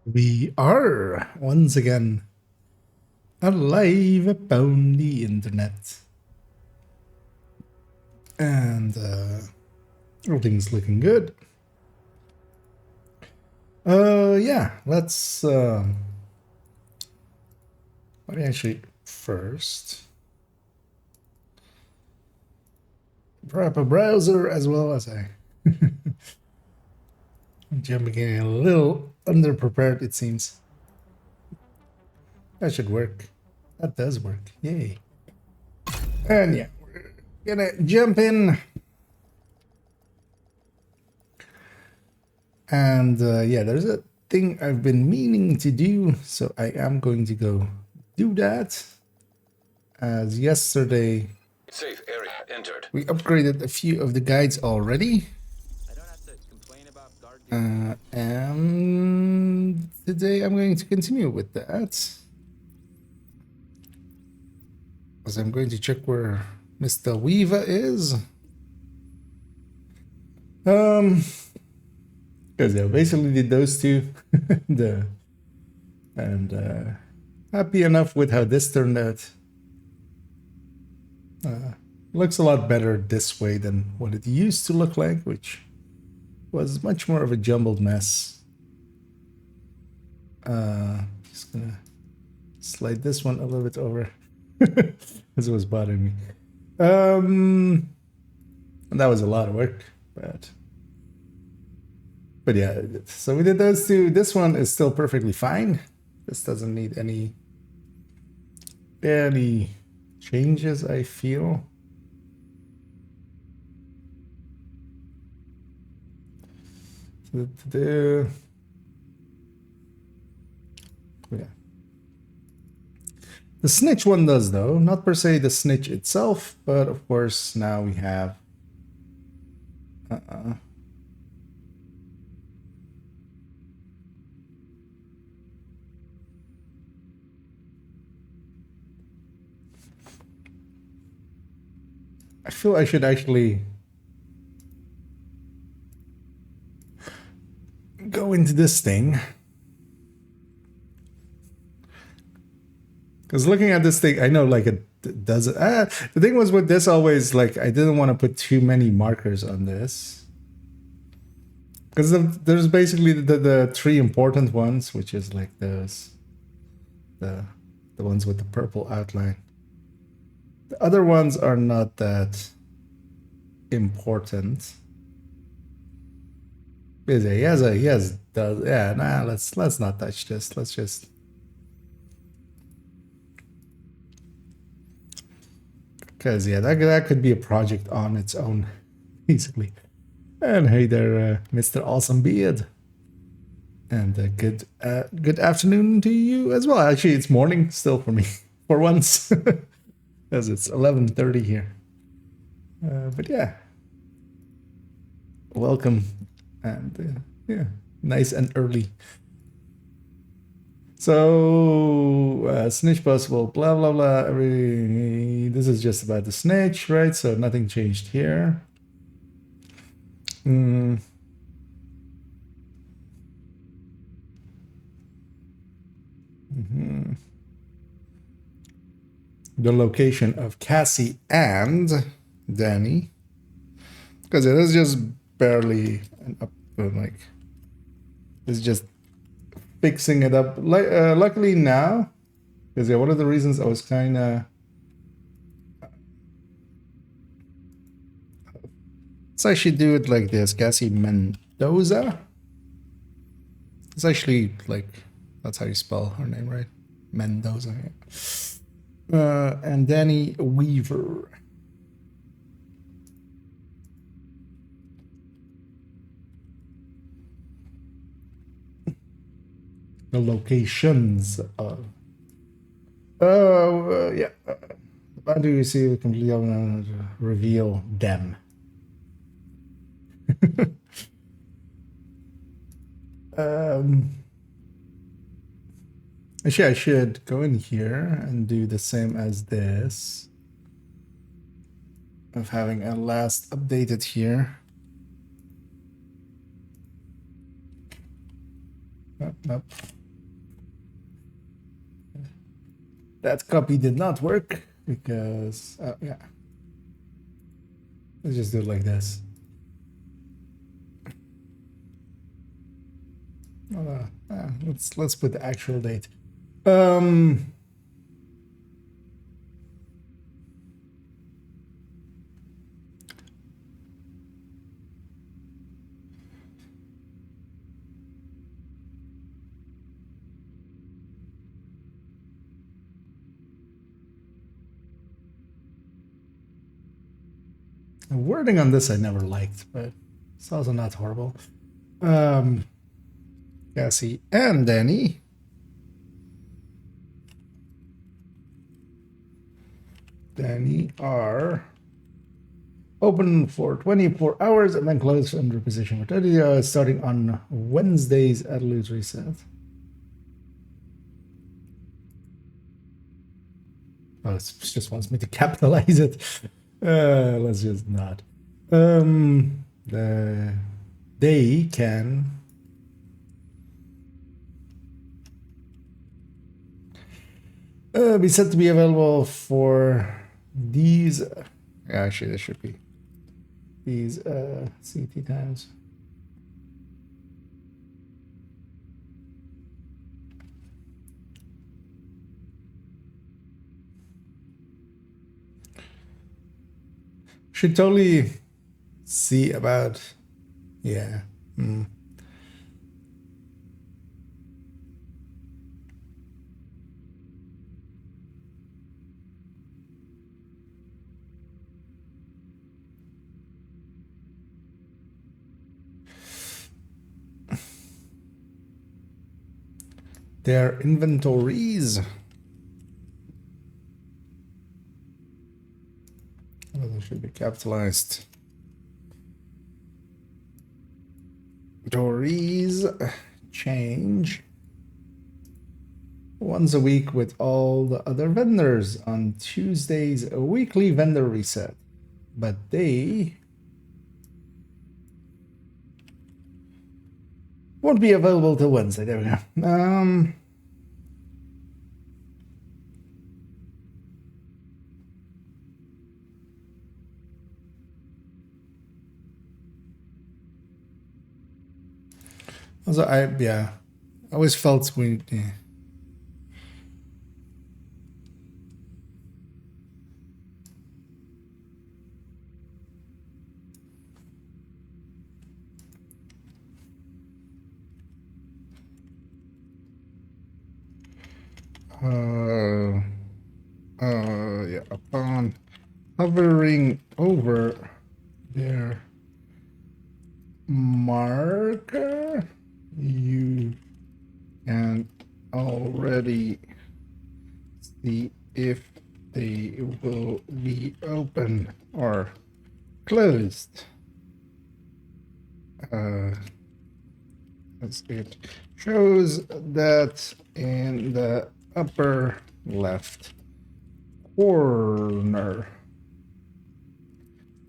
We are once again alive upon the internet. And everything's looking good. Yeah, let's let me actually first grab a browser as well as jumping in a little underprepared, it seems. That should work. That does work. Yay. And yeah, we're gonna jump in. And yeah, there's a thing I've been meaning to do, so I am going to go do that. As yesterday, Safe area entered. we upgraded a few of the guides already. I don't have to complain about guard And today I'm going to continue with that. As I'm going to check where Mr. Weaver is. Because yeah, basically did those two. Happy enough with how this turned out. Looks a lot better this way than what it used to look like, which was much more of a jumbled mess. Just gonna slide this one a little bit over because it was bothering me. And that was a lot of work, but yeah. So we did those two. This one is still perfectly fine. This doesn't need any changes, I feel. Yeah. The snitch one does, though. Not per se the snitch itself, but of course now we have I feel I should actually go into this thing. Because looking at this thing, I know like it does it. The thing was with this always, like, I didn't want to put too many markers on this. Because there's basically the three important ones, which is like those, the ones with the purple outline. The other ones are not that important. Yes, does, yeah, nah, let's not touch this. Let's just, because yeah, that could be a project on its own, basically. And hey there, Mr. Awesome Beard. And good afternoon to you as well. Actually, it's morning still for me, for once, as it's 11:30 here. But yeah, welcome, and yeah, nice and early. So snitch possible, blah blah blah. This is just about the snitch, right? So nothing changed here. The location of Cassie and Danny, because it is just barely an up, like it's just fixing it up. Like luckily now, because yeah, one of the reasons I was kind of, let's actually do it like this. Cassie Mendoza. It's actually like, that's how you spell her name, right? Mendoza. Yeah. And Danny Weaver. The locations of. Yeah. How do you see completely reveal them? Actually, I should go in here and do the same as this, of having a last updated here. Nope. That copy did not work because yeah. Let's just do it like this. Let's put the actual date. The wording on this I never liked, but it's also not horrible. Cassie and Danny. Danny are open for 24 hours and then closed under position for 30 hours starting on Wednesdays at loose reset. Oh, it just wants me to capitalize it. Let's just not. They can be said to be available for these. Actually, this should be these CT times. Should totally see about, yeah. Their inventories. Oh, they should be capitalized. Inventories change once a week with all the other vendors. On Tuesdays, a weekly vendor reset. But they won't be available till Wednesday. There we go. Also, I always felt we. Yeah. Yeah, upon hovering over their marker, you can already see if they will be open or closed. As it shows that in the upper left corner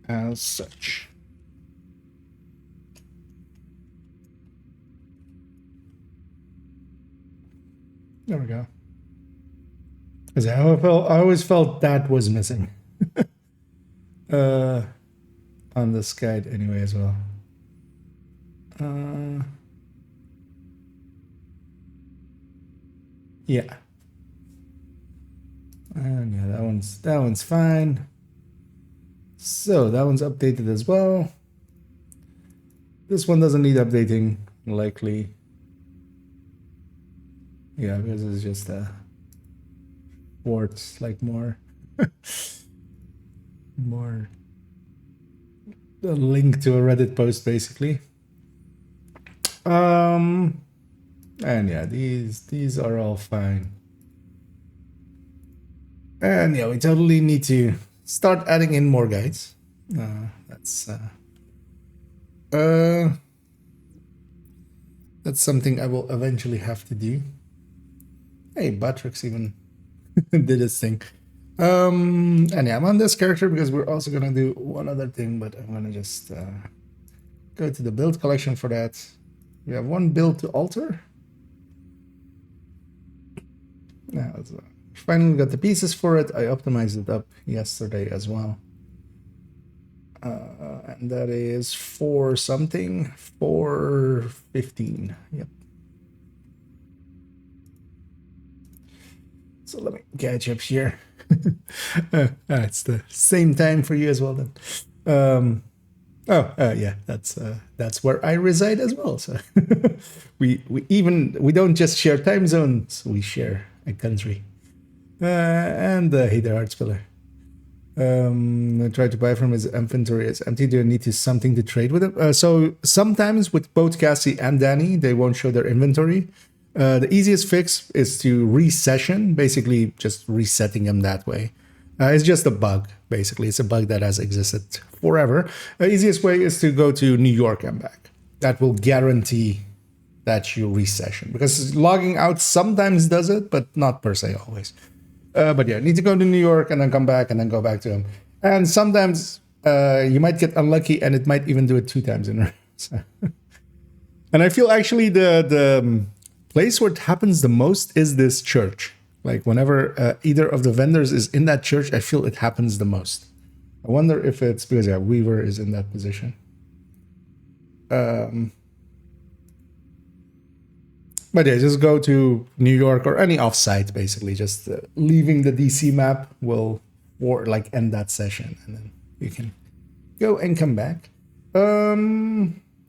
as such. There we go. Because I always felt that was missing. On this guide anyway as well. Yeah. And yeah, that one's fine. So that one's updated as well. This one doesn't need updating, likely. Yeah, because it's just warts, like more a link to a Reddit post basically. And yeah, these are all fine. And yeah, we totally need to start adding in more guides. That's something I will eventually have to do. Hey, Batrix even did his thing. And yeah, I'm on this character because we're also gonna do one other thing, but I'm gonna just go to the build collection for that. We have one build to alter. Now, finally got the pieces for it. I optimized it up yesterday as well. And that is 4 something, 415. Yep. So let me catch up here. It's the same time for you as well then. Yeah, that's where I reside as well. So we don't just share time zones, we share a country. And hey there, Heart Spiller. I tried to buy from his inventory. It's empty. Do I need to something to trade with him? So sometimes with both Cassie and Danny, they won't show their inventory. The easiest fix is to resession, basically just resetting them that way. It's just a bug, basically. It's a bug that has existed forever. The easiest way is to go to New York and back. That will guarantee that you resession. Because logging out sometimes does it, but not per se always. But yeah, need to go to New York and then come back and then go back to him. And sometimes you might get unlucky and it might even do it 2 times in a row. So. And I feel actually the place where it happens the most is this church. Like whenever either of the vendors is in that church, I feel it happens the most. I wonder if it's because Weaver is in that position. But yeah, just go to New York or any offsite, basically. Just leaving the DC map will end that session, and then you can go and come back.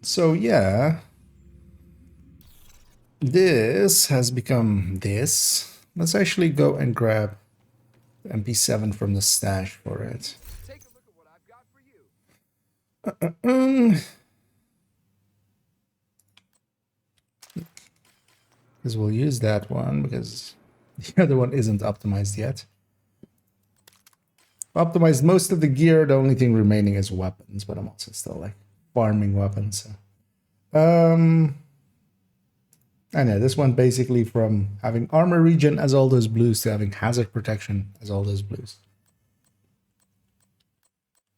So yeah, this has become this. Let's actually go and grab MP7 from the stash for it. Take a look at what I've got for you. Because we'll use that one because the other one isn't optimized yet. Optimized most of the gear. The only thing remaining is weapons, but I'm also still like farming weapons. So. And yeah, this one basically from having armor regen as all those blues to having hazard protection as all those blues.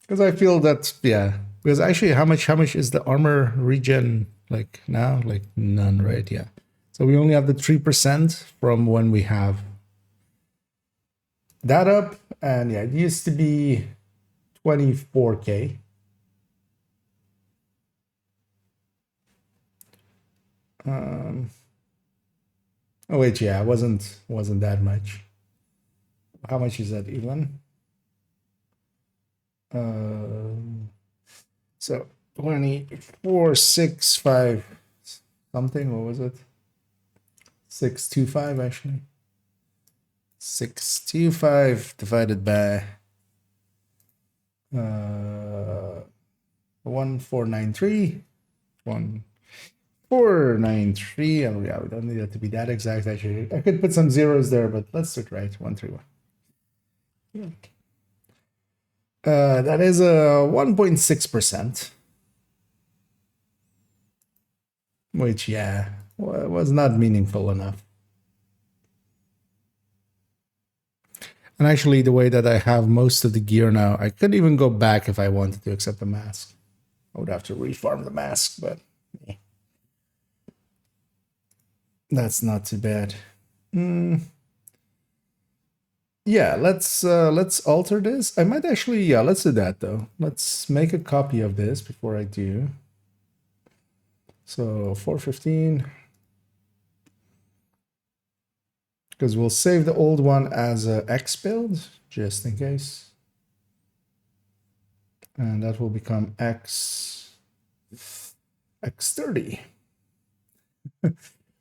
Because I feel that, yeah, because actually how much is the armor regen like now? Like none, right? Yeah. So we only have the 3% from when we have that up. And yeah, it used to be 24K. Oh wait, yeah, it wasn't that much. How much is that even? So 2465 something. What was it? 625 actually. 625 divided by 1493. 1493. Oh yeah, we don't need it to be that exact actually. I could put some zeros there, but let's do it right. 131. Yeah. That is a 1.6%. Which, yeah, was not meaningful enough. And actually, the way that I have most of the gear now, I could even go back if I wanted to, except the mask. I would have to refarm the mask, but yeah. That's not too bad. Yeah, let's alter this. I might actually, yeah, let's do that though. Let's make a copy of this before I do. So 415. Because we'll save the old one as a X build, just in case. And that will become X30.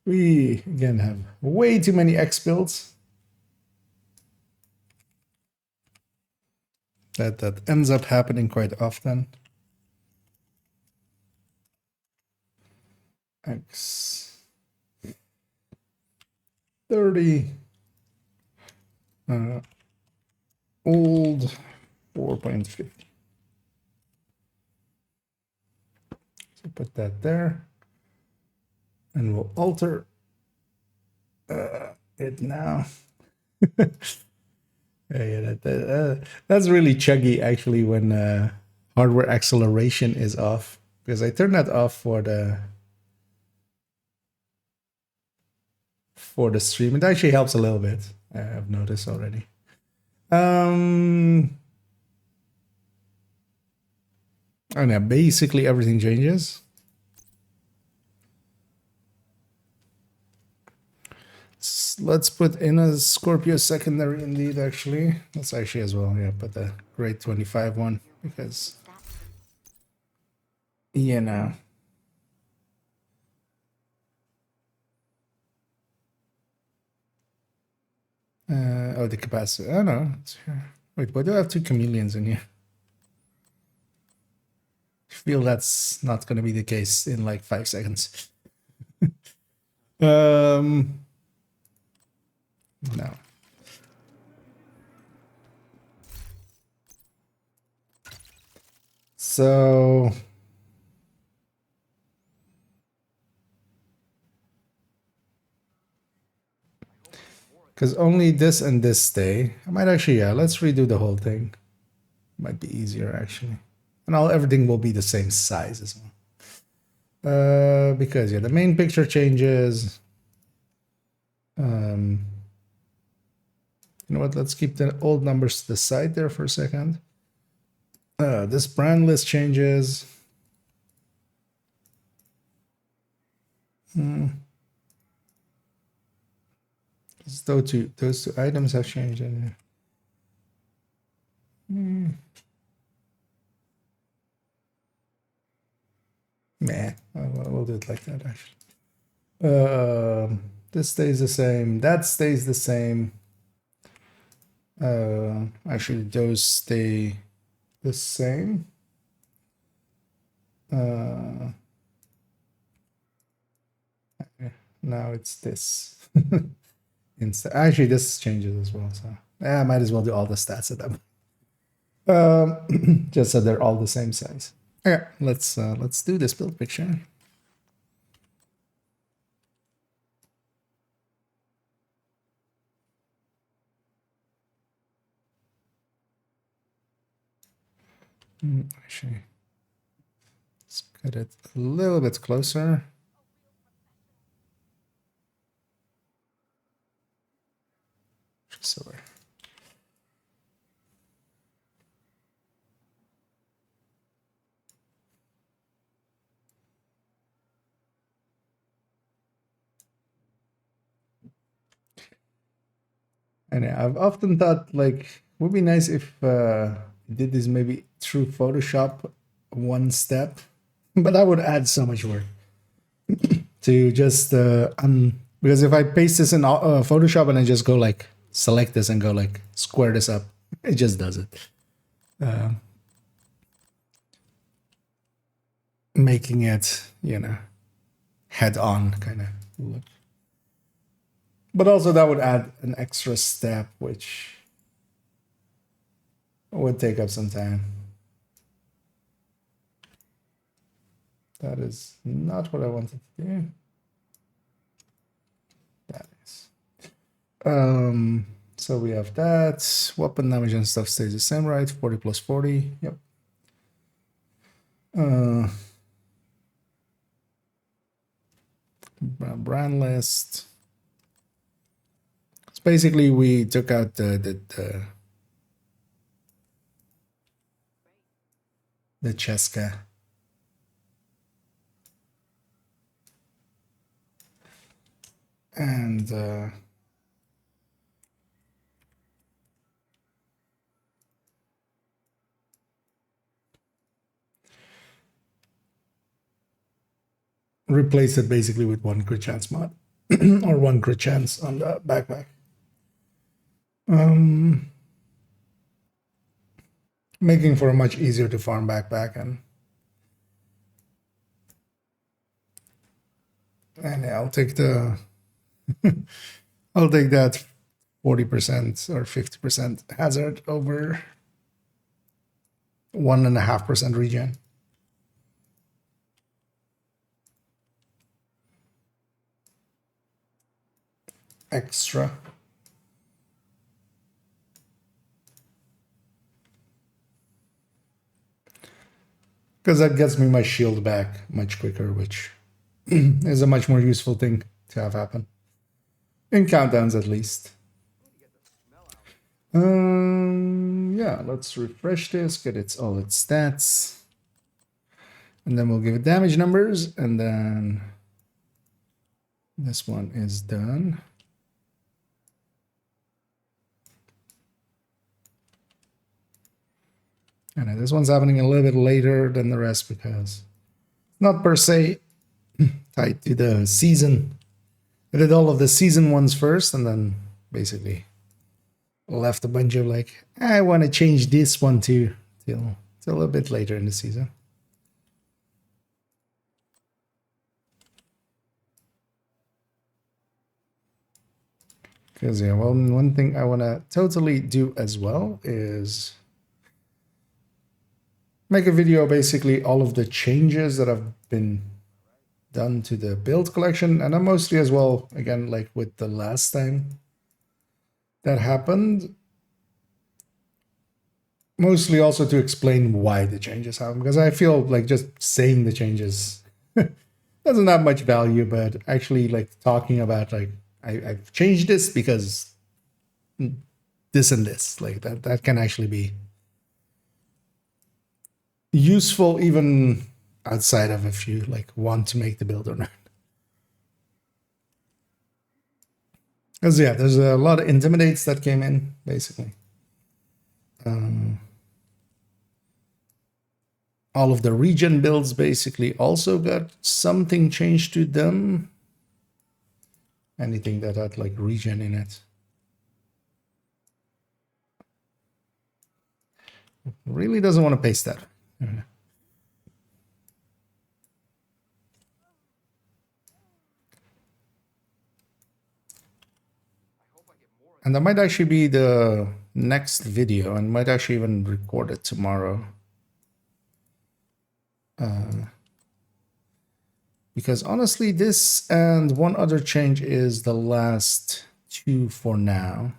We, again, have way too many X builds. That ends up happening quite often. X30. Old 4.50. So put that there. And we'll alter it now. Yeah, that's really chuggy actually when hardware acceleration is off, because I turned that off for for the stream. It actually helps a little bit. I've noticed already. And yeah, basically everything changes. Let's put in a Scorpio secondary indeed, actually. Let's actually as well, yeah, put the grade 25 one because, you know. Oh, the capacity. Oh, no. It's here. Wait, why do I have two chameleons in here? I feel that's not going to be the case in like 5 seconds. No. So because only this and this stay. I might actually, yeah, let's redo the whole thing. Might be easier actually. And everything will be the same size as well. Because yeah, the main picture changes. You know what? Let's keep the old numbers to the side there for a second. This brand list changes. Those two items have changed in here. Nah, we'll do it like that actually. This stays the same. That stays the same. Actually, those stay the same. Now it's this. Actually, this changes as well. So I might as well do all the stats at that point. Just so they're all the same size. Okay, let's do this build picture. Actually, let's get it a little bit closer. So and I've often thought like it would be nice if did this maybe through Photoshop one step, but that would add so much work to just because if I paste this in Photoshop and I just go like select this and go like square this up, it just does it. Making it, you know, head on kind of look. But also that would add an extra step, which would take up some time. That is not what I wanted to do. That is. So we have that. Weapon damage and stuff stays the same, right? 40 plus 40. Yep. Brand list. So basically, we took out the Cheska. And replace it basically with 1 crit chance mod or 1 crit chance on the backpack. Making for a much easier to farm backpack and I'll take the I'll take that 40% or 50% hazard over 1.5% regen. Extra. Because that gets me my shield back much quicker, which is a much more useful thing to have happen. In countdowns at least. Yeah, let's refresh this, get all its stats. And then we'll give it damage numbers, and then this one is done. And this one's happening a little bit later than the rest because not per se tied to the season. I did all of the season ones first, and then basically left a bunch of like, I want to change this one too till a little bit later in the season. Because yeah, well, one thing I want to totally do as well is make a video basically all of the changes that have been done to the build collection, and I'm mostly as well, again, like with the last time that happened, mostly also to explain why the changes happen, because I feel like just saying the changes doesn't have much value, but actually like talking about like I've changed this because this and this, like that can actually be useful even outside of if you like want to make the build or not. Because yeah, there's a lot of intimidates that came in basically. All of the region builds basically also got something changed to them. Anything that had like region in it. Really doesn't want to paste that. And that might actually be the next video, and might actually even record it tomorrow. Because honestly, this and one other change is the last two for now.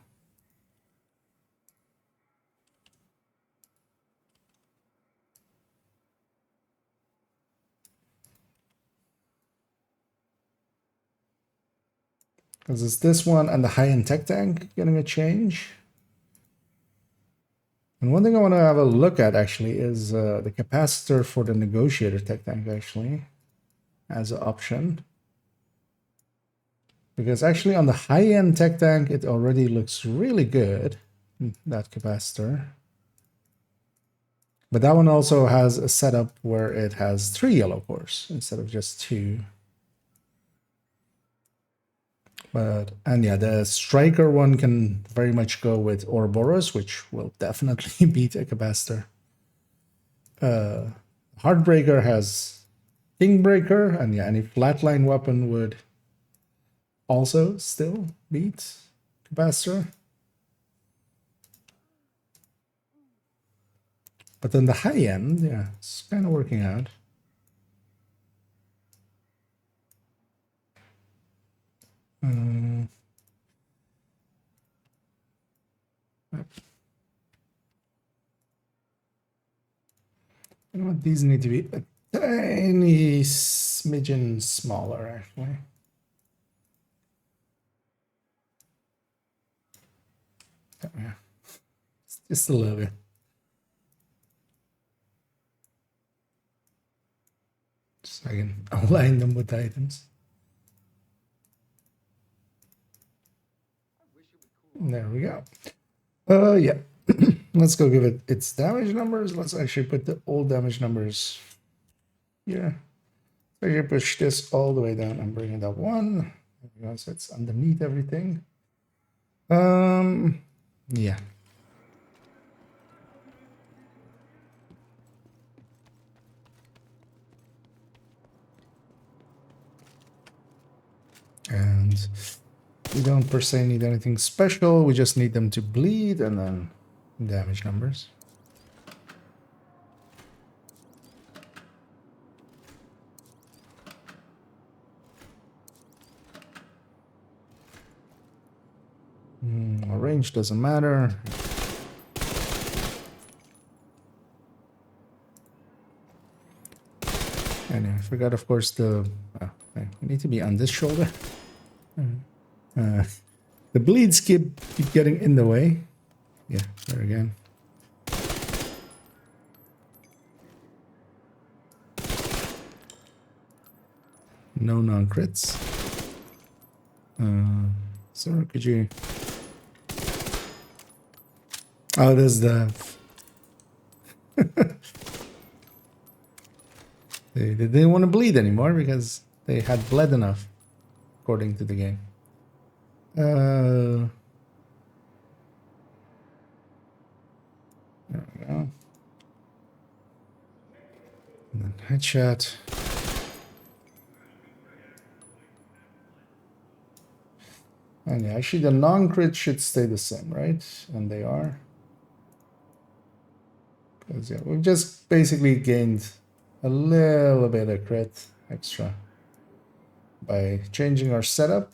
Because it's this one and the high-end tech tank getting a change. And one thing I want to have a look at actually is the capacitor for the negotiator tech tank actually as an option. Because actually on the high-end tech tank, it already looks really good, that capacitor. But that one also has a setup where it has 3 yellow cores instead of just 2. And yeah, the striker one can very much go with Ouroboros, which will definitely beat a capacitor. Heartbreaker has Kingbreaker, and yeah, any flatline weapon would also still beat capacitor. But then the high end, yeah, it's kind of working out. You know what? These need to be a tiny smidgen smaller, actually. Yeah, just a little bit. So I can align them with items. There we go. Yeah. Let's go give it its damage numbers. Let's actually put the old damage numbers here. So you push this all the way down and bring it up 1. There we go. So it's underneath everything. Yeah. And we don't per se need anything special. We just need them to bleed and then damage numbers. Range doesn't matter. And I forgot, of course, the... we need to be on this shoulder. The bleeds keep getting in the way. Yeah, there again. No non-crits. So could you... Oh, there's the... they didn't want to bleed anymore because they had bled enough, according to the game. There we go. And then headshot. And yeah, actually the non-crit should stay the same, right? And they are. Because yeah, we've just basically gained a little bit of crit extra by changing our setup.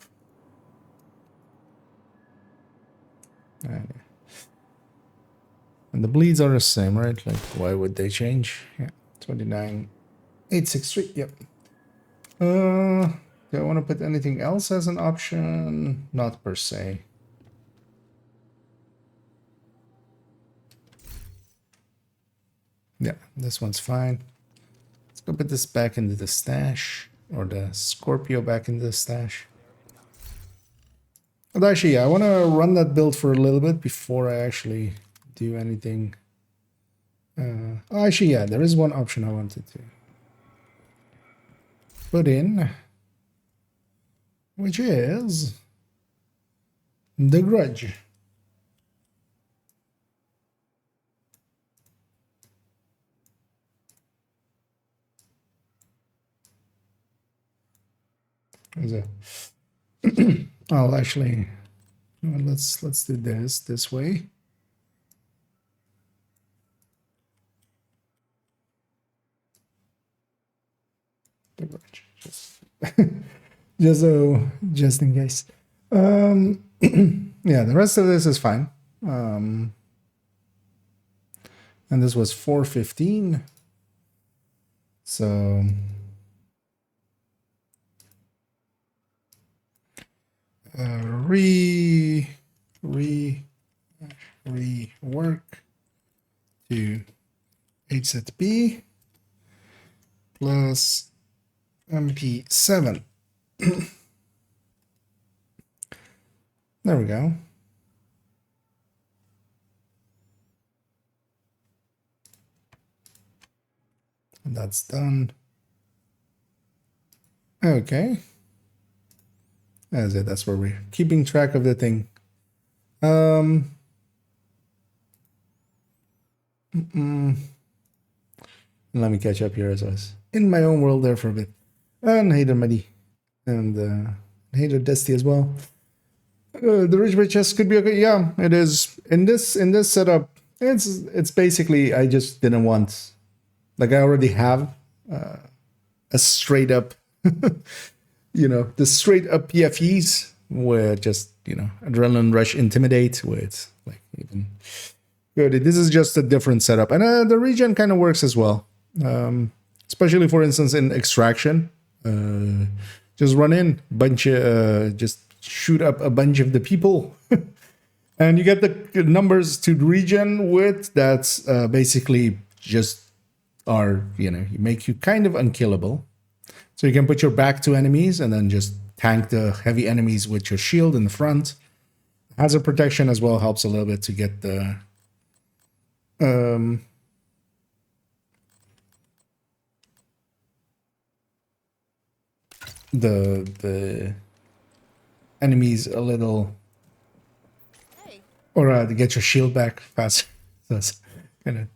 And the bleeds are the same, right? Like, why would they change? Yeah, 29,863. Yep. Do I want to put anything else as an option? Not per se. Yeah, this one's fine. Let's go put this back into the stash, or the Scorpio back into the stash. But actually, yeah, I want to run that build for a little bit before I actually do anything. Actually, yeah, there is one option I wanted to put in, which is the Grudge. I'll actually let's do this way. The Grudge, just in case. Yeah, the rest of this is fine. And this was 415. So rework to HZB plus MP7. There we go. And that's done. Okay. That's it. That's where we're keeping track of the thing. Let me catch up here as I was in my own world there for a bit. And Hater Medi. And Hater Dusty as well. The Ridge chest could be okay. Yeah, it is. In this setup, it's basically, I just didn't want, like, I already have a straight up you know, the straight up PFEs where just, you know, Adrenaline Rush Intimidate with like even good. This is just a different setup. And the regen kind of works as well. Especially for instance in Extraction. Just run in, just shoot up a bunch of the people. And you get the numbers to regen with that's basically just are, you know, you make you kind of unkillable. So you can put your back to enemies and then just tank the heavy enemies with your shield in the front. Hazard protection as well helps a little bit to get the enemies a little, or to get your shield back faster. So that's kind of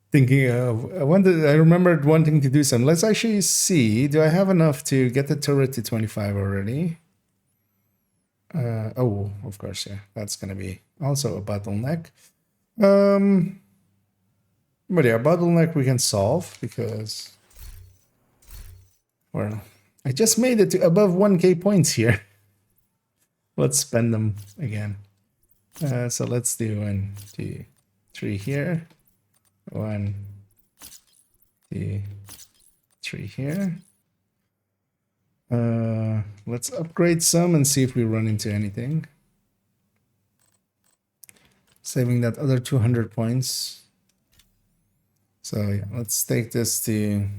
thinking of, I remembered wanting to do some. Let's actually see. Do I have enough to get the turret to 25 already? Oh, of course, yeah. That's going to be also a bottleneck. But yeah, bottleneck we can solve because, well, I just made it to above 1k points here. Let's spend them again. So let's do 1, 2, 3 here. 1, 2, 3 here. Let's upgrade some and see if we run into anything. saving that other 200 points. So yeah, let's take this to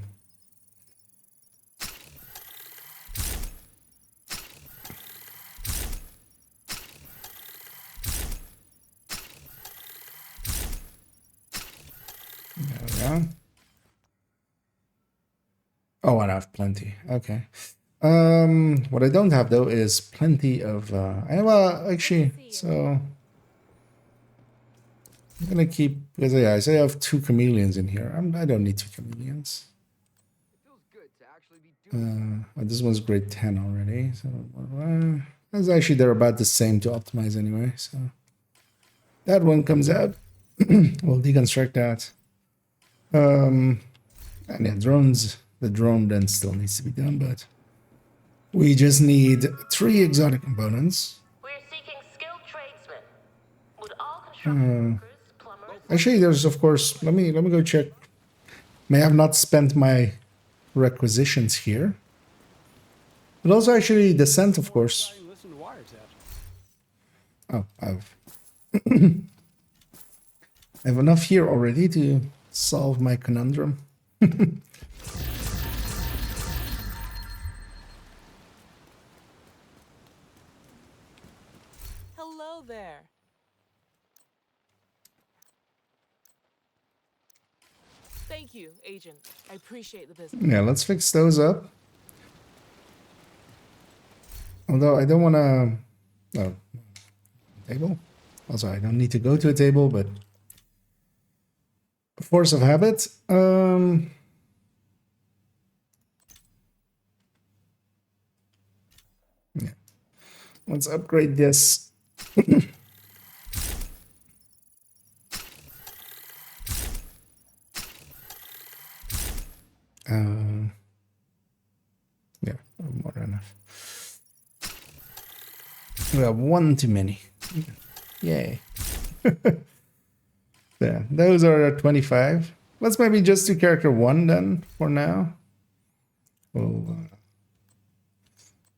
there we go. Oh, I have plenty. Okay. What I don't have though is plenty of I have actually, so I'm gonna keep, because yeah, I say I have 2 chameleons in here. I don't need 2 chameleons. It feels good to actually be doing This one's grade 10 already, so that's actually, they're about the same to optimize anyway. So that one comes out. We'll deconstruct that. And yeah, drones. The drone then still needs to be done, but we just need 3 exotic components. We're seeking skilled tradesmen. Would all construction workers, plumbers, Actually, there's of course. Let me go check. May have not spent my requisitions here, but also actually the scent, of course. You listen to Wiretap. Oh, I've I have enough here already to solve my conundrum. hello there. Thank you, Agent. I appreciate the business. Yeah, let's fix those up. Although I don't want to. Oh, table. Also, I don't need to go to a table, but force of habit. Yeah. Let's upgrade this. Yeah, more than enough. We have 1 too many. Yay. Yeah, those are 25. Let's maybe just do character 1 then for now. We'll,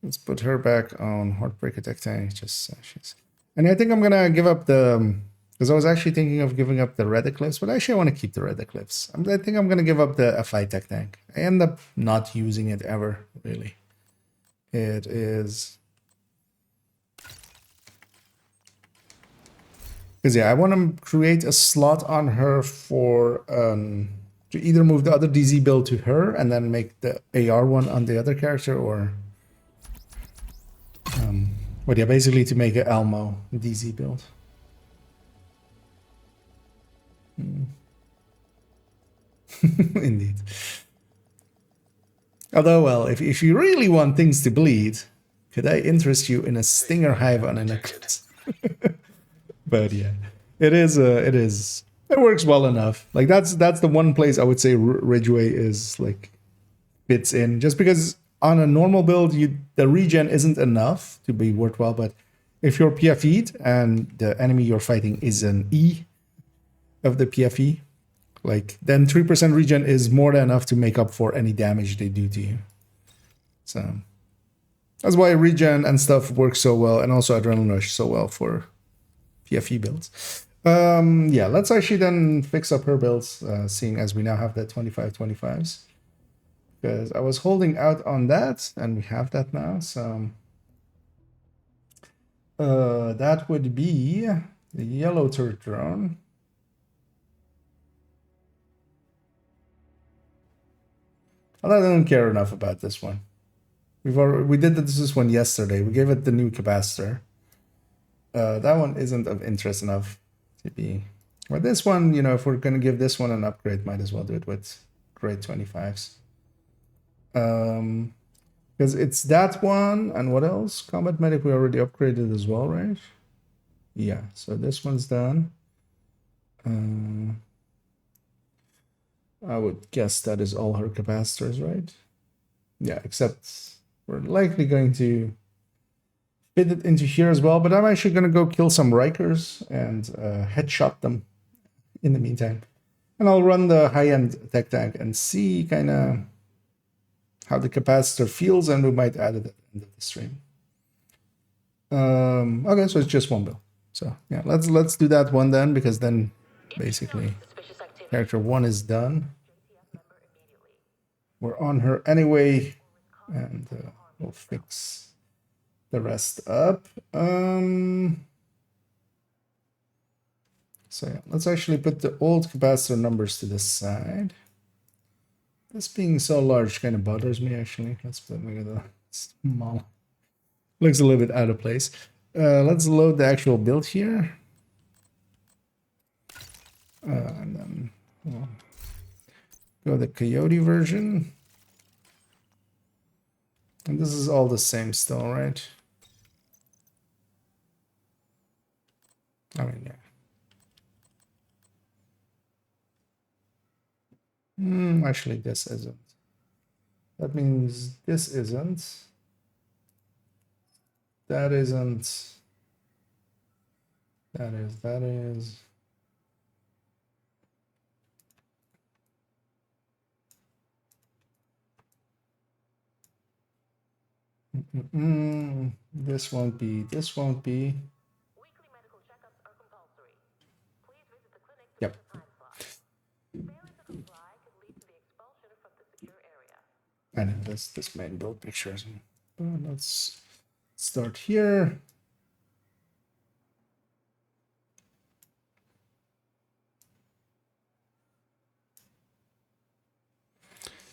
let's put her back on Heartbreak Attack Tank. Just she's. And I think I'm gonna give up the, because I was actually thinking of giving up the Red Eclipse, but actually I want to keep the Red Eclipse. I think I'm gonna give up the FI Tech Tank. I end up not using it ever, really. It is. Because yeah, I want to create a slot on her for to either move the other DZ build to her and then make the AR one on the other character, or but yeah, basically to make an Elmo DZ build. Indeed. Although, well, if you really want things to bleed, could I interest you in a Stinger Hive on an Eclipse? But yeah, it works well enough. Like that's the one place I would say Ridgeway is like fits in, just because on a normal build the regen isn't enough to be worthwhile. But if you're PFE'd and the enemy you're fighting is an E of the PFE, like then 3% regen is more than enough to make up for any damage they do to you. So that's why regen and stuff works so well, and also Adrenaline Rush so well for PFE builds. Yeah, let's actually then fix up her builds, seeing as we now have the 25/25s. Because I was holding out on that, and we have that now. So that would be the yellow turret drone. Although I don't care enough about this one. We did this one yesterday. We gave it the new capacitor. That one isn't of interest enough to be. But this one, you know, if we're going to give this one an upgrade, might as well do it with grade 25s. Because it's that one, and what else? Combat Medic we already upgraded as well, right? Yeah, so this one's done. I would guess that is all her capacitors, right? Yeah, except we're likely going to fit it into here as well, but I'm actually going to go kill some Rikers and headshot them in the meantime. And I'll run the high-end tech tank and see kind of how the capacitor feels, and we might add it at the end of the stream. Okay, so it's just one build. So yeah, let's do that one then, because then basically Suspicious activity. character 1 is done. JTF member immediately. We're on her anyway, and we'll fix the rest up. So yeah, let's actually put the old capacitor numbers to the side. This being so large kind of bothers me, actually. Let's put look at the small. Looks a little bit out of place. Let's load the actual build here. And then we'll go the Coyote version. And this is all the same still, right? I mean, yeah. Actually, this isn't. That means this isn't. That isn't. That is. This won't be. This won't be. Weekly medical checkups are compulsory. Please visit the clinic to Yep. book a time slot. Failing to comply could lead to the expulsion from the secure area. And this main build pictures. Let's start here.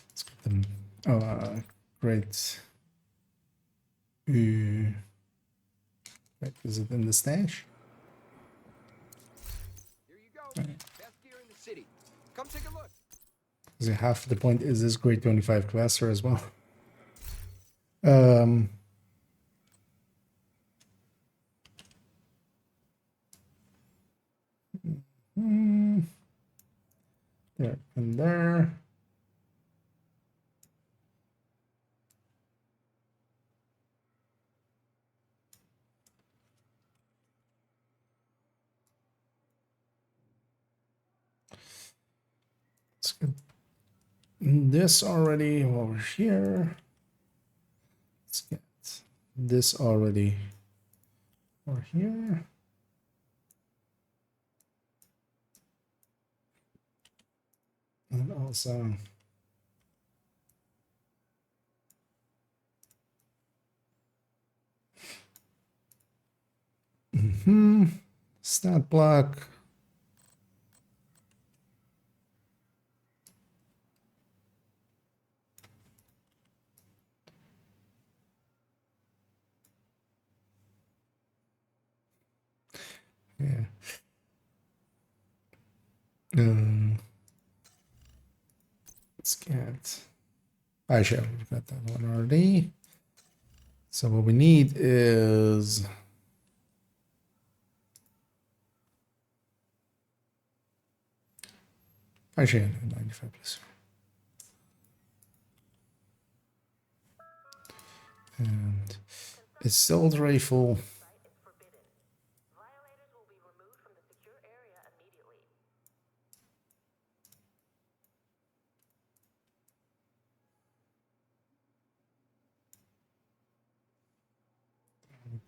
Let's get them. Oh, great. Wait, is it in the stash? Here you go. Best gear in the city. Come take a look. Because half the point is this grade 25 capacitor as well. There and there. Let's get this already over here. Let's get this already over here. And also stat block. Yeah. Let's get. Actually, we've got that one already. So what we need is. Actually, 95 plus. And it's still rifle. Site is forbidden. Violators will be removed from the secure area immediately.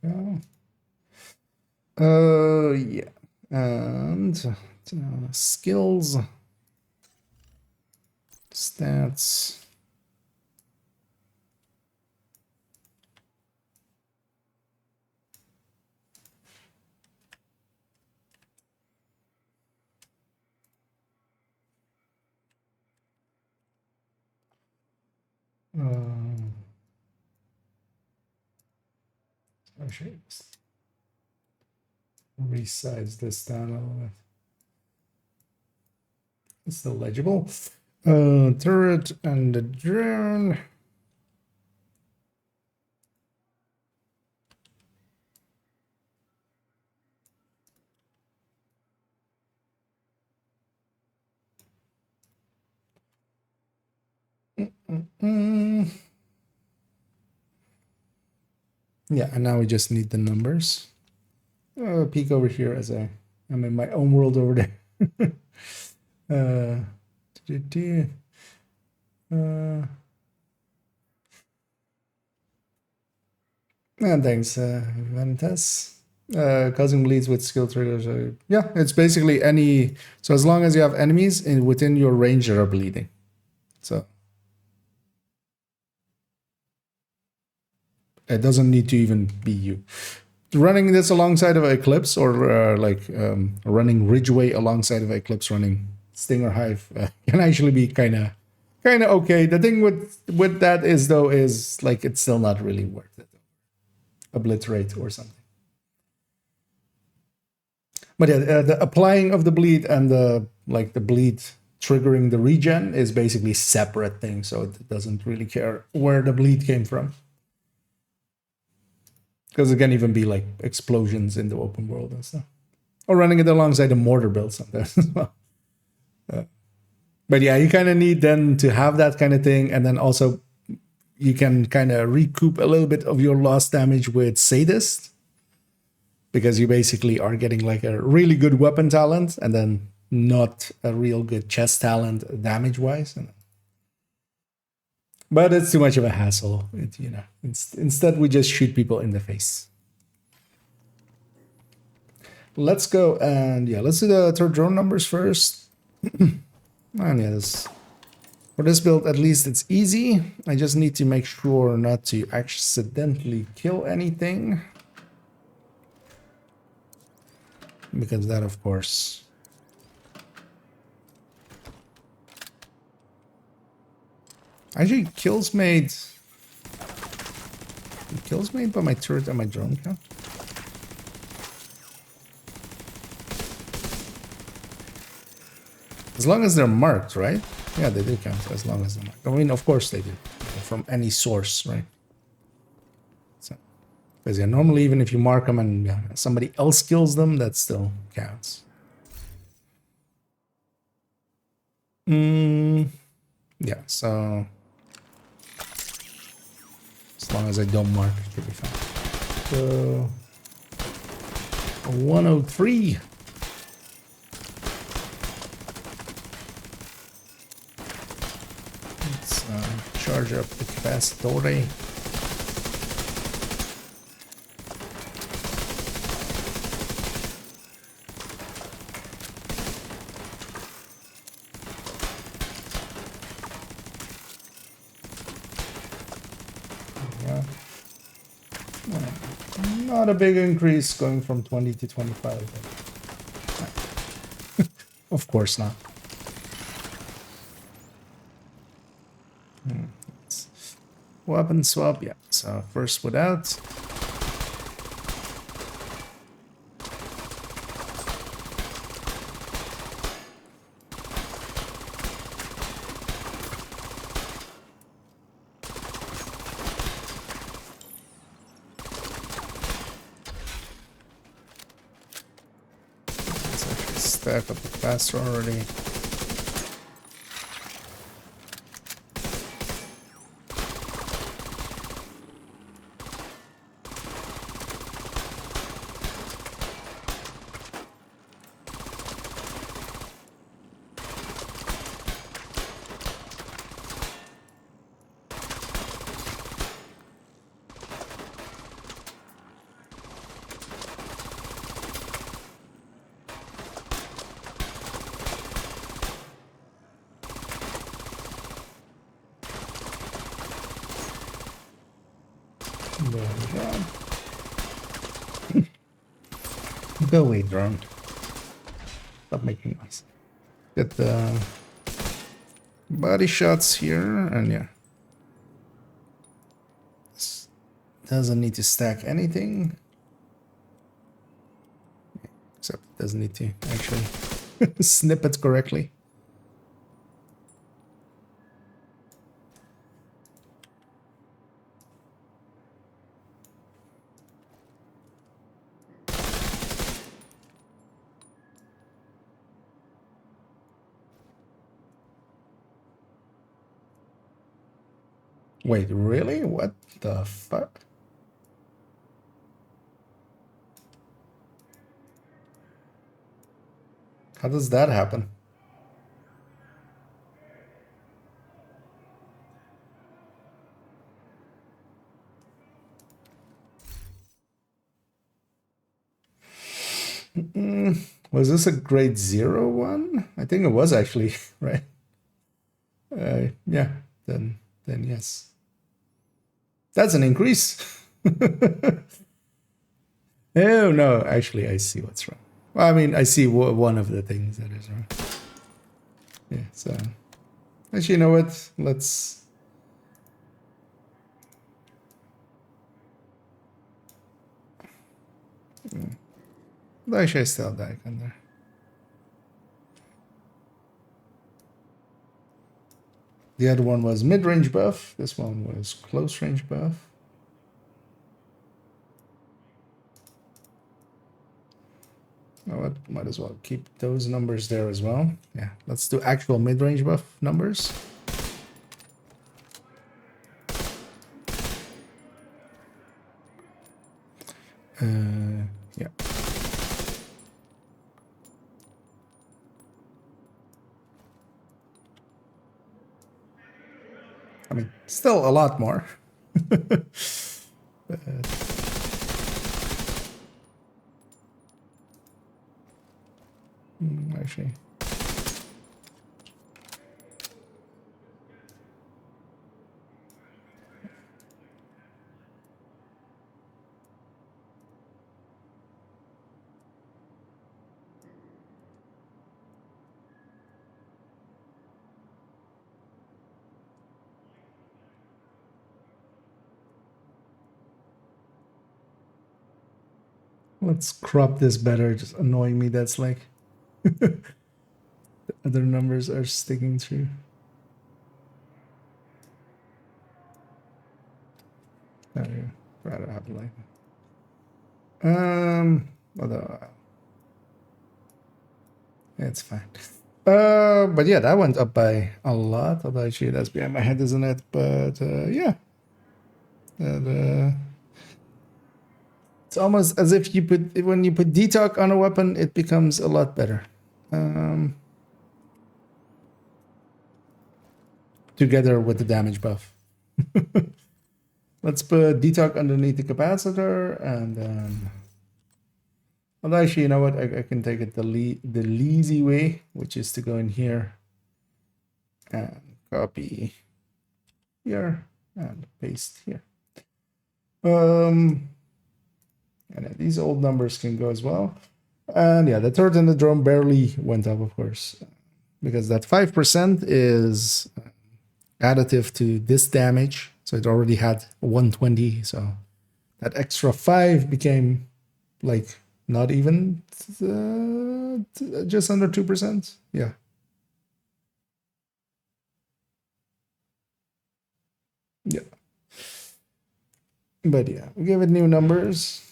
Yeah. And skills, stats. Actually, resize this down a little bit. It's still legible. Turret and the drone. Yeah, and now we just need the numbers. Peek over here as I'm in my own world over there. And thanks, Ventus. Causing bleeds with skill triggers. Yeah, it's basically any. So as long as you have enemies within your range that are bleeding. So it doesn't need to even be you. Running this alongside of Eclipse or running Ridgeway alongside of Eclipse, running Stinger Hive can actually be kind of okay. The thing with that is though is like it's still not really worth it. Obliterate or something. But yeah, the applying of the bleed and the bleed triggering the regen is basically separate things, so it doesn't really care where the bleed came from. Because it can even be like explosions in the open world and stuff. Or running it alongside a mortar build sometimes as well. But yeah, you kind of need then to have that kind of thing. And then also you can kind of recoup a little bit of your lost damage with Sadist. Because you basically are getting like a really good weapon talent and then not a real good chest talent damage-wise. But it's too much of a hassle. Instead, we just shoot people in the face. Let's go and let's do the third drone numbers first. And for this build, at least it's easy. I just need to make sure not to accidentally kill anything. Because that, of course... Actually, kills made by my turret and my drone count. As long as they're marked, right? Yeah, they do count as long as they're marked. I mean, of course they do. From any source, right? So, because normally even if you mark them and somebody else kills them, that still counts. Yeah, so... As long as I don't mark, it should be fine. So... 103. Let's charge up the capacitor. Not a big increase going from 20 to 25. Of course not. Weapon swap, yeah. So first without. Stack up the faster already. There we go. Go away, drone. Stop making noise. Get the body shots here, and yeah. This doesn't need to stack anything. Except it doesn't need to actually snip it correctly. Wait, really? What the fuck? How does that happen? Was this a grade 0 one? I think it was actually, right? Yeah, then yes. That's an increase. Oh no, actually I see what's wrong. Well, I mean, I see one of the things that is wrong. Yeah, so actually, you know what? Let's actually I still have that icon there. The other one was mid-range buff. This one was close range buff. You know what? Might as well keep those numbers there as well. Yeah, let's do actual mid-range buff numbers. Yeah. I mean, still a lot more. Actually. Let's crop this better. Just annoying me. That's like the other numbers are sticking through. Oh, yeah. Rather have it like although it's fine. But yeah, that went up by a lot. Although actually that's behind my head, isn't it? But yeah. And it's almost as if you put when you put detox on a weapon, it becomes a lot better. Together with the damage buff. Let's put detox underneath the capacitor, and then. Well, actually, you know what? I can take it the lazy way, which is to go in here and copy here and paste here. And then these old numbers can go as well. And yeah, the turret in the drone barely went up, of course, because that 5% is additive to this damage. So it already had 120. So that extra 5 became like not even just under 2%. Yeah. Yeah. But yeah, we give it new numbers.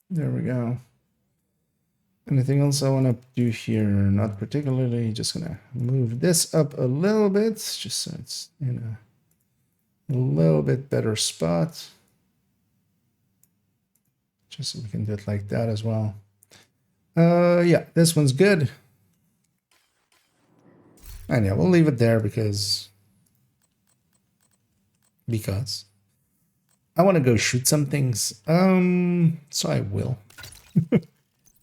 There we go. Anything else I want to do here? Not particularly. Just gonna move this up a little bit, just so it's in a little bit better spot. Just so we can do it like that as well. Yeah, this one's good. And yeah, we'll leave it there because I want to go shoot some things. So I will.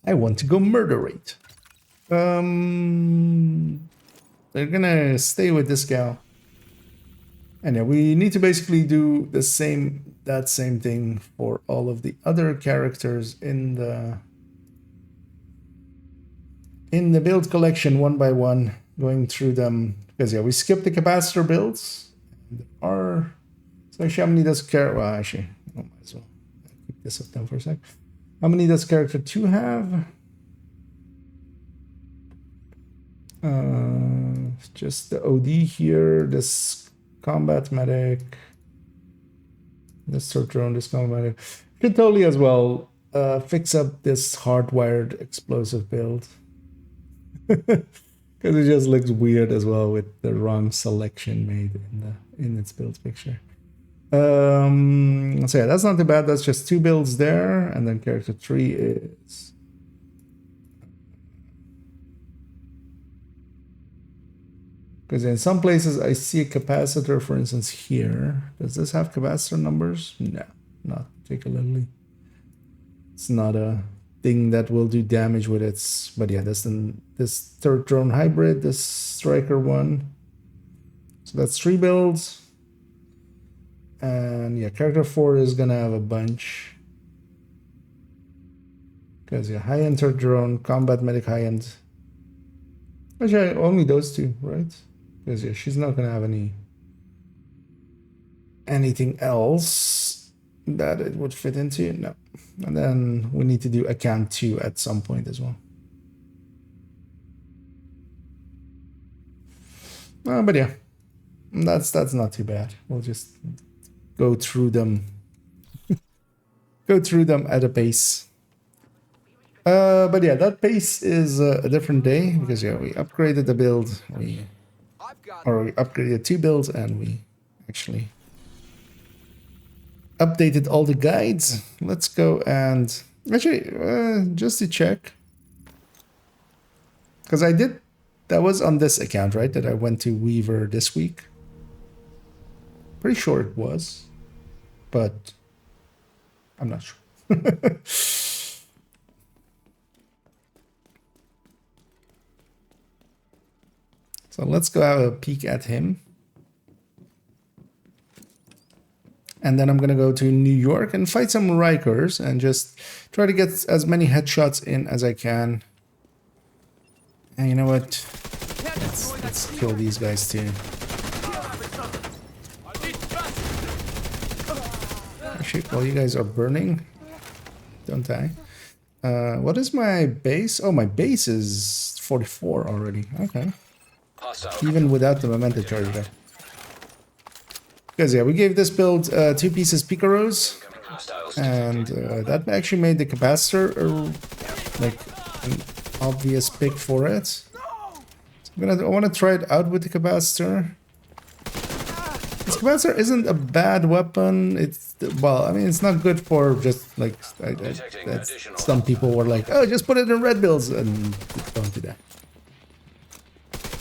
I want to go murderate. They're gonna stay with this gal. And yeah, we need to basically do that same thing for all of the other characters in the build collection one by one, going through them. Because yeah, we skipped the capacitor builds. So actually, how many does character? Well, actually, I might as well keep this up down for a sec. How many does character 2 have? Just the OD here, this combat medic, this third drone, this combat medic. Could totally as well fix up this hardwired explosive build. Because it just looks weird as well with the wrong selection made in its build picture. So yeah, that's not too bad. That's just 2 builds there, and then character 3 is because in some places I see a capacitor, for instance here. Does this have capacitor numbers? No, not particularly. It's not a thing that will do damage with its. But yeah, this third drone hybrid, this striker one. So that's 3 builds. And yeah, character 4 is gonna have a bunch. Because yeah, high-end third drone, combat medic high-end. Actually, only those two, right? Because yeah, she's not gonna have anything else that it would fit into. No. And then we need to do account 2 at some point as well. But yeah, that's not too bad. We'll just go through them. Go through them at a pace. But yeah, that pace is a different day because yeah, we upgraded the build. We upgraded 2 builds and we actually updated all the guides. Let's go and actually just to check, because that was on this account, right? That I went to Weaver this week. Pretty sure it was, but I'm not sure. So let's go have a peek at him. And then I'm going to go to New York and fight some Rikers and just try to get as many headshots in as I can. And you know what? Let's kill these guys too. Actually, while you guys are burning, don't die. What is my base? Oh, my base is 44 already. Okay. Even without the memento charge there. Because yeah, we gave this build 2 pieces Picaros, and that actually made the capacitor like an obvious pick for it. So I want to try it out with the capacitor. This capacitor isn't a bad weapon. It's, well, I mean, it's not good for just like some people were like, oh, just put it in red builds, and don't do that.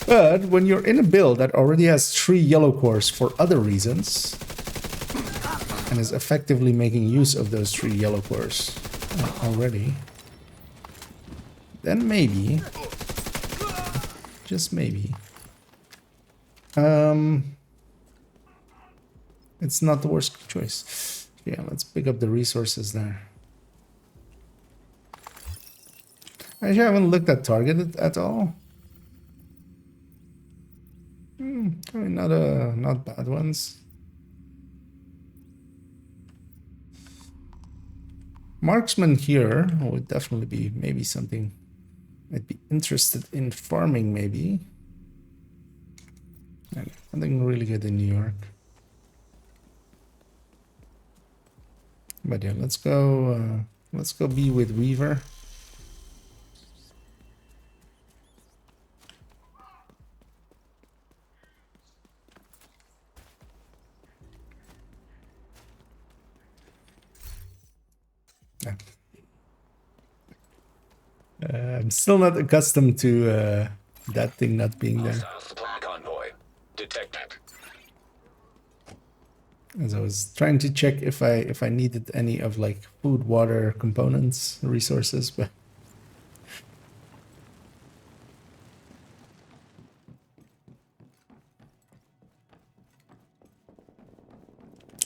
But when you're in a build that already has 3 yellow cores for other reasons, and is effectively making use of those 3 yellow cores already, then maybe, just maybe, it's not the worst choice. Yeah, let's pick up the resources there. Actually, I haven't looked at targeted at all. I mean, not bad ones. Marksman here would definitely be maybe something I'd be interested in farming, maybe. Nothing really good in New York. But yeah, let's go be with Weaver. I'm still not accustomed to that thing not being there. Supply convoy detected. As I was trying to check if I needed any of like food, water, components, resources, but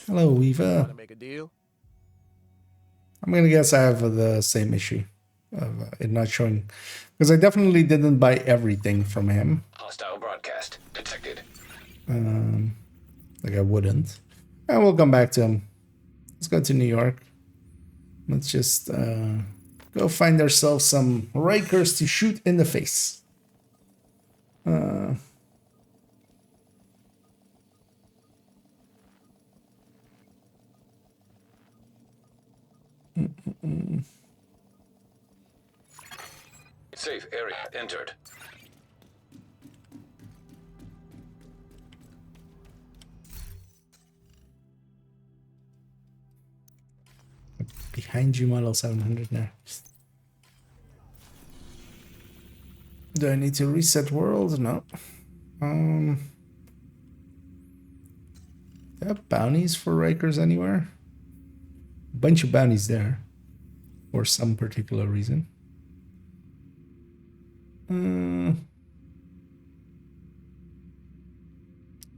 hello, Weaver. Want to make a deal? I'm gonna guess I have the same issue of it not showing, because I definitely didn't buy everything from him. Hostile broadcast detected. Like I wouldn't. And we'll come back to him. Let's go to New York. Let's just go find ourselves some Rikers to shoot in the face. Safe area entered. Behind you, model 700 there. Do I need to reset world? No. Do I have bounties for Rikers anywhere? Bunch of bounties there. for some particular reason.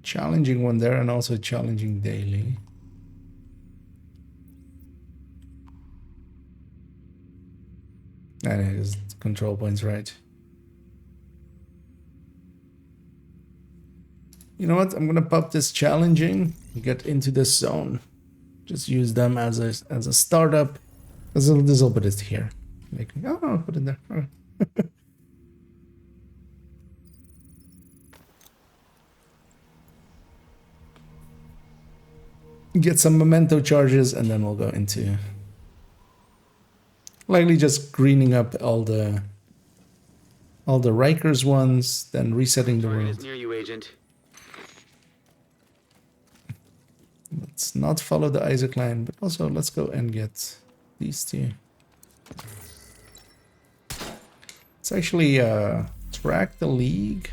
Challenging one there, and also challenging daily. And it is control points, right? You know what? I'm gonna pop this challenging. Get into this zone. Just use them as a startup. This will put it here. Oh, I'll put it there. All right. Get some memento charges, and then we'll go into likely just greening up all the Rikers ones, then resetting the Target world. is near you, Agent. Let's not follow the Isaac line, but also let's go and get these two. Let's actually track the league.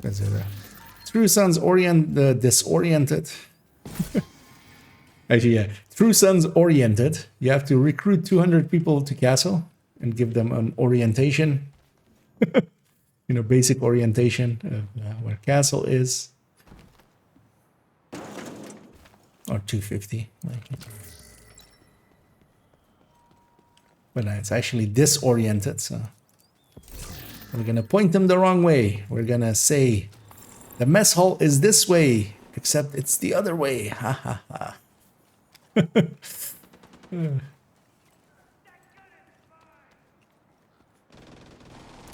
Let's do that. True Sons disoriented. Actually, yeah. True Sons oriented. You have to recruit 200 people to castle and give them an orientation. You know, basic orientation of where castle is. Or 250. But it's actually disoriented, so we're gonna point them the wrong way. We're gonna say the mess hall is this way, except it's the other way. Ha ha ha.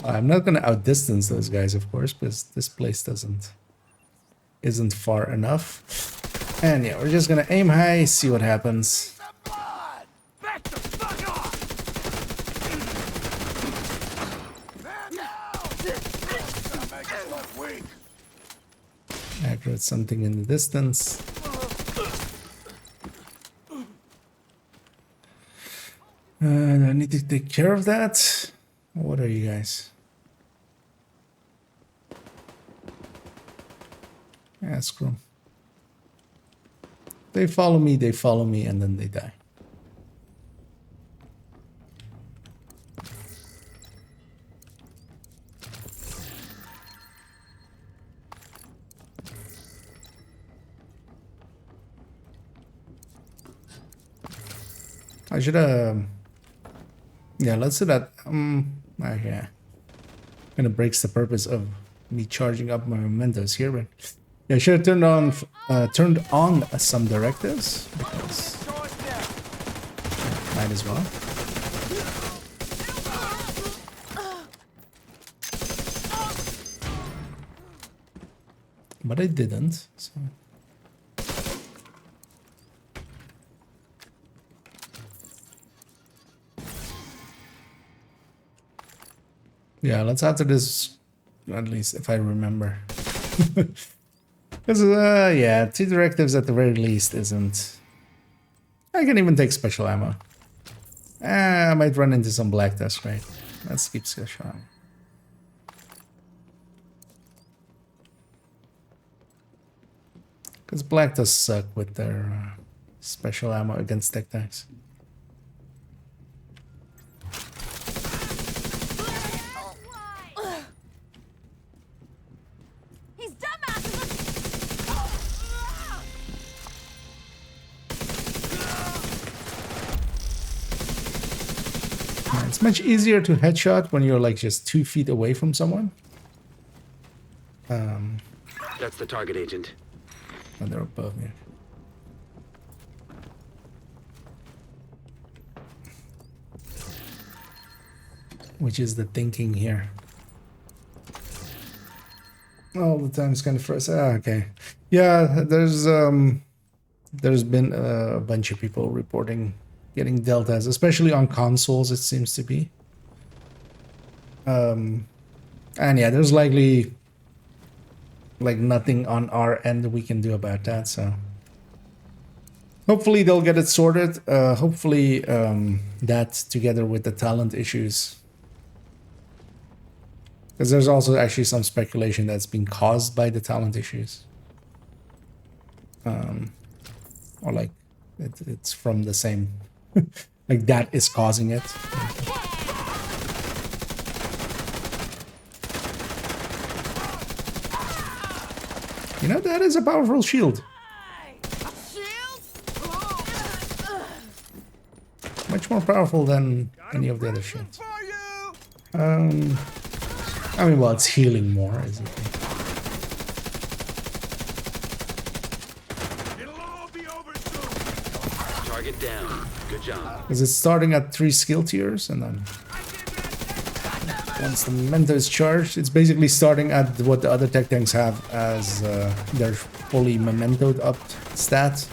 I'm not gonna outdistance those guys, of course, because this place isn't far enough. And yeah, we're just gonna aim high, see what happens. Back the fuck off! Man down! That makes us look weak. Accurate something in the distance. I need to take care of that. What are you guys? Yeah, screw 'em. They follow me, and then they die. I should yeah, let's do that. Yeah. Kind of breaks the purpose of me charging up my mementos here, but yeah, I should have turned on some directives because might as well. But I didn't, so. Yeah, let's after this, at least if I remember. Because, yeah, 2 directives at the very least isn't... I can even take special ammo. I might run into some black dust, right? Let's keep special ammo. Because black does suck with their special ammo against tech tanks. He's dumbasses! It's much easier to headshot when you're like just 2 feet away from someone. That's the target, Agent. When they're above me. Which is the thinking here. All the time it's kind of first. Okay. Yeah, there's been a bunch of people reporting getting deltas, especially on consoles, it seems to be. And yeah, there's likely like nothing on our end we can do about that, so hopefully they'll get it sorted. Hopefully that together with the talent issues, because there's also actually some speculation that's been caused by the talent issues. Or like it's from the same, like that is causing it. You know, that is a powerful shield. Much more powerful than any of the other shields. I mean, well, it's healing more, isn't it? Target down. Good job. Because it's starting at 3 skill tiers, and then once the memento is charged, it's basically starting at what the other tech tanks have as their fully mementoed up stat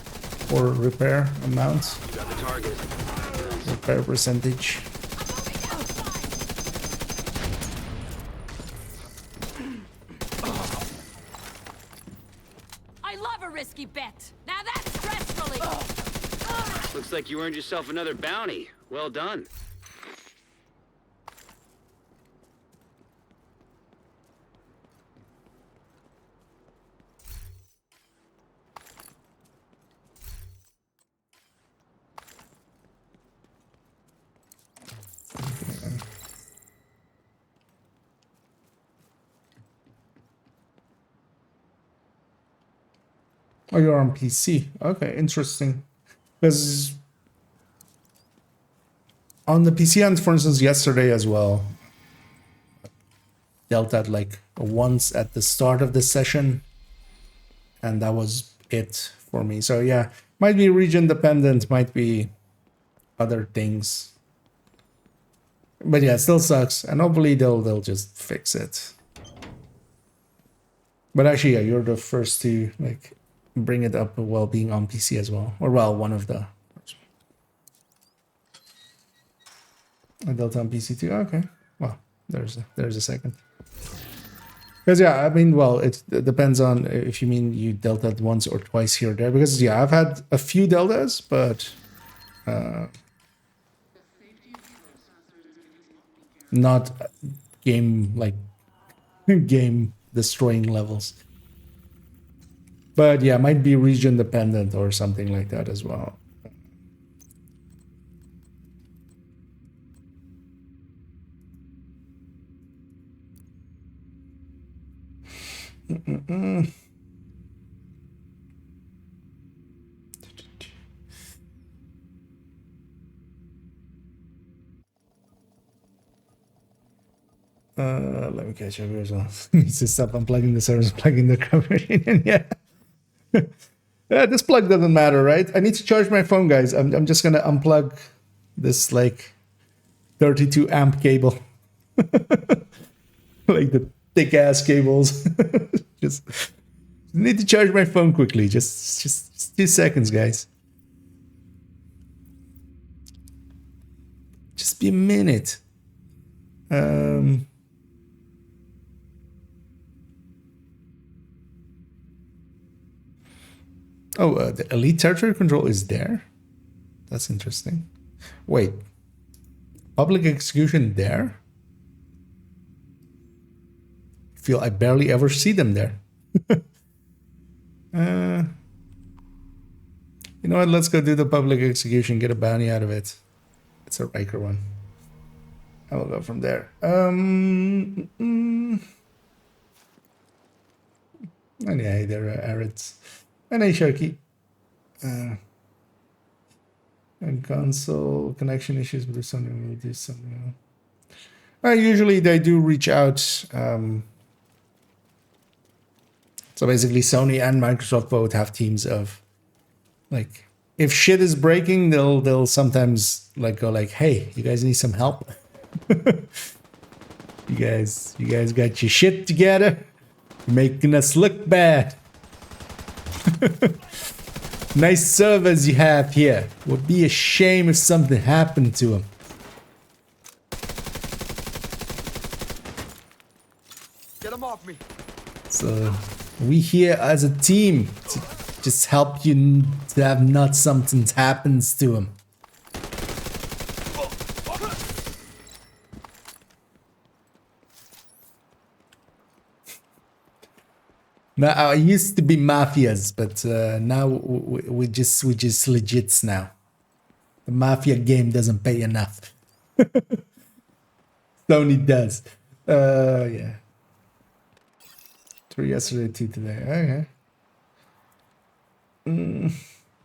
or repair amount, Got the target. repair percentage. I love a risky bet. Now that's stress relief. Looks like you earned yourself another bounty. Well done. Oh, you're on PC. Okay, interesting. Because on the PC end, for instance, yesterday as well, dealt at like once at the start of the session, and that was it for me. So yeah, might be region dependent, might be other things. But yeah, it still sucks, and hopefully they'll just fix it. But actually, yeah, you're the first to like bring it up while being on PC as well, or well, one of the. I dealt on PC too. Okay, well, there's a second. Because yeah, I mean, well, it depends on if you mean you delta once or twice here or there. Because yeah, I've had a few deltas, but not game destroying levels. But yeah, might be region dependent or something like that as well. Let me catch up here as well. Needs to stop unplugging the servers, plugging the coverage in. Yeah. Yeah, this plug doesn't matter, right? I need to charge my phone, guys. I'm just gonna unplug this like 32 amp cable. Like the thick ass cables. Just need to charge my phone quickly. Just 2 seconds, guys. Just be a minute. Oh, the elite territory control is there. That's interesting. Wait, public execution there? Feel I barely ever see them there. You know what? Let's go do the public execution. Get a bounty out of it. It's a Riker one. I will go from there. And yeah, there are Arids. And a Sharky. And console connection issues, but there's something we'll do something. Usually they do reach out. So basically Sony and Microsoft both have teams of like if shit is breaking, they'll sometimes like go like, hey, you guys need some help? you guys got your shit together? You're making us look bad. Nice servers you have here. Would be a shame if something happened to them. Get him off me. So we here as a team to just help you to have not something happens to him. Now I used to be mafias, but now we just legits now. The mafia game doesn't pay enough. Sony does. Yeah. 3 yesterday, 2 today. Okay.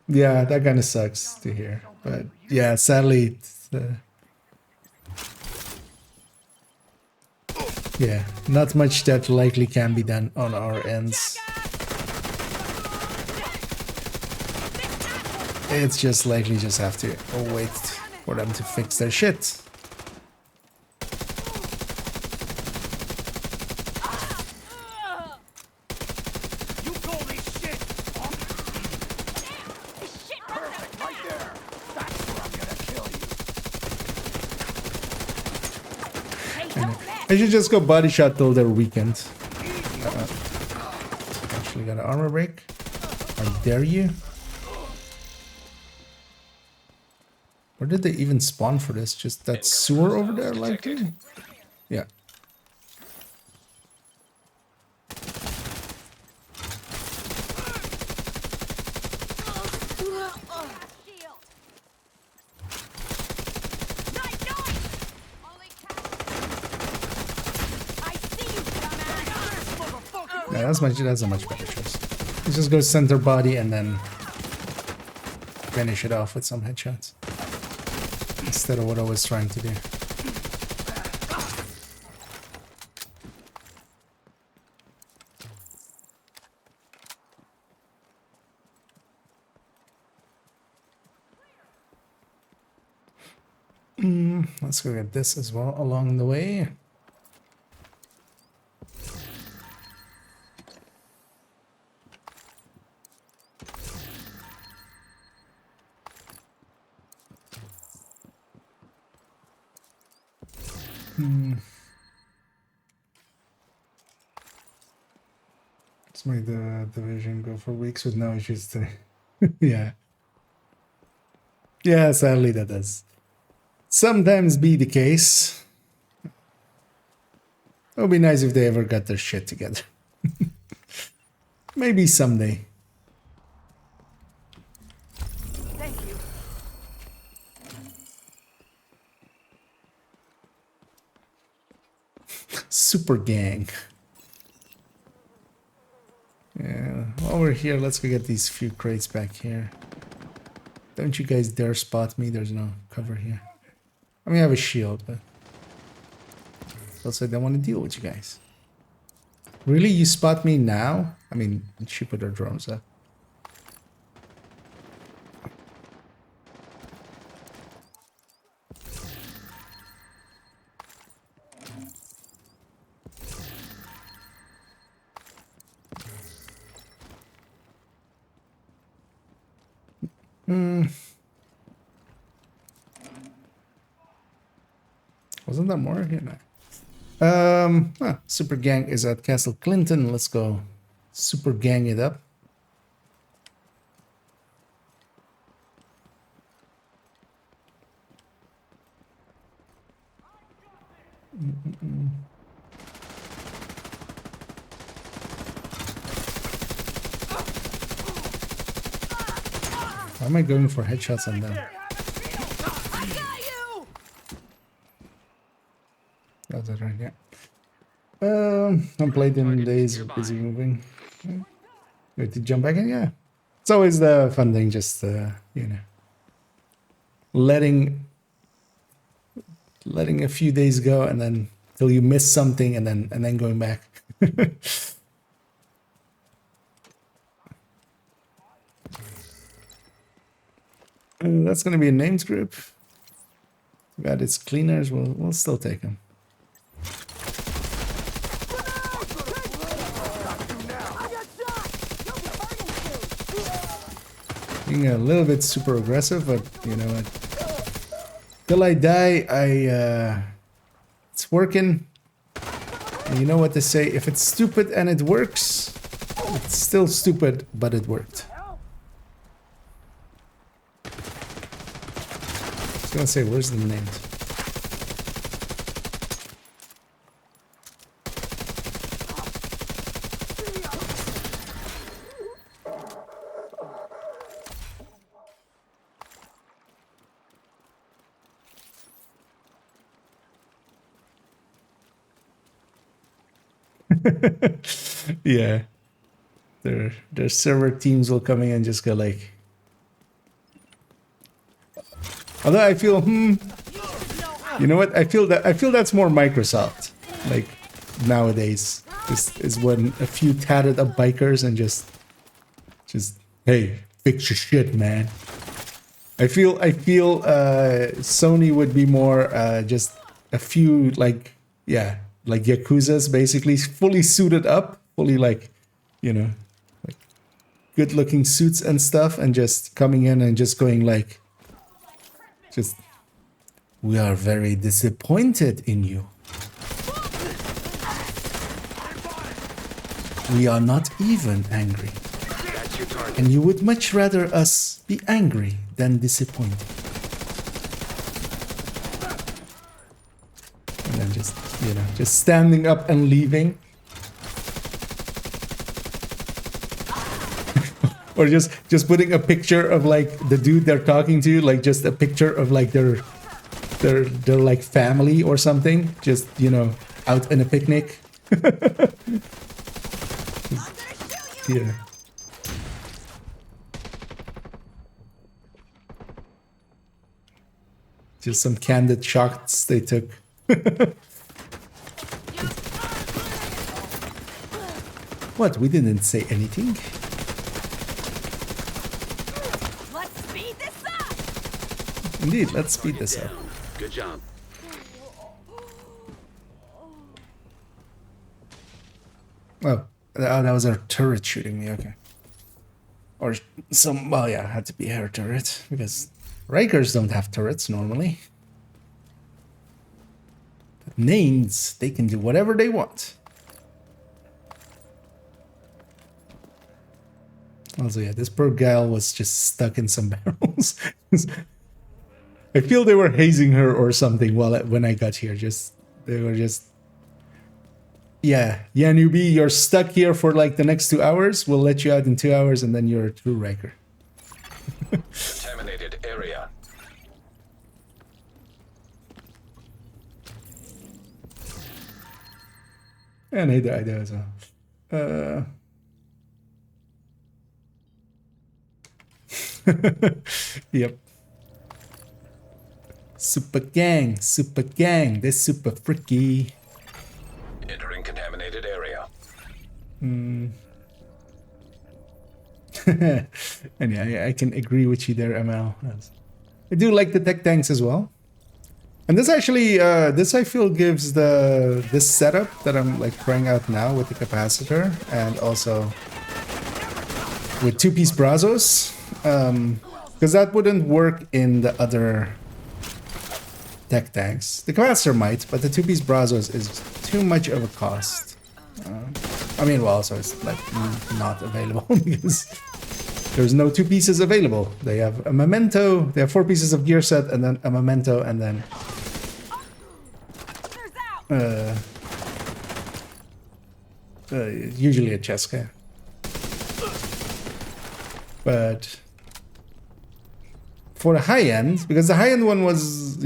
Yeah, that kind of sucks to hear. But yeah, sadly, yeah, not much that likely can be done on our ends. It's just likely just have to wait for them to fix their shit. You call me shit! Perfect, right there! That's where I'm gonna kill you! I should just go body shot till their weekend. Actually got an armor break. I dare you. Where did they even spawn for this? Just that sewer over there, likely? Yeah. Yeah, that's a much better choice. Let's just go center body and then finish it off with some headshots. Instead of what I was trying to do. Let's go get this as well along the way. Let's make the division go for weeks with no issues today. Yeah. Yeah, sadly that does sometimes be the case. It would be nice if they ever got their shit together. Maybe someday. Thank you. Super gang. Yeah, while we're here, let's go get these few crates back here. Don't you guys dare spot me, there's no cover here. I mean, I have a shield, but also I don't want to deal with you guys. Really? You spot me now? I mean, she put her drones up. Wasn't there more here? No. Super Gang is at Castle Clinton. Let's go Super Gang it up. Why am I going for headshots on them? That's it right, yeah. I'm played in days, busy moving. Wait to jump back in? Yeah. It's always the fun thing, just, you know, letting a few days go and then till you miss something and then going back. That's gonna be a names group. Got its cleaners, we'll still take them. Being a little bit super aggressive, but you know what? Till I die, it's working. And you know what they say, if it's stupid and it works, it's still stupid, but it worked. I was gonna say, where's the names? Yeah. Their server teams will come in and just go like. Although I feel, you know what? I feel that's more Microsoft. Like nowadays, is when a few tatted up bikers and just hey, fix your shit, man. I feel Sony would be more just a few like Yakuzas basically fully suited up, fully like, you know, like good looking suits and stuff, and just coming in and just going like, just, we are very disappointed in you. We are not even angry. That's your target. And you would much rather us be angry than disappointed. And then just, you know, just standing up and leaving. Or just putting a picture of like the dude they're talking to, like just a picture of like their like family or something, just, you know, out in a picnic. Yeah. Just some candid shots they took. What? We didn't say anything. Let's speed this up. Indeed, let's speed this up. Down. Good job. Oh, that was our turret shooting me. Okay. Or some. Well, yeah, it had to be her turret because Rikers don't have turrets normally. But Nanes, they can do whatever they want. Also, yeah, this poor gal was just stuck in some barrels. I feel they were hazing her or something when I got here. They were just. Yeah, newbie, you're stuck here for like the next 2 hours. We'll let you out in 2 hours, and then you're a true Riker. Contaminated area. And hey, there as well. Yep. Super gang, they're super freaky. Entering contaminated area. And yeah, I can agree with you there, ML. I do like the tech tanks as well. And this actually, this I feel gives this setup that I'm like trying out now with the capacitor and also with two-piece Brazos, because that wouldn't work in the other tech tanks. The capacitor might, but the two-piece Brazos is too much of a cost. I mean, well, also it's like not available because there's no two pieces available. They have a memento, they have 4 pieces of gear set, and then a memento, and then usually a Cheska. But for the high end, because the high end one was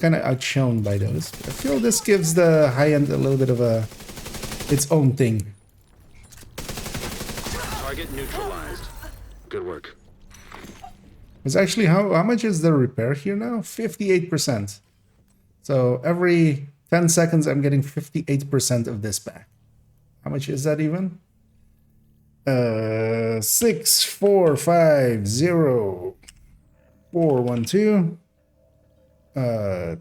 kind of outshone by those. I feel this gives the high end a little bit of its own thing. Target neutralized. Good work. It's actually how much is the repair here now? 58%. So every 10 seconds I'm getting 58% of this back. How much is that even? 6450412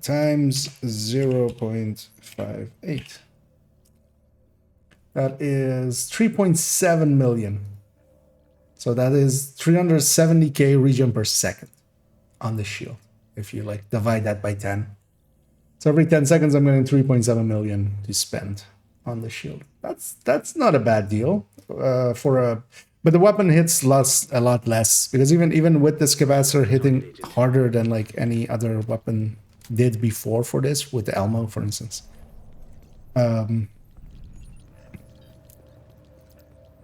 times 0.58. That is 3.7 million. So that is 370k regen per second on the shield. If you like divide that by 10. So every 10 seconds I'm getting 3.7 million to spend on the shield. That's not a bad deal but the weapon hits a lot less, because even with this capacitor hitting harder than like any other weapon did before for this, with the Elmo for instance.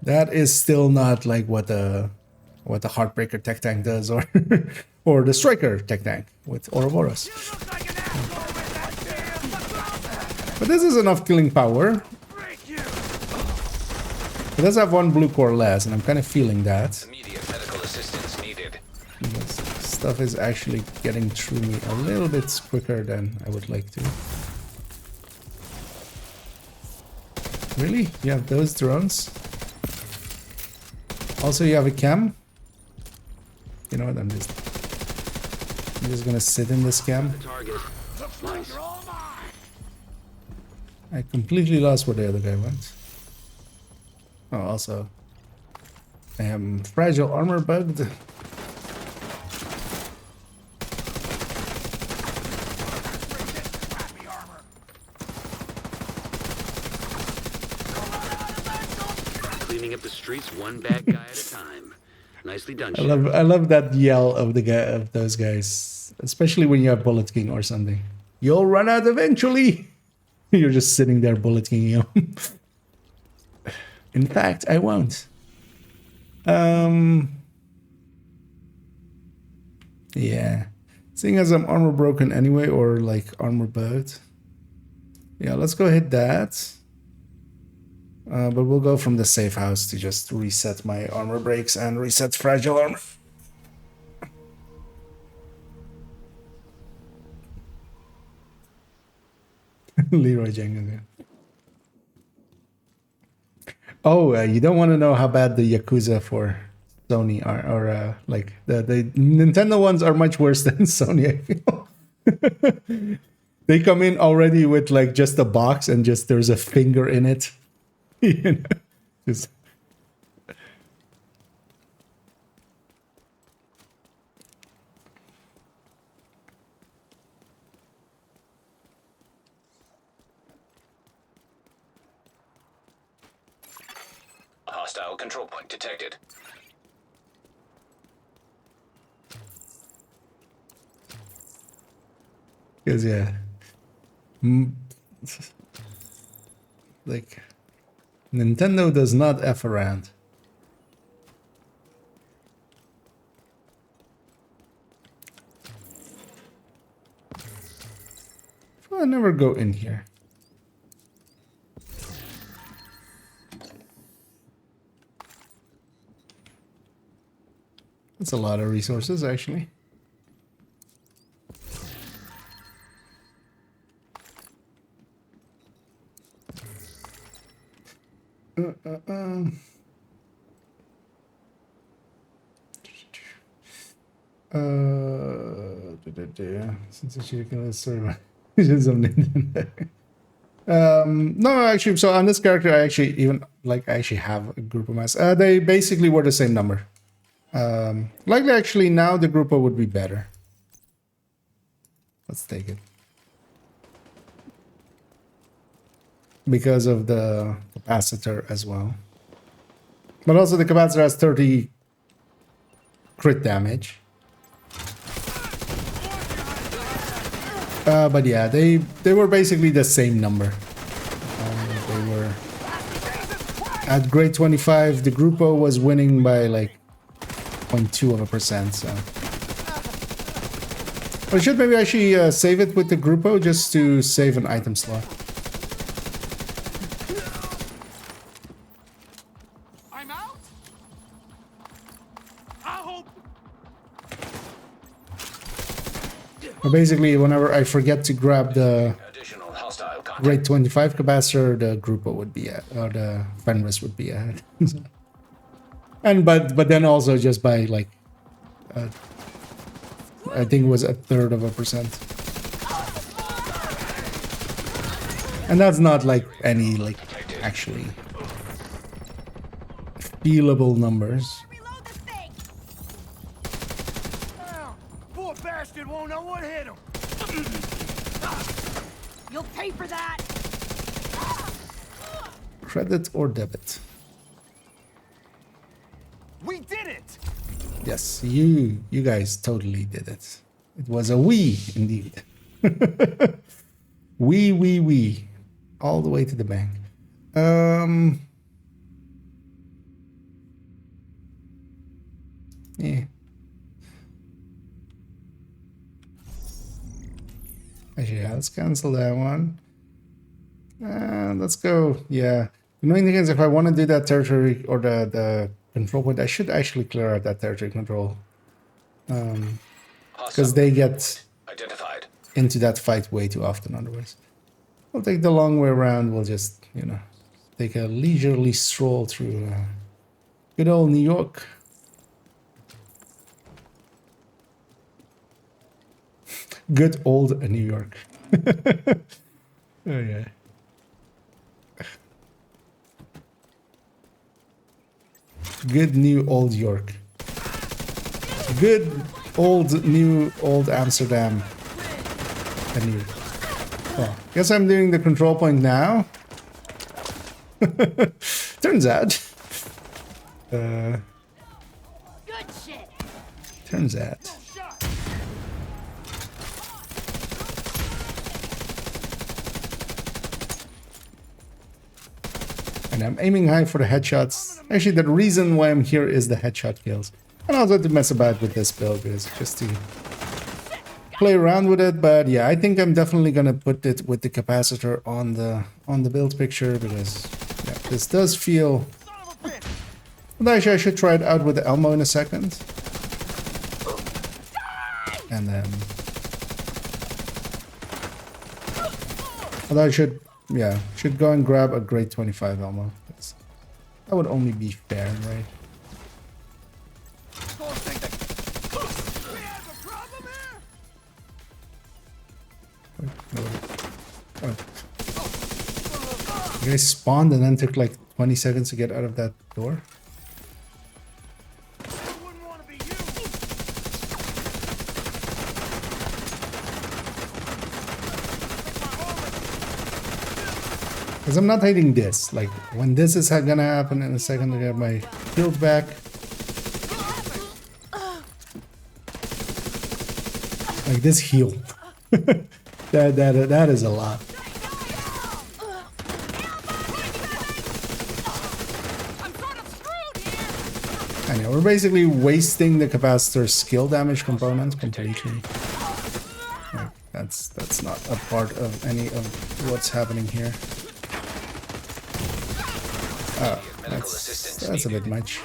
That is still not like what the Heartbreaker tech tank does, or or the Striker tech tank with Ouroboros. But this is enough killing power. It does have one blue core less, and I'm kind of feeling that. Immediate medical assistance needed. Because stuff is actually getting through me a little bit quicker than I would like to. Really? You have those drones? Also, you have a cam? You know what? I'm just gonna sit in this cam. Target. Nice. I completely lost where the other guy went. Oh, also, I am fragile armor bugged. Cleaning up the streets one bad guy at a time. Nicely done, I Sheriff. love that yell of those guys, especially when you have Bullet King or something. You'll run out eventually. You're just sitting there Bullet King, you know. In fact, I won't. Yeah. Seeing as I'm armor broken anyway, or like armor bugged. Yeah, let's go hit that. But we'll go from the safe house to just reset my armor breaks and reset fragile armor. Leroy Jenkins. Oh, you don't want to know how bad the Yakuza for Sony are, or like the Nintendo ones are much worse than Sony, I feel. They come in already with like just a box and just there's a finger in it. You know? Just Hostile control point detected. because yeah, like Nintendo does not F around. I'll never go in here. That's a lot of resources, actually. Since I should go sorry, no, actually, so on this character, I actually have a group of mass. They basically were the same number. Likely, actually, now the group would be better. Let's take it. Because of the capacitor as well. But also the capacitor has 30 crit damage. But yeah, they were basically the same number. They were at grade 25. The Grupo was winning by like 0.2%. So I should maybe actually save it with the Grupo just to save an item slot. I'm out. I hope. But basically, whenever I forget to grab the Additional hostile contact. grade 25 capacitor, the Grupo would be at, or the Fenris would be at. And but then also just by like, I think it was 1/3%. And that's not like any like actually feelable numbers. Reload the thing! Poor bastard won't know what hit him. You'll pay for that! Credit or debit? We did it. Yes, you guys totally did it. It was a we indeed. We. All the way to the bank. Yeah. Actually, yeah, let's cancel that one. Let's go. Yeah. The main thing is if I want to do that territory or the control point, I should actually clear out that territory control. Because Hostile they get identified. into that fight way too often otherwise. We'll take the long way around. We'll just, you know, take a leisurely stroll through good old New York. Good old New York. Oh, yeah. Good new old York. Good old new old Amsterdam. And New. Oh, guess I'm doing the control point now. Turns out. Good shit. Turns out. And I'm aiming high for the headshots. Actually, the reason why I'm here is the headshot kills. And also to mess about with this build is just to play around with it. But yeah, I think I'm definitely gonna put it with the capacitor on the build picture because yeah, this does feel. But actually, I should try it out with the Elmo in a second. And then. Although I should. Yeah, should go and grab a grade 25 Elmo. That would only be fair, right? Oh. You guys spawned and then took like 20 seconds to get out of that door? Because I'm not hating this. Like, when this is gonna happen in a second to get my shield back. Like, this heal. that is a lot. I know, we're basically wasting the capacitor's skill damage component completely. Like, that's not a part of any of what's happening here. Oh, that's a bit much.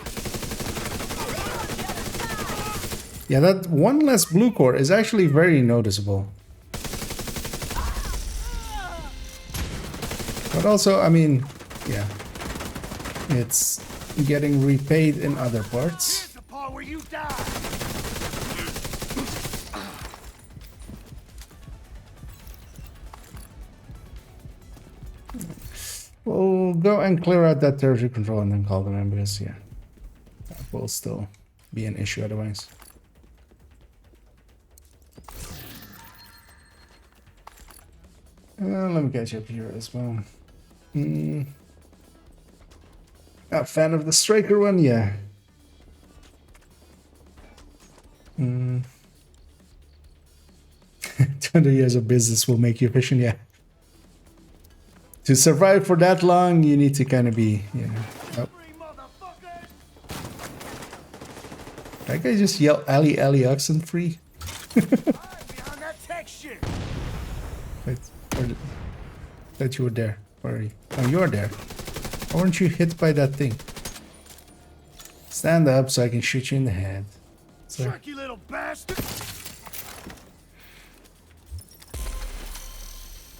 Yeah, that one less blue core is actually very noticeable. But also, I mean, yeah, it's getting repaid in other parts. The part where you die. We'll go and clear out that territory control and then call them in because, yeah, that will still be an issue otherwise. Let me catch up here as well. A fan of the striker one? Yeah. 200 years of business will make you efficient, yeah. To survive for that long, you need to kind of be, you know. Oh. That guy just yelled Ali Ali oxen free. Wait, thought you were there. Where are you? Oh, you're there. Why weren't you hit by that thing? Stand up so I can shoot you in the head. So. You little bastard.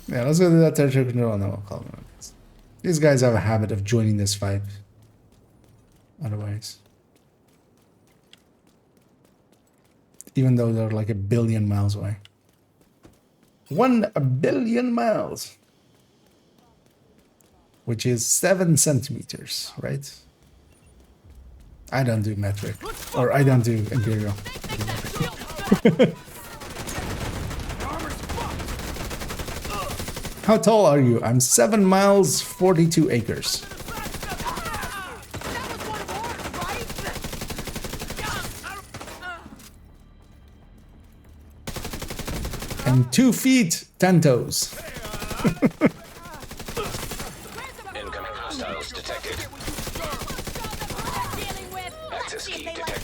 Yeah, let's go to that territory control and then we'll call them. These guys have a habit of joining this fight. Otherwise. Even though they're like 1 billion miles away. 1 billion miles! Which is 7 centimeters, right? I don't do metric. Or I don't do imperial. How tall are you? I'm 7 miles, 42 acres. And 2 feet, 10 toes. Incoming hostiles detected. Access key detected.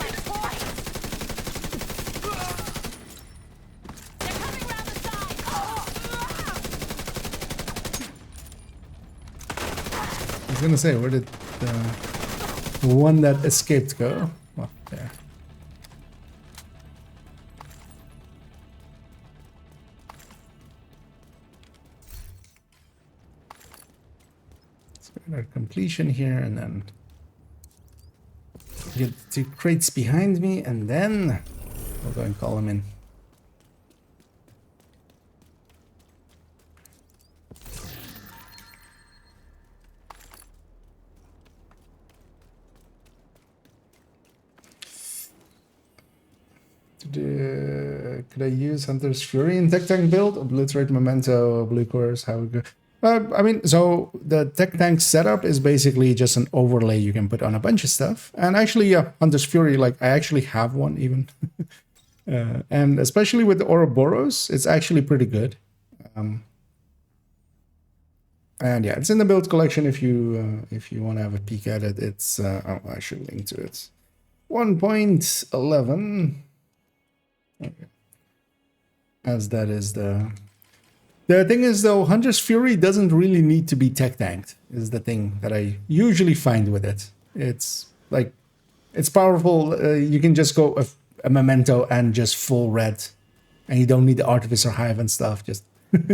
gonna say, where did the one that escaped go? Well, there. Let's get our completion here, and then get the 2 crates behind me, and then we'll go and call them in. Could I use Hunter's Fury in Tech Tank build? Obliterate Memento, Blue Course, how we go? I mean, so the Tech Tank setup is basically just an overlay you can put on a bunch of stuff. And actually, yeah, Hunter's Fury, like, I actually have one even. And especially with the Ouroboros, it's actually pretty good. And yeah, it's in the build collection if you want to have a peek at it. It's, oh, I should link to it. 1.11. Okay. As that is the thing is, though, Hunter's Fury doesn't really need to be tech tanked, is the thing that I usually find with it. It's like, it's powerful. You can just go a Memento and just full red, and you don't need the Artificer Hive and stuff. Just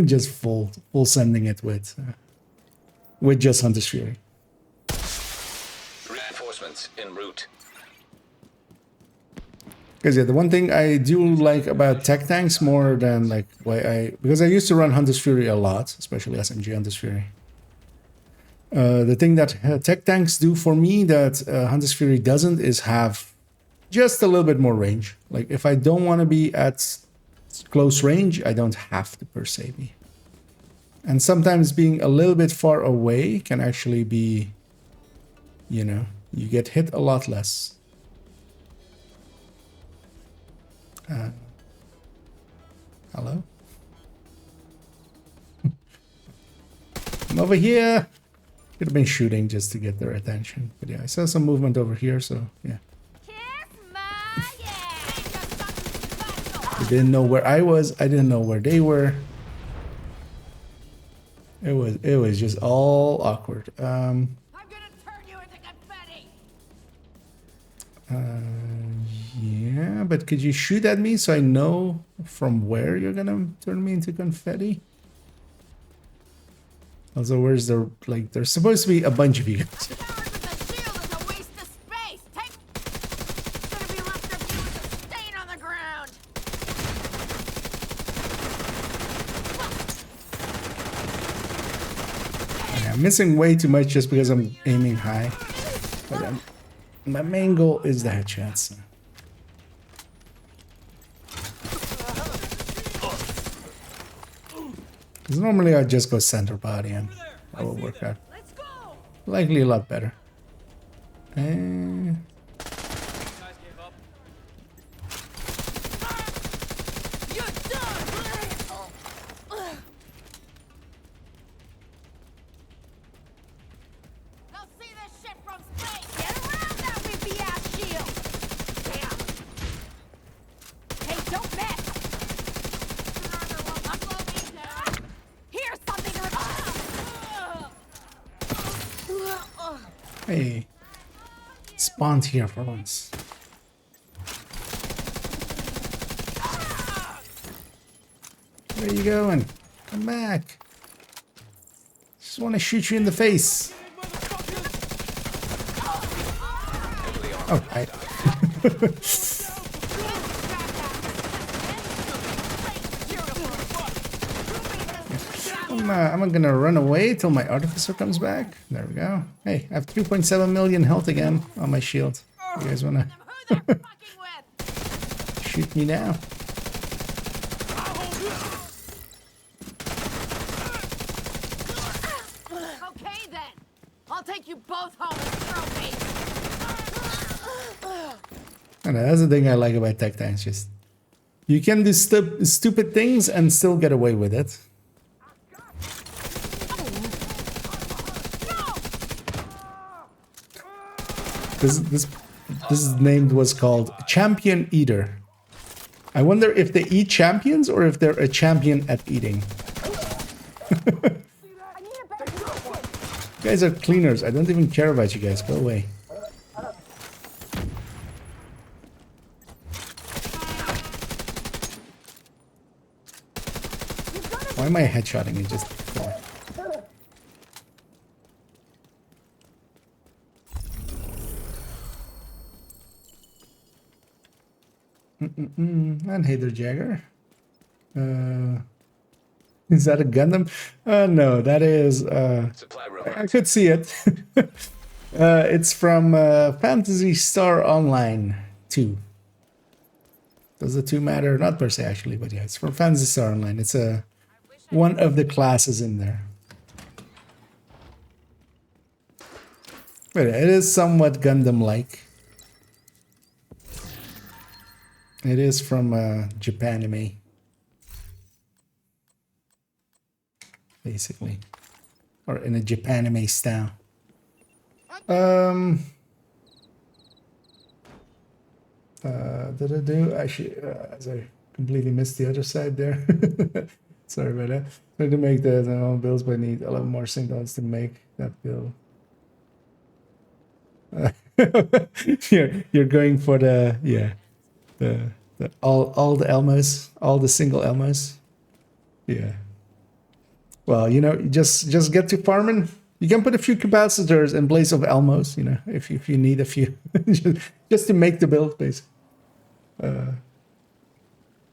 just full sending it with just Hunter's Fury. Reinforcements en route. Because yeah, the one thing I do like about tech tanks more than like because I used to run Hunter's Fury a lot, especially SMG Hunter's Fury. The thing that tech tanks do for me that Hunter's Fury doesn't is have just a little bit more range. Like if I don't want to be at close range, I don't have to per se be. And sometimes being a little bit far away can actually be, you know, you get hit a lot less. Hello? I'm over here. Could have been shooting just to get their attention. But yeah, I saw some movement over here, so yeah. They didn't know where I was. I didn't know where they were. It was just all awkward. I'm gonna turn you into confetti. Yeah, but could you shoot at me so I know from where you're gonna turn me into confetti? Also, where's the, like, there's supposed to be a bunch of you guys. The shield is a waste of space. Gonna be left up here with a stain on the ground. Yeah, I'm missing way too much just because I'm aiming high. But my main goal is the headshots. Because normally I just go center body and that will work out. Let's go. Likely a lot better. And You're done. They'll see this shit from space. Get around that wimpy ass shield. Damn. Hey, don't miss. Here's something to hey, spawned here for once. Where are you going? Come back. Just want to shoot you in the face. Oh, hi. I'm gonna run away till my Artificer comes back. There we go. Hey, I have 3.7 million health again on my shield. You guys wanna shoot me now? Okay then. I'll take you both home as trophies. And that's the thing I like about tech tanks. Just you can do stupid things and still get away with it. This named was called Champion Eater. I wonder if they eat champions or if they're a champion at eating. You guys are cleaners. I don't even care about you guys. Go away. Why am I headshotting you? Just and Heather Jagger. Is that a Gundam? No, that is. Supply room. I could see it. It's from Fantasy Star Online 2. Does the 2 matter? Not per se, actually, but yeah, it's from Fantasy Star Online. It's one of the classes in there. But it is somewhat Gundam-like. It is from Japan anime, basically, or in a Japan anime style. Did I do? Actually, as I completely missed the other side there. Sorry about that. I need to make the builds, but I need 11 more singles to make that build. You're going for the all the Elmos, all the single Elmos. Yeah. Well, you know, just get to farming. You can put a few capacitors in place of Elmos, you know, if you need a few, just to make the build, basically.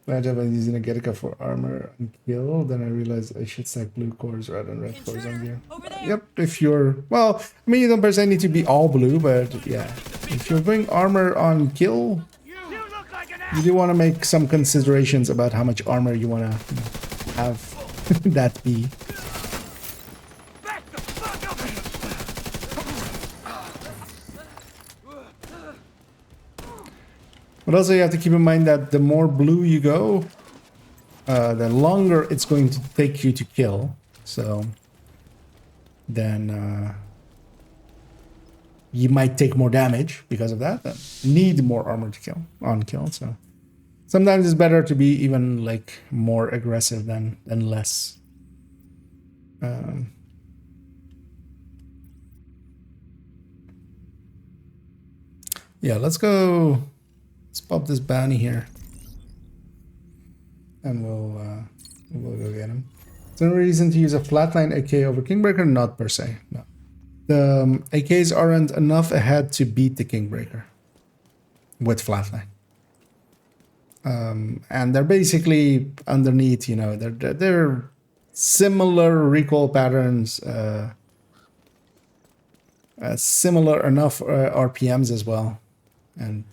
Imagine I'm using a Getica for armor and kill, then I realized I should stack blue cores rather than red cores on gear. Yep, if you're, well, I mean, you don't per se need to be all blue, but yeah. If you're doing armor on kill, you do want to make some considerations about how much armor you want to have that be. But also you have to keep in mind that the more blue you go, the longer it's going to take you to kill. So then you might take more damage because of that. And need more armor to kill on kill. So sometimes it's better to be even like more aggressive than less. Yeah, let's go. Let's pop this bounty here, and we'll go get him. Is there a reason to use a flatline AK over Kingbreaker? Not per se. No, the AKs aren't enough ahead to beat the Kingbreaker with flatline. And they're basically underneath. You know, they're similar recoil patterns, similar enough RPMs as well, and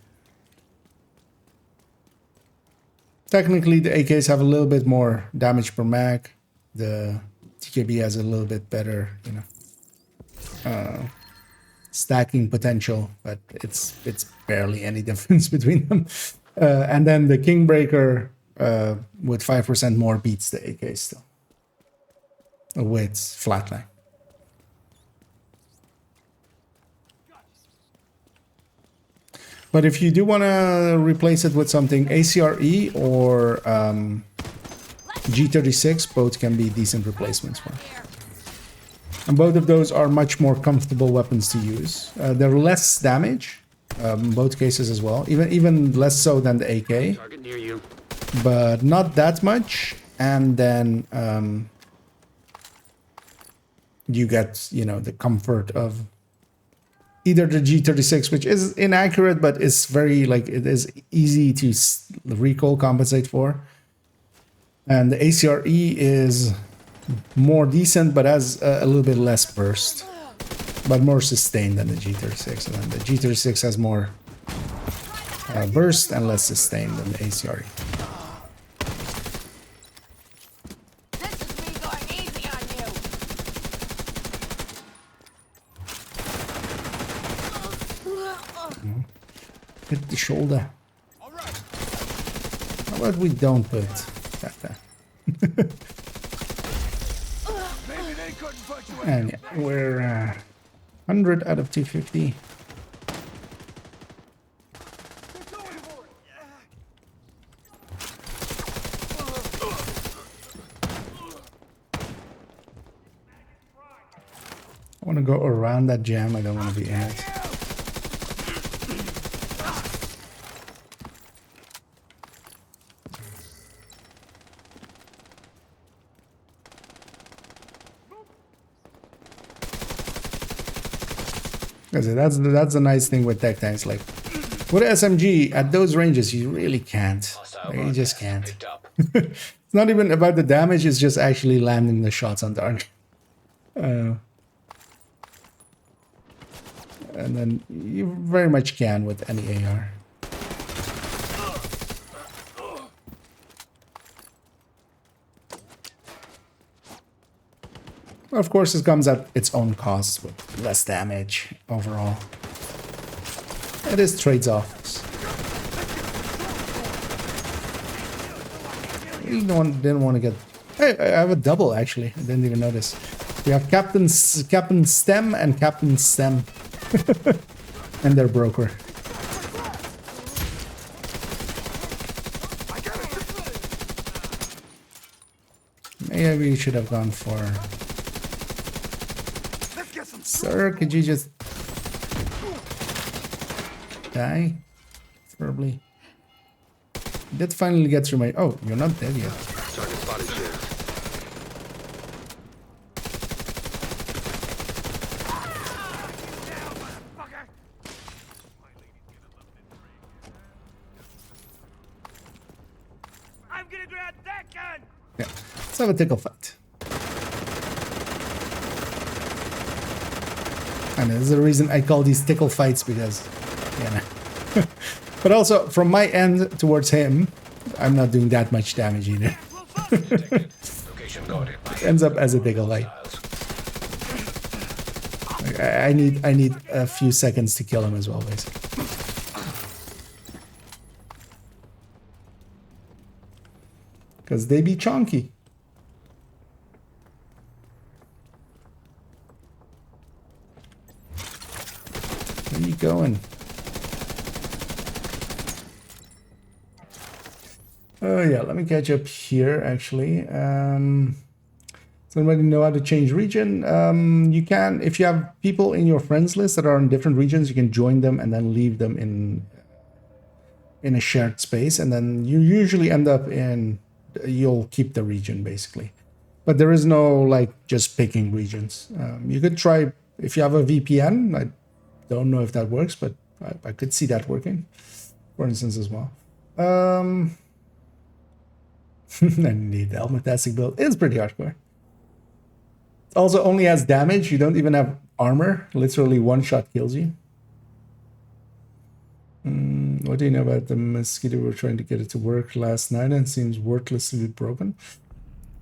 technically, the AKs have a little bit more damage per mag. The TKB has a little bit better, you know, stacking potential, but it's barely any difference between them. And then the Kingbreaker with 5% more beats the AK still with flatline. But if you do want to replace it with something ACRE or G36, both can be decent replacements for. And both of those are much more comfortable weapons to use. They're less damage, in both cases as well, even less so than the AK. Target near you. But not that much. And then you get, you know, the comfort of either the G36, which is inaccurate, but it's very, like, it is easy to recoil compensate for. And the ACRE is more decent, but has a little bit less burst, but more sustained than the G36. And then the G36 has more burst and less sustained than the ACRE. This is me going easy on you. Hit the shoulder. How about we don't put that there? Maybe they couldn't put you in. And yeah, we're 100 out of 250. I want to go around that jam. I don't want to be in it. That's the nice thing with tech tanks. Like with SMG at those ranges, you really can't. Like, you just can't. Picked up. It's not even about the damage. It's just actually landing the shots on target. And then you very much can with any AR. Of course, it comes at its own cost with less damage overall. It is trades-offs. Didn't want to get... Hey, I have a double, actually. I didn't even notice. We have Captain Stem and Captain Stem. And their broker. Maybe we should have gone for... Sir, could you just... die? Probably. Did finally get through my... Oh, you're not dead yet. Target spotted, Sheriff. I'm gonna grab that gun! Yeah. Let's have a tickle fight. And there's a reason I call these tickle fights because, yeah. But also, from my end towards him, I'm not doing that much damage either. Location guarded by Ends up as a tickle fight. Like, I need a few seconds to kill him as well, basically. Because they be chonky. Where are you going? Oh yeah, let me catch up here actually. Somebody know how to change region? You can, if you have people in your friends list that are in different regions, you can join them and then leave them in a shared space, and then you usually end up in, you'll keep the region basically. But there is no like just picking regions. You could try if you have a VPN. I don't know if that works, but I could see that working, for instance, as well. Indeed, the helmetastic build is pretty hardcore. It also only has damage. You don't even have armor. Literally one shot kills you. What do you know about the mosquito? We're trying to get it to work last night and it seems worthlessly broken.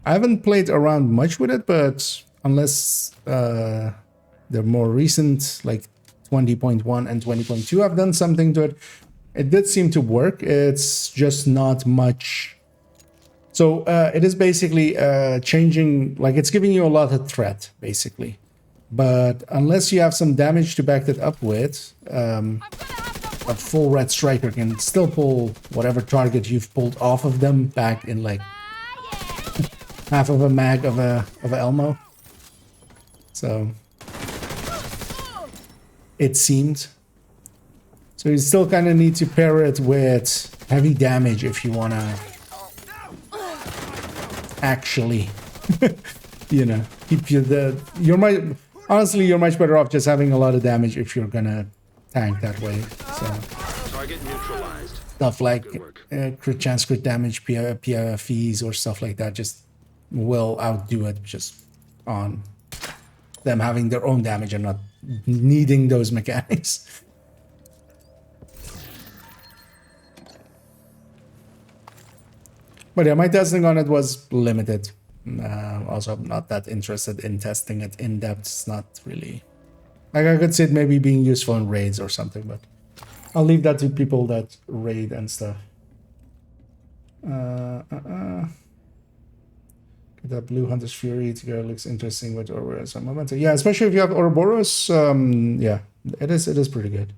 I haven't played around much with it, but unless the more recent, like 20.1 and 20.2 have done something to it, it did seem to work. It's just not much. So it is basically changing, like it's giving you a lot of threat, basically. But unless you have some damage to back it up with, a full red striker can still pull whatever target you've pulled off of them back in like half of a mag of a Elmo. So it seemed. So you still kind of need to pair it with heavy damage if you want to actually, you know, keep you honestly, you're much better off just having a lot of damage if you're gonna tank that way. So Target neutralized. stuff like crit chance, crit damage, PFEs or stuff like that just will outdo it just on them having their own damage and not needing those mechanics. But yeah, my testing on it was limited. Also, I'm not that interested in testing it in depth. It's not really... Like, I could see it maybe being useful in raids or something, but I'll leave that to people that raid and stuff. That Blue Hunter's Fury together looks interesting with Ouroboros and Momentum. Yeah, especially if you have Ouroboros, yeah, it is pretty good.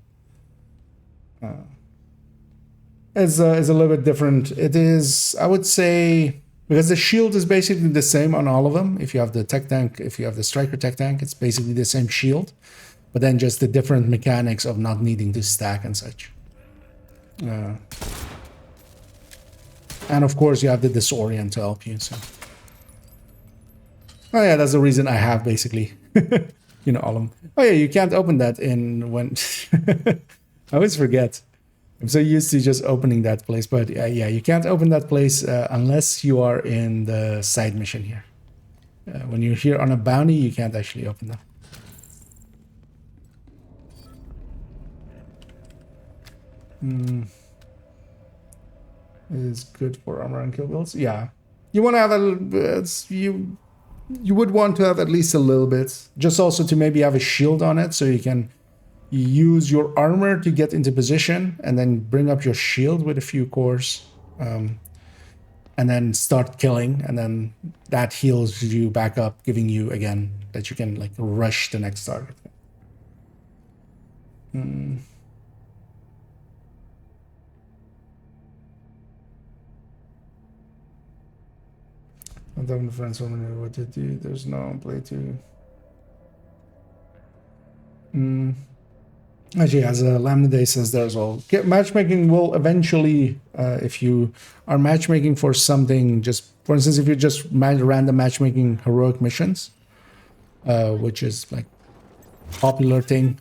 It's a little bit different. It is, I would say, Because the shield is basically the same on all of them. If you have the tech tank, if you have the striker tech tank, it's basically the same shield, but then just the different mechanics of not needing to stack and such. And of course you have the disorient to help you. So, oh yeah, that's the reason I have basically, you know, all of them. Oh yeah, you can't open that in when. I always forget. I'm so used to just opening that place, but yeah, you can't open that place unless you are in the side mission here. When you're here on a bounty, you can't actually open them. Is good for armor and kill builds. Yeah, you want to have you would want to have at least a little bit, just also to maybe have a shield on it, so you can use your armor to get into position and then bring up your shield with a few cores, and then start killing, and then that heals you back up, giving you again that you can like rush the next target. I'm talking to friends, women, what to do. There's no play to. Actually, as Lamnaday says there as well, matchmaking will eventually, if you are matchmaking for something, just for instance, if you just random matchmaking heroic missions, which is like popular thing,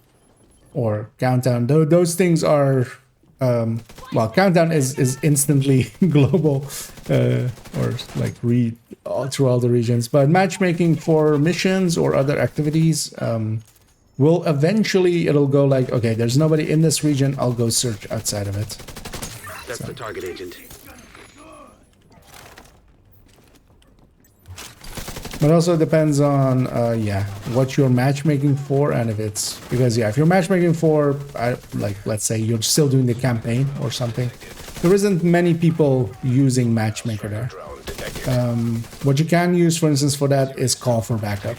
or countdown, those things are, well, countdown is instantly global, or like through all the regions, but matchmaking for missions or other activities, will eventually, it'll go like, okay, there's nobody in this region, I'll go search outside of it. That's the target agent. But also depends on, yeah, what you're matchmaking for, and if it's, because yeah, if you're matchmaking for, like, let's say you're still doing the campaign or something, there isn't many people using matchmaker there. What you can use, for instance, for that is call for backup.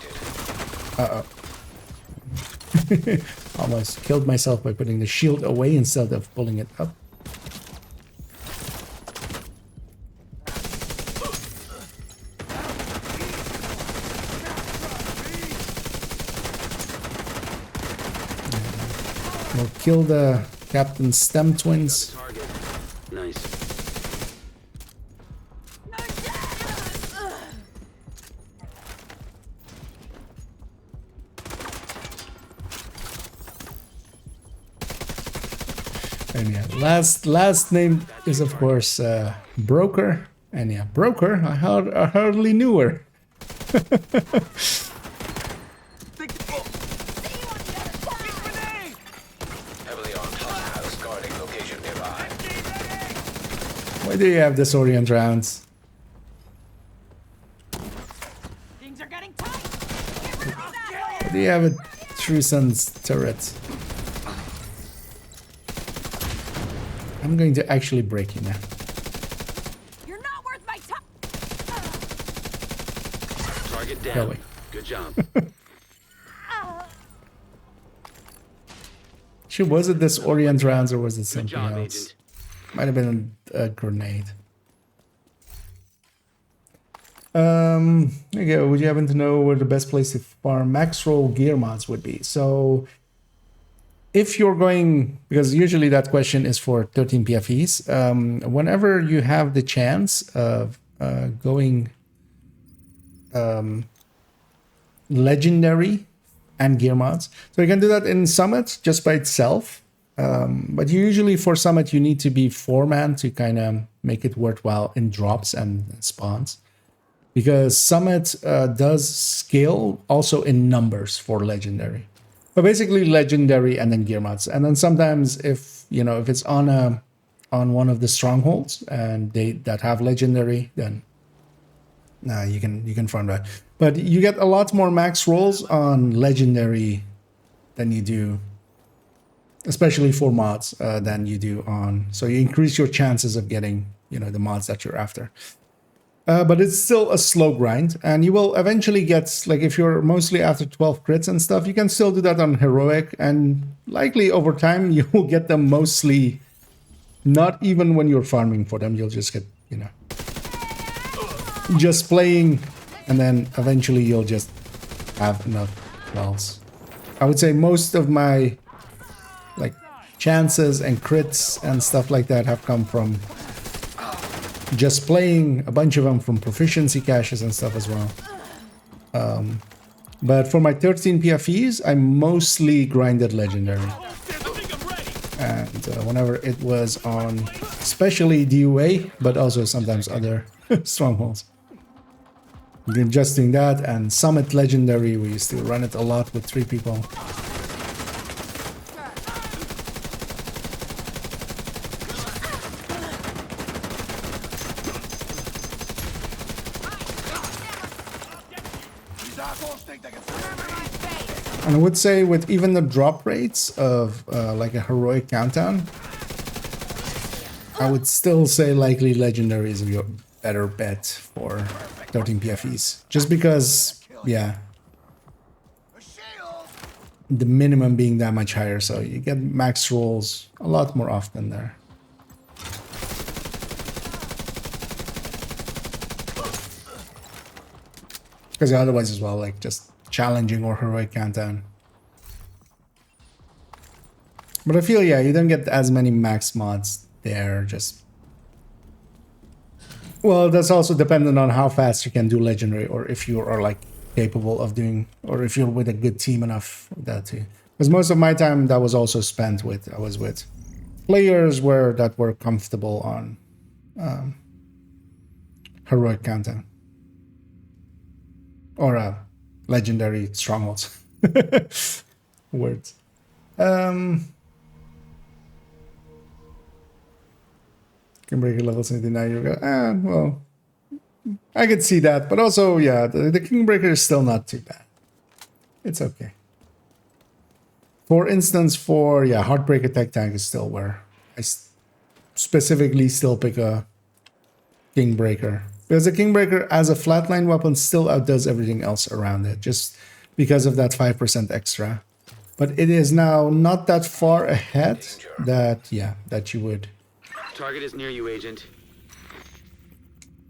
Uh-oh. Almost killed myself by putting the shield away instead of pulling it up. We'll kill the Captain Stem twins. Nice. And yeah, last name is of course Broker. And yeah, Broker, I hardly knew her. Heavily armed hostiles guarding location nearby. Why do you have disorient rounds? Things are getting tight. Why do you have a True Sun's turret? I'm going to actually break you now. You're not worth my time. Target Go down. away. Good job. Was it disorient rounds or was it Good something job, else? agent. Might have been a grenade. Okay, would you happen to know where the best place to farm max roll gear mods would be? So if you're going, because usually that question is for 13 PFEs, whenever you have the chance of going legendary and gear mods, so you can do that in Summit just by itself. But usually for Summit, you need to be 4-man to kind of make it worthwhile in drops and spawns. Because Summit does scale also in numbers for legendary. But basically legendary and then gear mods. And then sometimes if, you know, if it's on one of the strongholds and that have legendary, then you can farm that. But you get a lot more max rolls on legendary than you do, especially for mods, than you do on. So you increase your chances of getting, you know, the mods that you're after. But it's still a slow grind, and you will eventually get, like, if you're mostly after 12 crits and stuff, you can still do that on heroic, and likely over time you will get them mostly, not even when you're farming for them, you'll just get, you know. just playing, and then eventually you'll just have enough wells. I would say most of my like chances and crits and stuff like that have come from just playing, a bunch of them from proficiency caches and stuff as well. But for my 13 PFEs, I mostly grinded legendary. And whenever it was on, especially DUA, but also sometimes other strongholds. Just doing that, and Summit Legendary, we used to run it a lot with 3 people. These assholes think they can stand Remember my face. And I would say with even the drop rates of like a heroic countdown, I would still say likely legendary is your better bet for 13 PFEs. Just because, yeah, a shield. the minimum being that much higher, so you get max rolls a lot more often there. Because otherwise as well, like just challenging or heroic countdown. But I feel, yeah, you don't get as many max mods there, just... Well, that's also dependent on how fast you can do legendary, or if you are like capable of doing, or if you're with a good team enough for that too. Because most of my time that was also spent with, I was with players that were comfortable on heroic countdown. Or legendary strongholds. Words. Can break a level 79. You go, well, I could see that, but also, yeah, the Kingbreaker is still not too bad. It's okay. For instance, Heartbreaker Tech Tank is still where I specifically still pick a Kingbreaker. Because the Kingbreaker as a flatline weapon still outdoes everything else around it, just because of that 5% extra. But it is now not that far ahead that you would... Target is near you, Agent.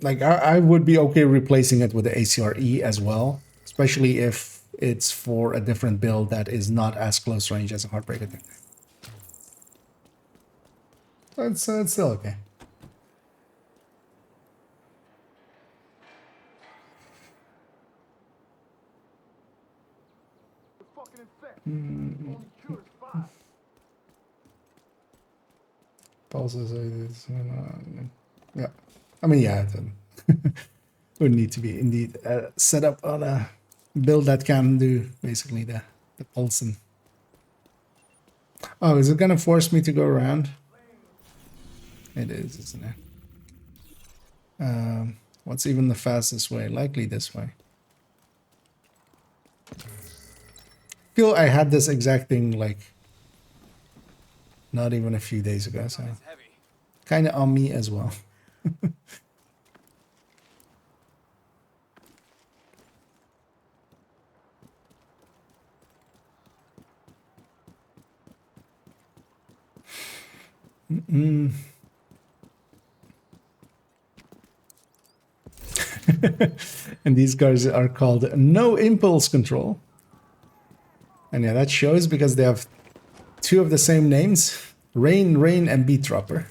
Like, I would be okay replacing it with the ACRE as well, especially if it's for a different build that is not as close range as a Heartbreaker Tech Tank. So it's still okay. Fucking infect. Only cure is 5. Pulses, yeah. I mean, yeah, it would need to be indeed set up on a build that can do basically the pulsing. Oh, is it gonna force me to go around? It is, isn't it? What's even the fastest way? Likely this way. I feel I had this exact thing like not even a few days ago, so kind of on me as well. And these guys are called no impulse control. And yeah, that shows because they have 2 of the same names, Rain, and Beat Dropper.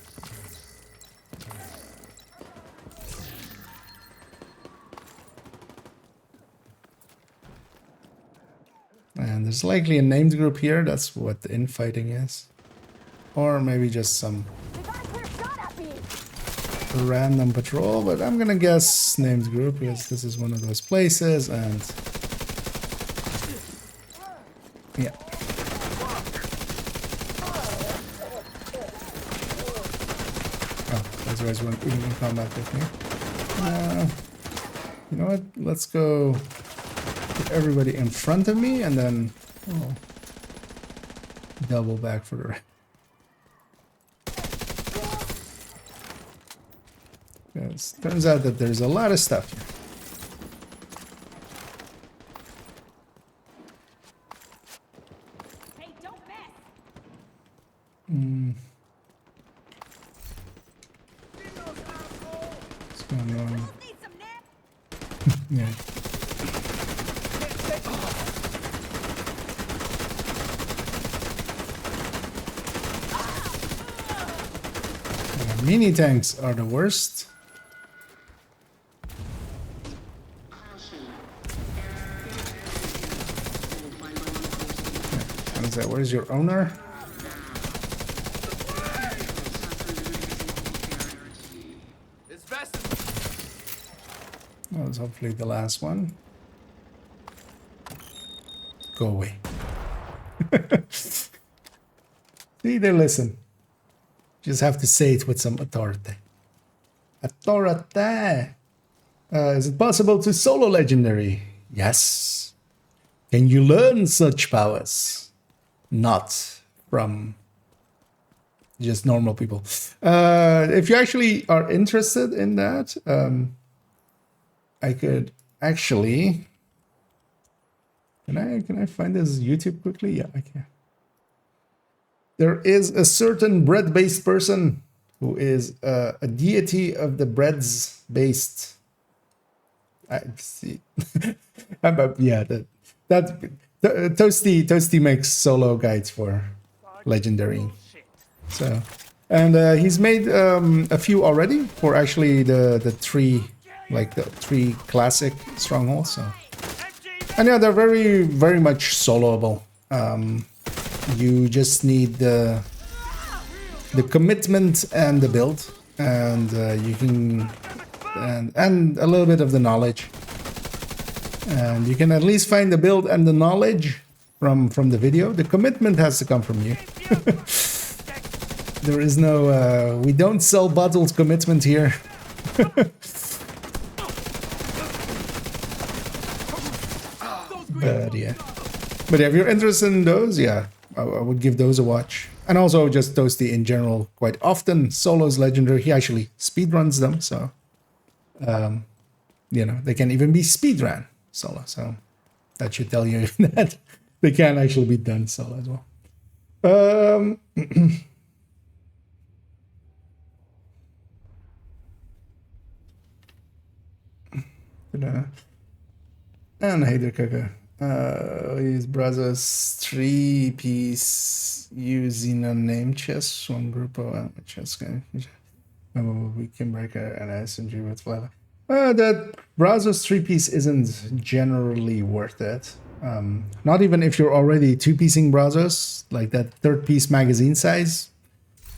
And there's likely a named group here, that's what the infighting is. Or maybe just some random patrol, but I'm gonna guess named group because this is one of those places, and yeah. Oh, those guys weren't even in combat with me. You know what? Let's go put everybody in front of me, and then double back for the rest. Yes, turns out that there's a lot of stuff here. Hey, don't mess. What's going on? Need some nap? Yeah. Mini tanks are the worst. How is that? Where's your owner? That was hopefully the last one. Go away. See, they listen. Just have to say it with some authority. Authority! Is it possible to solo legendary? Yes. Can you learn such powers? Not from just normal people. If you actually are interested in that, I could actually... Can I find this YouTube quickly? Yeah, I can. There is a certain bread-based person who is a deity of the breads-based. I see. But yeah, Toasty makes solo guides for legendary. So, and he's made a few already for actually the three classic strongholds. So, and yeah, they're very much soloable. You just need the commitment and the build, and you can and a little bit of the knowledge, and you can at least find the build and the knowledge from the video. The commitment has to come from you. There is no we don't sell bottled commitment here. But yeah, if you're interested in those, yeah, I would give those a watch. And also just Toasty in general, quite often solos legendary. He actually speedruns them, so you know, they can even be speedrun solo. So that should tell you that they can actually be done solo as well. And hey there, Kaka. His brother's 3-piece using a name chess, one group of chess game. We can break an SMG with flavor. That browser's 3-piece isn't generally worth it. Not even if you're already 2-piecing browsers, like that 3rd-piece magazine size.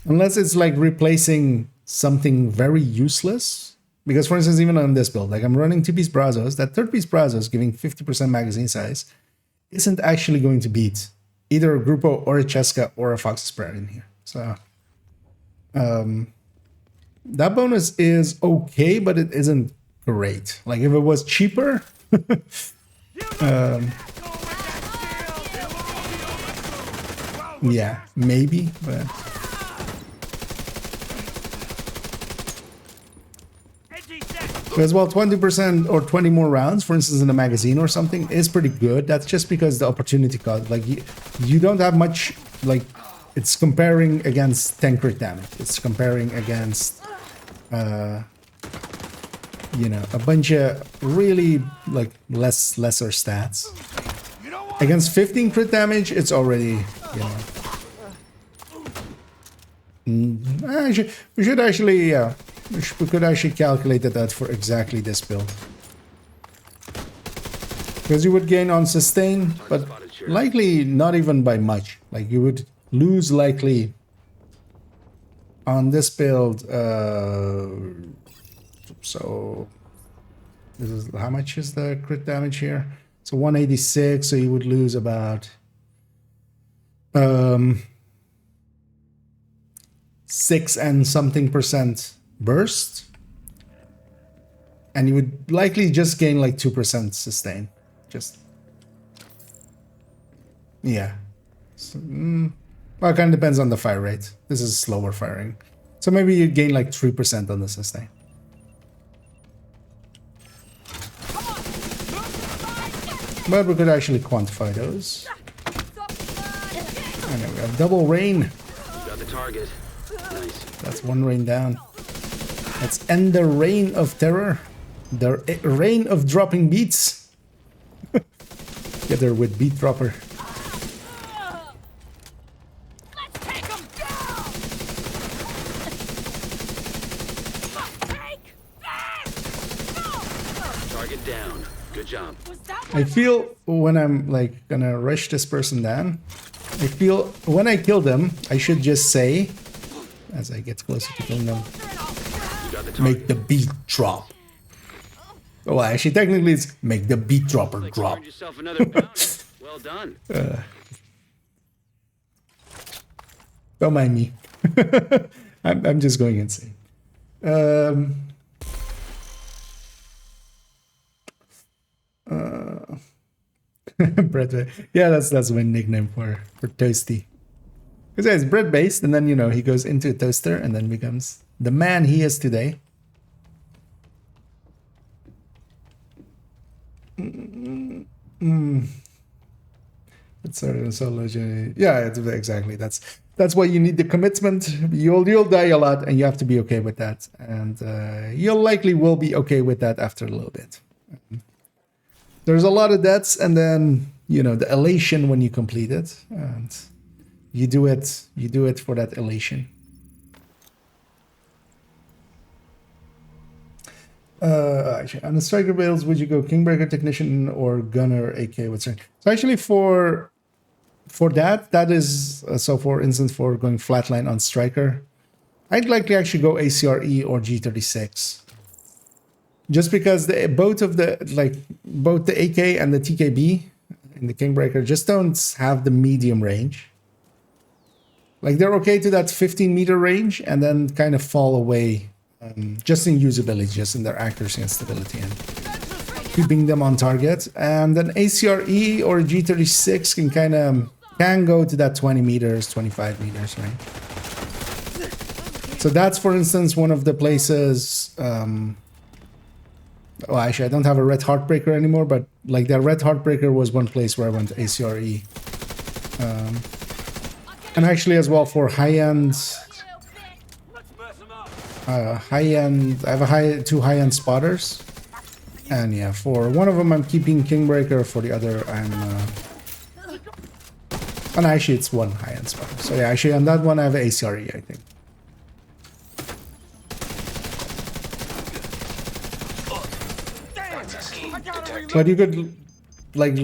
Unless it's like replacing something very useless. Because for instance, even on this build, like I'm running 2-piece browsers, that 3rd-piece browsers giving 50% magazine size isn't actually going to beat either a Grupo or a Cheska or a Fox Spread in here. So that bonus is okay, but it isn't great. Like if it was cheaper, yeah, maybe, but because, well, 20% or 20 more rounds, for instance, in a magazine or something, is pretty good. That's just because the opportunity cost. Like, you don't have much, like, it's comparing against 10 crit damage. It's comparing against, you know, a bunch of really, like, lesser stats. Against 15 crit damage, it's already, you know... we should actually, we could actually calculate that for exactly this build. Because you would gain on sustain, but likely not even by much. Like you would lose likely on this build. So this is how much is the crit damage here? So 186. So you would lose about 6 and something % burst, and you would likely just gain like 2% sustain. Just yeah. So, well, it kind of depends on the fire rate. This is slower firing, so maybe you gain like 3% on the sustain. But we could actually quantify those. And then we have double rain. Got the target. Nice. That's one rain down. Let's end the reign of terror The rain of dropping beats. Together with Beat Dropper. Let's take him down! Take this! Target down. Good job. Was that I feel when I'm like gonna rush this person down, I feel when I kill them, I should just say, as I get closer to killing them, You got the target. make the beat drop. Well, actually, technically, it's make the beat dropper Like you drop. earned yourself another bounty. Well done. Don't mind me. I'm just going insane. Bread. Yeah, that's my nickname for Toasty. Because yeah, it's bread based, and then he goes into a toaster and then becomes the man he is today. It's sort of so legendary. Yeah, exactly. That's why you need the commitment. You'll die a lot, and you have to be okay with that. And you'll likely will be okay with that after a little bit. There's a lot of deaths, and then the elation when you complete it, and you do it for that elation. Actually, on the striker builds, would you go Kingbreaker, Technician, or Gunner, AK? What's right? So actually, for that is so. For instance, for going flatline on striker, I'd likely actually go ACRE or G36, just because both the AK and the TKB in the Kingbreaker just don't have the medium range. Like they're okay to that 15-meter range, and then kind of fall away. Just in usability, just in their accuracy and stability, and keeping them on target. And then ACRE or G36 can go to that 20 meters, 25 meters, right? So that's, for instance, one of the places. Well, actually, I don't have a Red Heartbreaker anymore, but like that Red Heartbreaker was one place where I went ACRE. And actually, as well for high-end. High-end, I have two high-end spotters, and yeah, for one of them I'm keeping Kingbreaker, for the other I'm and actually it's one high-end spotter. So yeah, actually on that one I have ACRE, I think. But you could like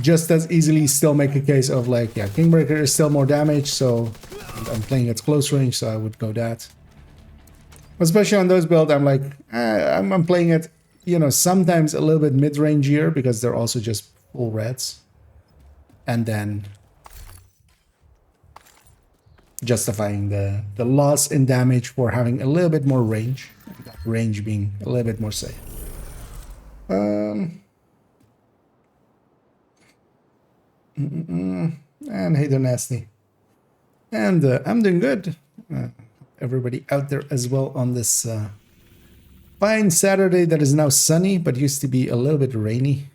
just as easily still make a case of like, yeah, Kingbreaker is still more damage, so I'm playing at close range, so I would go that. Especially on those builds, I'm like, I'm playing it, sometimes a little bit mid-rangier because they're also just full reds. And then justifying the loss in damage for having a little bit more range. That range being a little bit more safe. And hey, they're nasty. And I'm doing good. Everybody out there as well on this fine Saturday that is now sunny, but used to be a little bit rainy.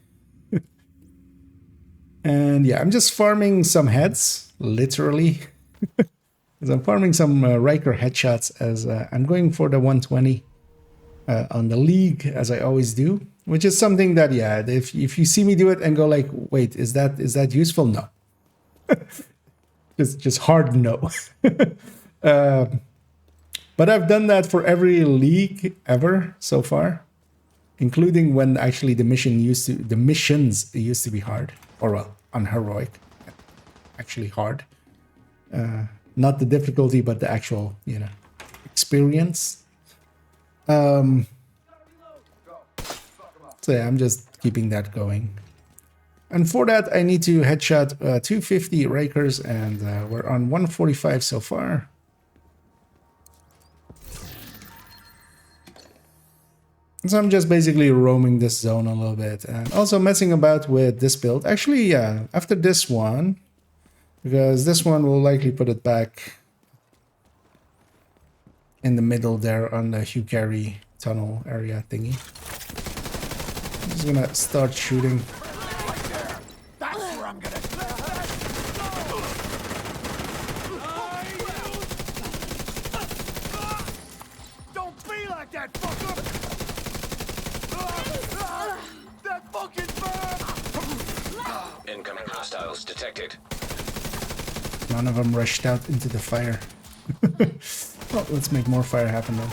And yeah, I'm just farming some heads, literally. As I'm farming some Riker headshots, as I'm going for the 120 on the league, as I always do. Which is something that, yeah, if you see me do it and go like, wait, is that useful? No. just hard no. But I've done that for every league ever so far, including when actually the missions used to be hard, or well, unheroic, actually hard. Not the difficulty, but the actual, experience. So yeah, I'm just keeping that going. And for that, I need to headshot 250 Rakers, and we're on 145 so far. So I'm just basically roaming this zone a little bit, and also messing about with this build. Actually, yeah, after this one, because this one will likely put it back in the middle there on the Hugh Carey tunnel area thingy. I'm just gonna start shooting. That's where I'm gonna. Don't be like that, fucker! Smoking fire! Incoming hostiles detected. None of them rushed out into the fire. Well, let's make more fire happen then.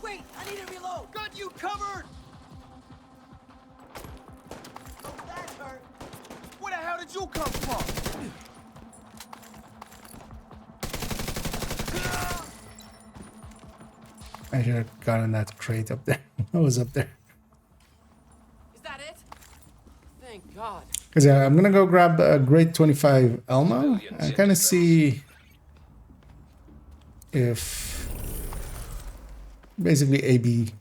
Wait, I need to reload. Got you covered. Oh, that hurt. Where the hell did you come from? I should have gotten that crate up there. I was up there. Is that it? Thank God. Because yeah, I'm gonna go grab a grade 25 Elmo and kind of see if basically A/B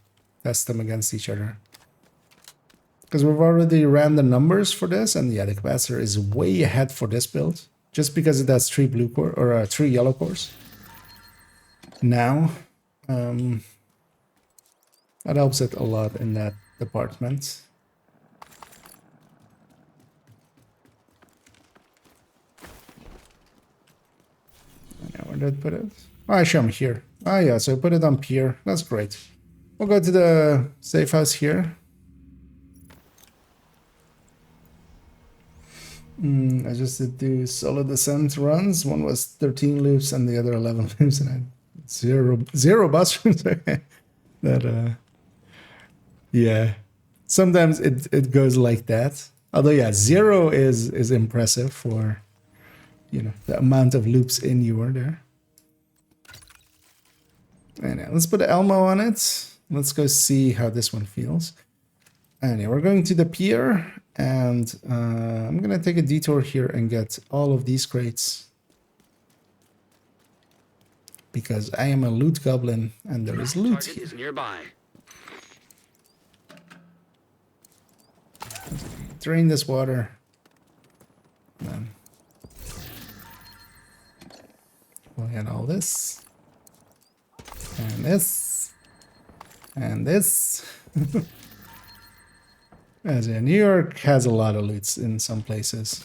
test them against each other. Because we've already ran the numbers for this, and yeah, the capacitor is way ahead for this build, just because it has 3 blue core or 3 yellow cores. Now, that helps it a lot in that department. Where did I put it? Oh, I show them here. Oh yeah, so I put it on pier. That's great. We'll go to the safe house here. I just did 2 solid descent runs. One was 13 loops and the other 11 loops, and I zero bus runs. That yeah. Sometimes it goes like that. Although yeah, 0 is impressive for, you know, the amount of loops in you are there. And yeah, let's put Elmo on it. Let's go see how this one feels. And yeah, we're going to the pier, and I'm gonna take a detour here and get all of these crates, because I am a loot goblin and there is loot Target here. is nearby. Drain this water. And then we'll get all this. And this. And this. As in, New York has a lot of loots in some places.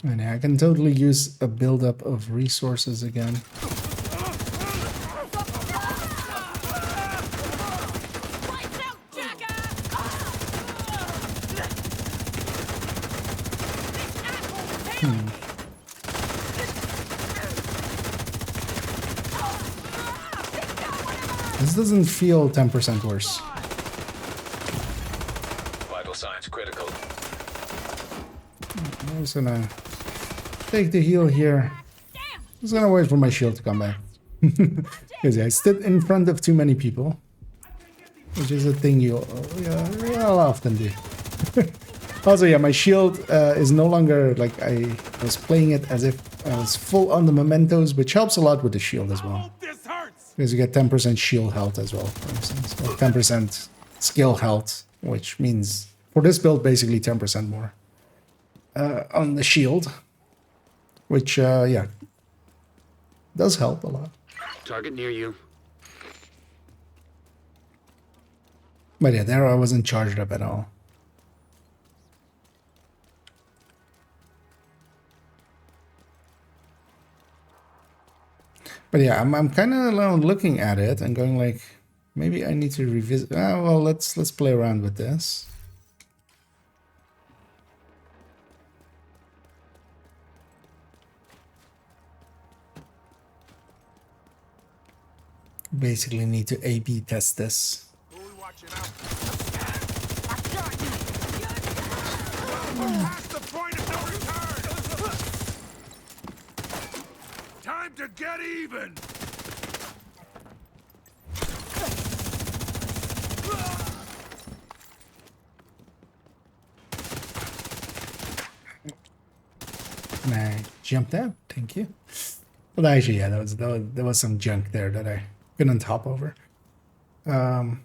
And I can totally use a buildup of resources again. This doesn't feel 10% worse. Vital signs critical. I'm just gonna take the heal here. Just gonna wait for my shield to come back. Because yeah, I stood in front of too many people, which is a thing you'll often do. Also, yeah, my shield is no longer like I was playing it as if I was full on the mementos, which helps a lot with the shield as well. This hurts. Because you get 10% shield health as well, for instance, or 10% skill health, which means for this build basically 10% more on the shield, which yeah, does help a lot. Target near you. But yeah, there I wasn't charged up at all. But yeah, I'm kind of looking at it and going like, maybe I need to revisit. Well, let's play around with this. Basically, need to A/B test this. Who we watching out? I got you. Past the point of no return. Time to get even. Can I jump that? Thank you. Well, actually, yeah, there was some junk there that I couldn't hop over. How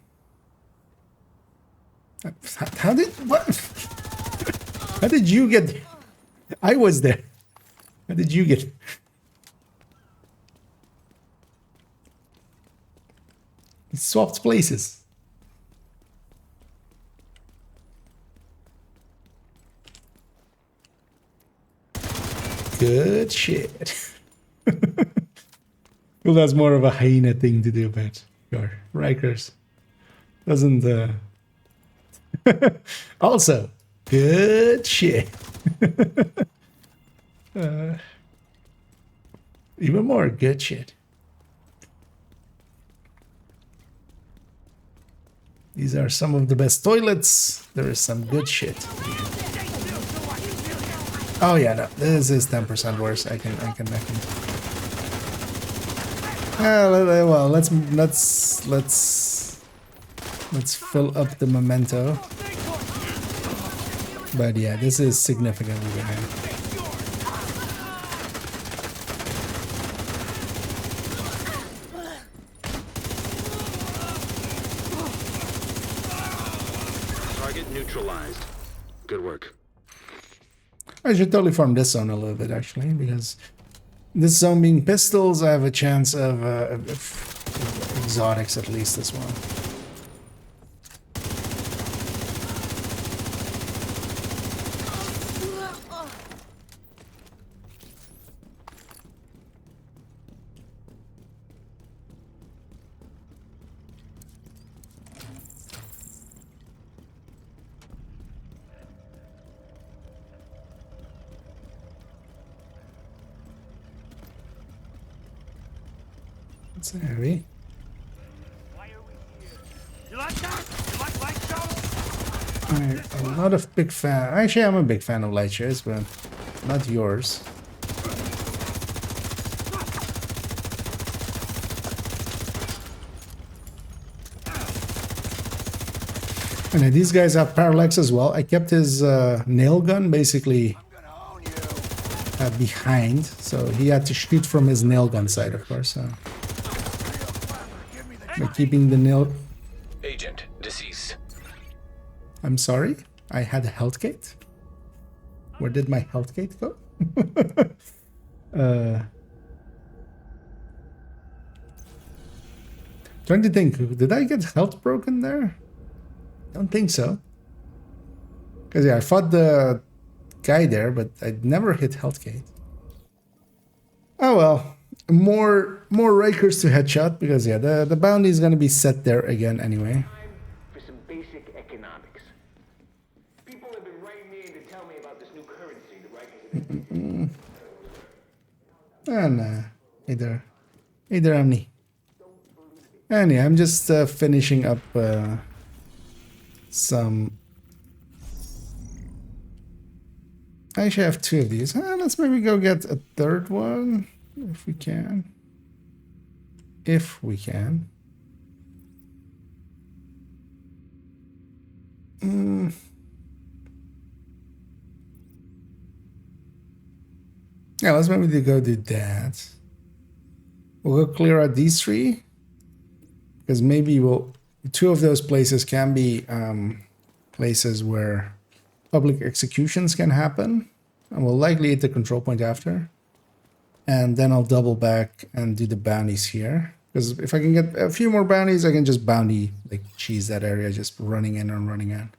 did what? How did you get? I was there. How did you get? swapped places. Good shit. Well, that's more of a hyena thing to do, but sure. Rikers doesn't. Also, good shit. Even more good shit. These are some of the best toilets. There is some good shit. Oh yeah, no, this is 10% worse. I can. Well, let's fill up the memento. But yeah, this is significantly behind. Target neutralized. Good work. I should totally farm this zone a little bit, actually, because this zone being pistols, I have a chance of exotics at least as well. It's heavy. You like that? You like light shows? I'm not a big fan. Actually, I'm a big fan of light shows, but not yours. And these guys have parallax as well. I kept his nail gun basically behind, so he had to shoot from his nail gun side, of course. By keeping the nail. Agent deceased. I'm sorry, I had a health gate. Where did my health gate go? Trying to think, did I get health broken there? Don't think so. Because yeah, I fought the guy there, but I never hit health gate. Oh well, more Rikers to headshot, because yeah, the bounty is gonna be set there again anyway. For some basic economics. People have been writing in to tell me about this new currency the Rikers have And either I'm me. And yeah, I'm just finishing up some. I actually have two of these. Let's maybe go get a third one if we can. If we can. Yeah, let's maybe go do that. We'll go clear out these three, because maybe two of those places can be places where public executions can happen, and we'll likely hit the control point after. And then I'll double back and do the bounties here, because if I can get a few more bounties, I can just bounty, like, cheese that area, just running in and running out.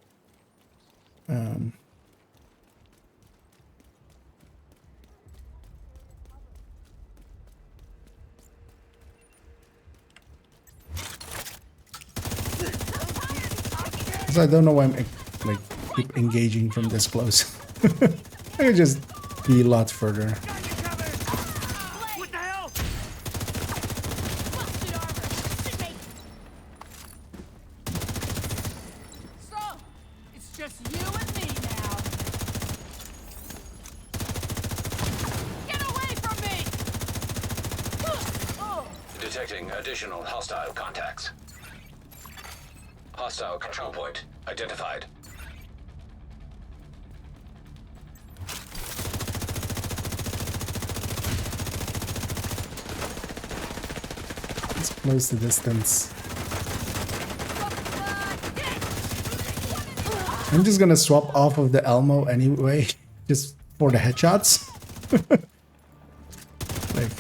So I don't know why I'm like keep engaging from this close. I could just be a lot further. What the hell? Busted armor. So, it's just you and me now. Get away from me! Oh. Detecting additional hostile contacts. Hostile control point identified. Let's close the distance. I'm just gonna swap off of the Elmo anyway, just for the headshots. Like,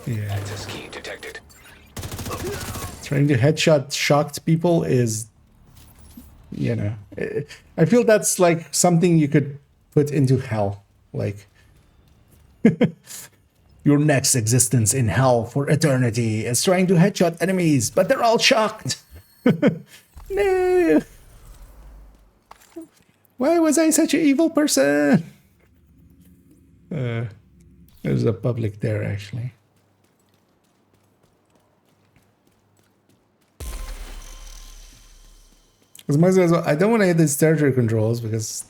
yeah. Access key detected. Trying to headshot shocked people is, you know, I feel that's like something you could put into hell. Like, your next existence in hell for eternity is trying to headshot enemies, but they're all shocked. No. Why was I such an evil person? There's a public there, actually. As much as I don't want to hit these territory controls because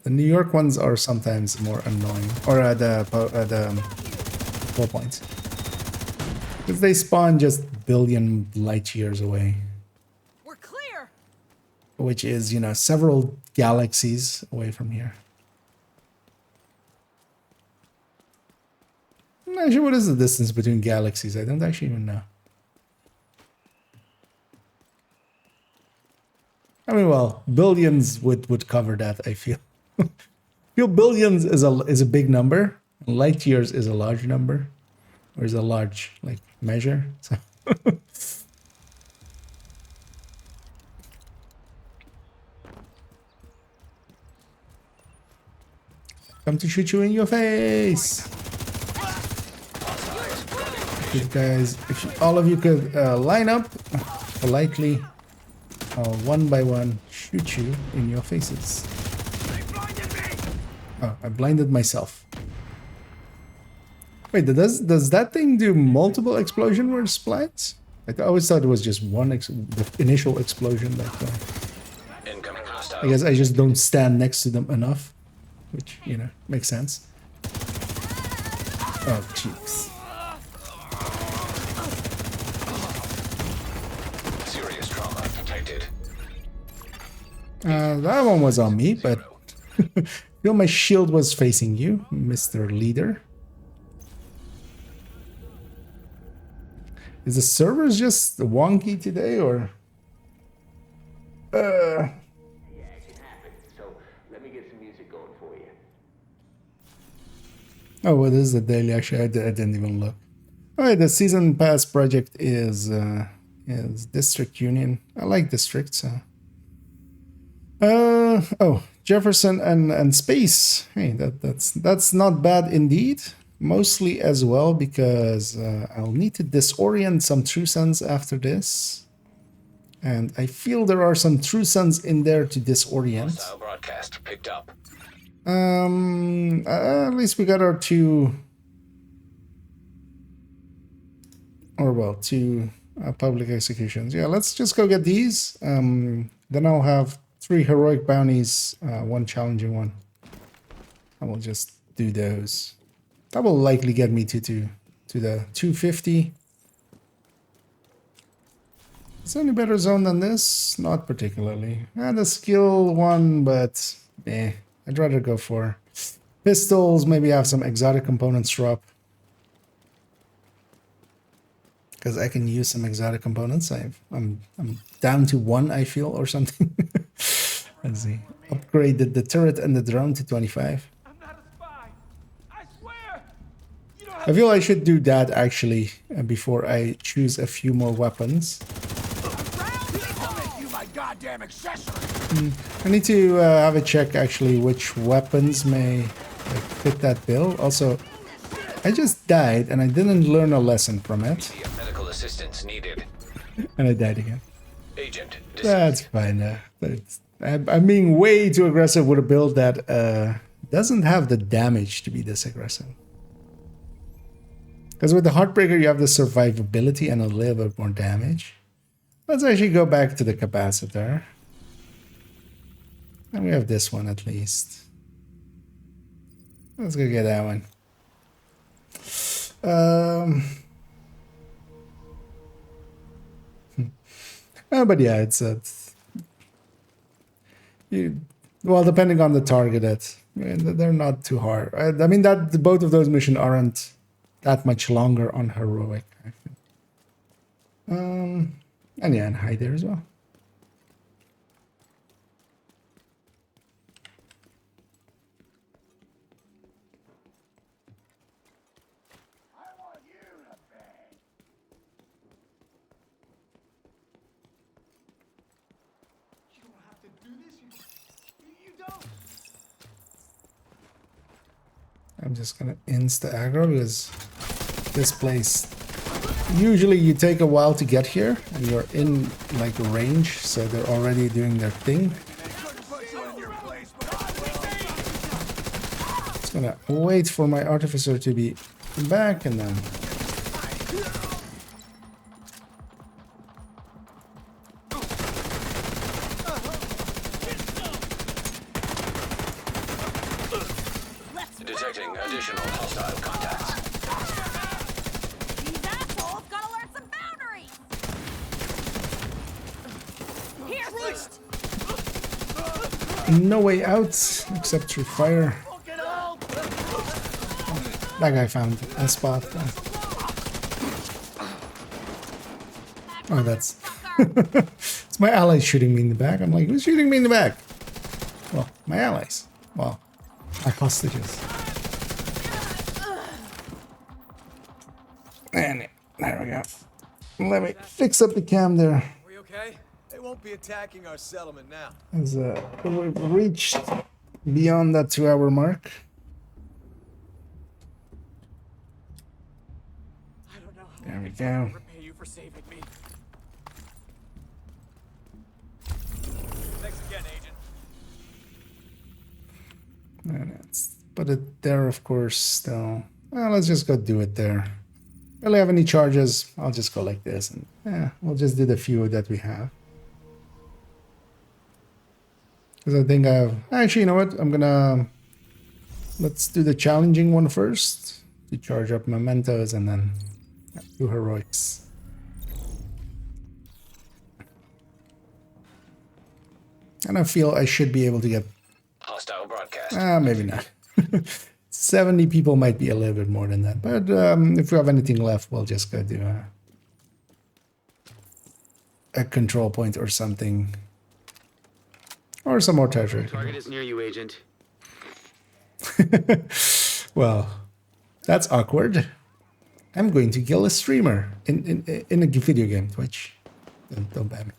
the New York ones are sometimes more annoying. Or the 4 points. Because they spawn just billion light years away. We're clear. Which is, you know, several galaxies away from here. I'm not sure what is the distance between galaxies. I don't actually even know. I mean, well, billions would cover that, I feel. I feel billions is a big number. Light years is a large number. Or is a large, like, measure. So come to shoot you in your face. You guys, if you, all of you could line up politely, I'll one by one shoot you in your faces. Oh, I blinded myself. Wait, does that thing do multiple explosion where it splats? I always thought it was just one the initial explosion. That Incoming hostile. I guess I just don't stand next to them enough, which, you know, makes sense. Oh, jeez. Serious trauma detected. That one was on me, but feel my shield was facing you, Mr. Leader. Is the servers just wonky today, or? Yeah, it can happen. So let me get some music going for you. Oh, what is the daily? Actually, I didn't even look. All right, the season pass project is District Union. I like districts. Oh, Jefferson and Space. Hey, that's not bad indeed. Mostly as well because I'll need to disorient some True Sons after this. And I feel there are some True Sons in there to disorient. Hostile broadcast picked up. At least we got our two... Or well, two public executions. Yeah, let's just go get these. Then I'll have 3 heroic bounties, 1 challenging one. I will just do those. That will likely get me to the 250. Is there any better zone than this? Not particularly. The skill one, but I'd rather go for pistols. Maybe have some exotic components drop. Because I can use some exotic components. I'm down to 1, I feel, or something. Let's see. Upgraded the turret and the drone to 25. I'm not a spy. I swear. You don't have I feel I should do that actually before I choose a few more weapons. I'll make you my goddamn accessory. I need to have a check actually which weapons may fit that bill. Also, I just died and I didn't learn a lesson from it. Medical assistance needed. And I died again. Agent. That's fine. I'm being way too aggressive with a build that doesn't have the damage to be this aggressive. Because with the Heartbreaker, you have the survivability and a little bit more damage. Let's actually go back to the capacitor. And we have this one at least. Let's go get that one. But yeah, it's well, depending on the target, they're not too hard. I mean that both of those missions aren't that much longer on heroic. And yeah, and high there as well. I'm just gonna insta aggro because this place, usually you take a while to get here and you're in like range, so they're already doing their thing. Just gonna wait for my artificer to be back and then Detecting additional hostile contacts. These assholes gotta learn some boundaries. Here, Roost. no way out except through fire. That guy found a spot. Oh, that's it's my allies shooting me in the back. I'm like, who's shooting me in the back? Well, my allies. Well, my hostages. And there we go. Let me fix up the cam there. We okay? They won't be attacking our settlement now. As we've reached beyond that 2-hour mark. I don't know how There we I go. can repay you for saving me. Thanks again, Agent. And let's put it there, of course, still. Well, let's just go do it there. Really have any charges? I'll just go like this. And we'll just do the few that we have. Because I think I've... Actually, you know what? I'm gonna... Let's do the challenging one first. To charge up mementos and then do heroics. And I feel I should be able to get... Hostile broadcast. maybe not. 70 people might be a little bit more than that. But if we have anything left, we'll just go do a control point or something. Or some more treasure. Target is near you, Agent. Well, that's awkward. I'm going to kill a streamer in a video game, Twitch. Don't ban me.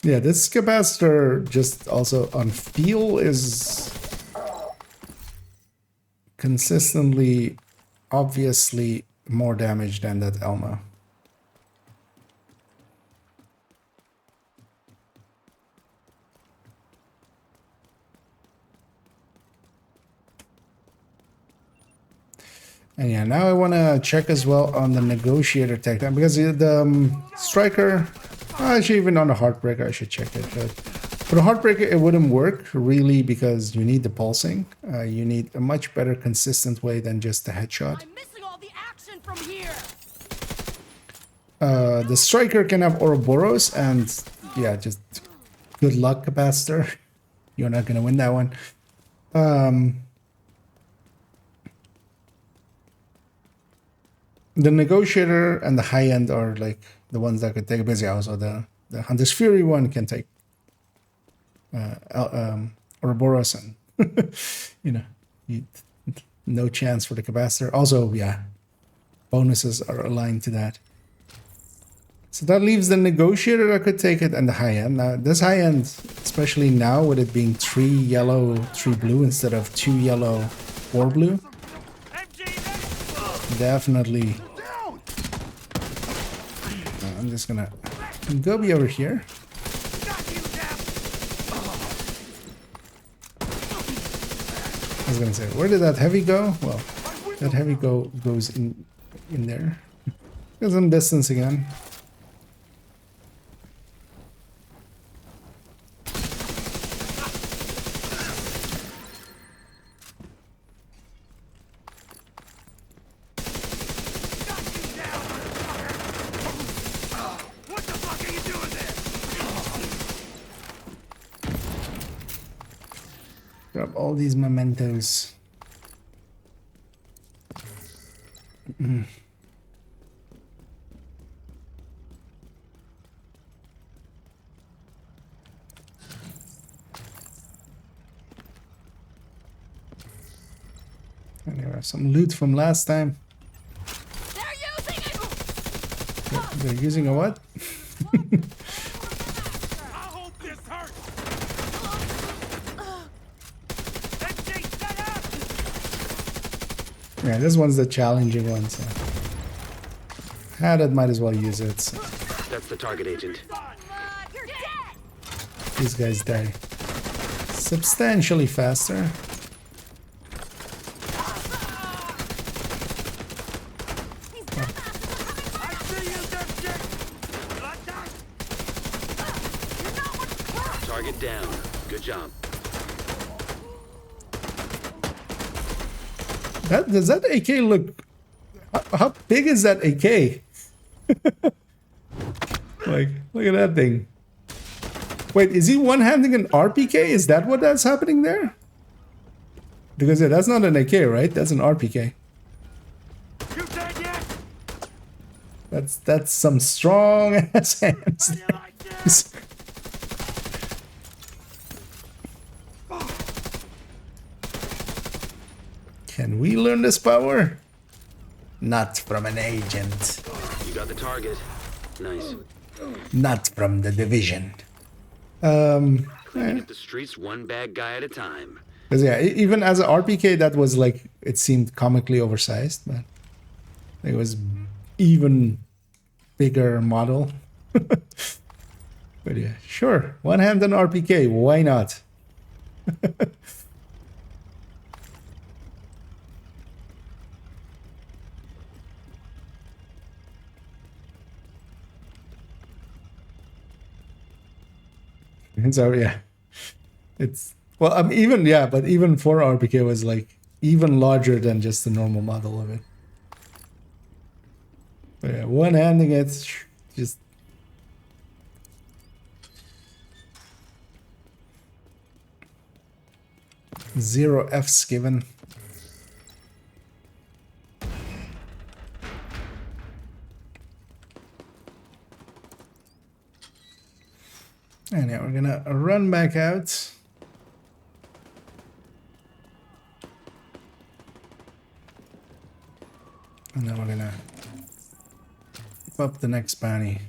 Yeah, this capacitor just also on feel is consistently, obviously more damage than that Elmo. And yeah, now I want to check as well on the negotiator tech time because the striker, actually even on the heartbreaker I should check it. But for the heartbreaker it wouldn't work really because you need the pulsing. You need a much better consistent way than just the headshot. I'm missing all the action from here. The striker can have Ouroboros and yeah, just good luck, capacitor. You're not gonna win that one. The negotiator and the high end are like the ones that could take a busy house, or the Hunter's Fury one can take Ouroboros and you know, no chance for the capacitor. Also, yeah, bonuses are aligned to that. So that leaves the negotiator that could take it and the high end. Now this high end, especially now with it being 3 yellow, 3 blue instead of 2 yellow, 4 blue. Definitely. I'm just gonna go be over here. I was gonna say, where did that heavy go? Well, that heavy goes in there. Get some distance again. Grab all these mementos. And there are some loot from last time. They're using it. They're using a what? I hope this hurts. MJ, set up. Yeah, this one's the challenging one, so. That might as well use it. So That's the target agent. You're dead! these guys die substantially faster. I see you, MJ. Attack. Target down. Good job. Does that AK look? How big is that AK? Like, look at that thing. Wait, is he one-handing an RPK? Is that what that's happening there? Because yeah, that's not an AK, right? That's an RPK. You dead yet? That's some strong ass hands. How do you like this? Can we learn this power? Not from an agent. You got the target. Nice. Not from the division. Cleaning up the streets one bad guy at a time. Because yeah, even as an RPK, that was like, it seemed comically oversized, but it was even bigger model. But yeah, sure, one hand on RPK, why not? And so yeah, it's well, even yeah, but even for RPK was like even larger than just the normal model of it. So yeah, one handing it, just zero Fs given. And yeah, we're gonna run back out. And then we're gonna up the next bounty.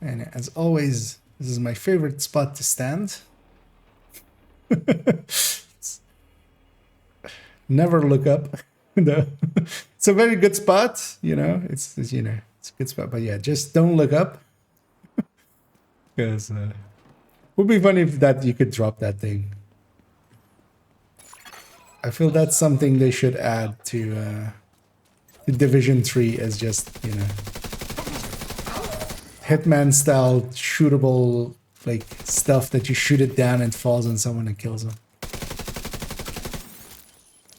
And yeah, as always, this is my favorite spot to stand. Never look up. No. It's a very good spot, you know. It's you know, it's a good spot, but yeah, just don't look up. Because would be funny if that you could drop that thing. I feel that's something they should add to Division 3 as just, you know, Hitman style shootable like stuff that you shoot it down and falls on someone and kills them.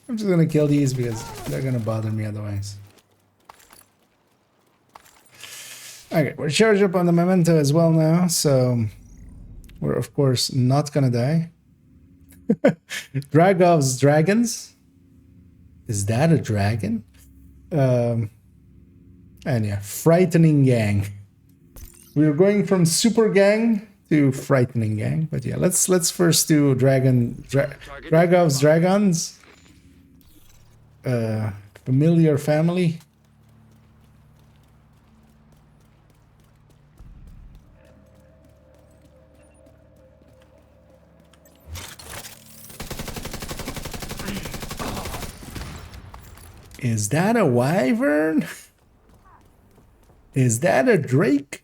I'm just gonna kill these because they're gonna bother me otherwise. Okay, we're charged up on the memento as well now, so we're of course not gonna die. Dragov's dragons. Is that a dragon? And yeah, frightening gang. We're going from super gang to frightening gang, but yeah, let's first do Dragov's dragons. Familiar family. Is that a wyvern? Is that a drake?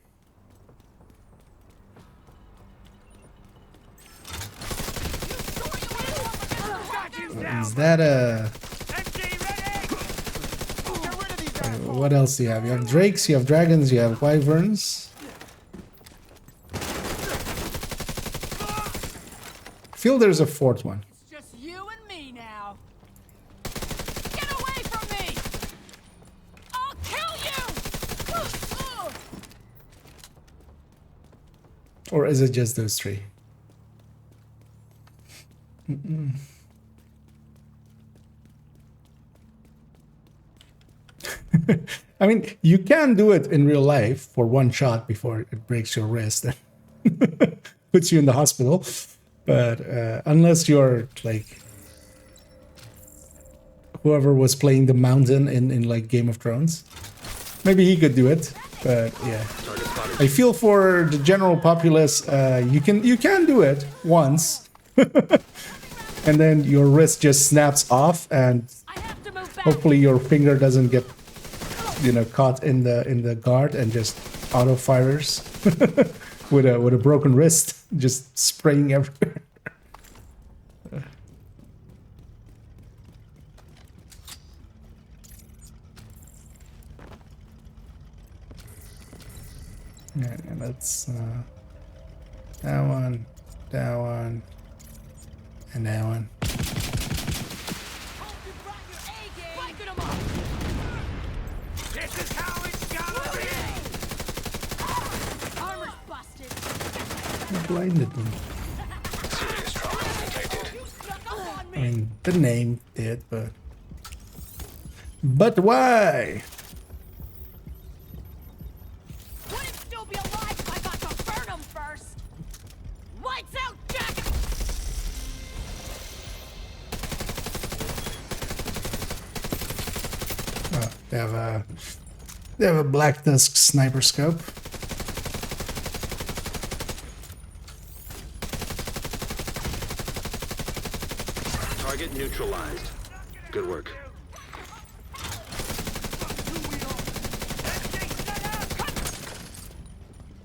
Is that a... What else do you have? You have drakes, you have dragons, you have wyverns. I feel there's a fourth one. It's just you and me now. Get away from me! I'll kill you! Or is it just those three? I mean, you can do it in real life for one shot before it breaks your wrist and puts you in the hospital. But unless you're like whoever was playing the mountain in like Game of Thrones, Maybe he could do it, but yeah. Target spotted. I feel for the general populace, you can do it once, and then your wrist just snaps off, and I have to move back. hopefully your finger doesn't get, caught in the guard and just auto fires with a broken wrist, just spraying everywhere. Yeah, let's that one, and that one. Hope you brought your A game. Breaking 'em up. This is how it's gotta be! Armor's busted. I blinded them. Serious trauma detected. You snuck up on I me. mean, the name did, but why? Wouldn't still be alive if I got to burn 'em first. Lights out, Jack. Oh, they have a black disc sniper scope. Target neutralized. Good work.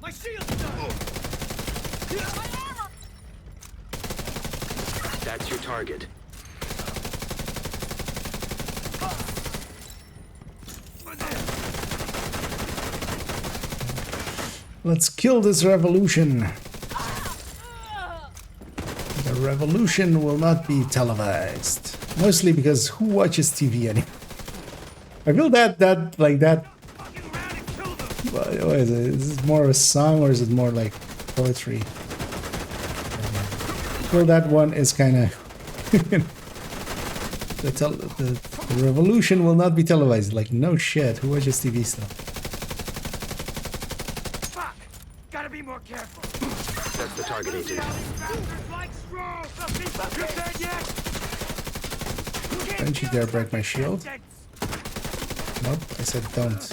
My shield's done! My armor. That's your target. Let's kill this revolution. Ugh. The revolution will not be televised. Mostly because who watches TV anymore? I feel that. Fucking around and kill them! What is it? Is this more of a song or is it more like poetry? I feel that one is kind of. The revolution will not be televised. Like, no shit. Who watches TV stuff? Fuck! Gotta be more careful! That's the target agent. Bastards like straw! You dead yet? Don't you dare break my shield. Nope, I said don't.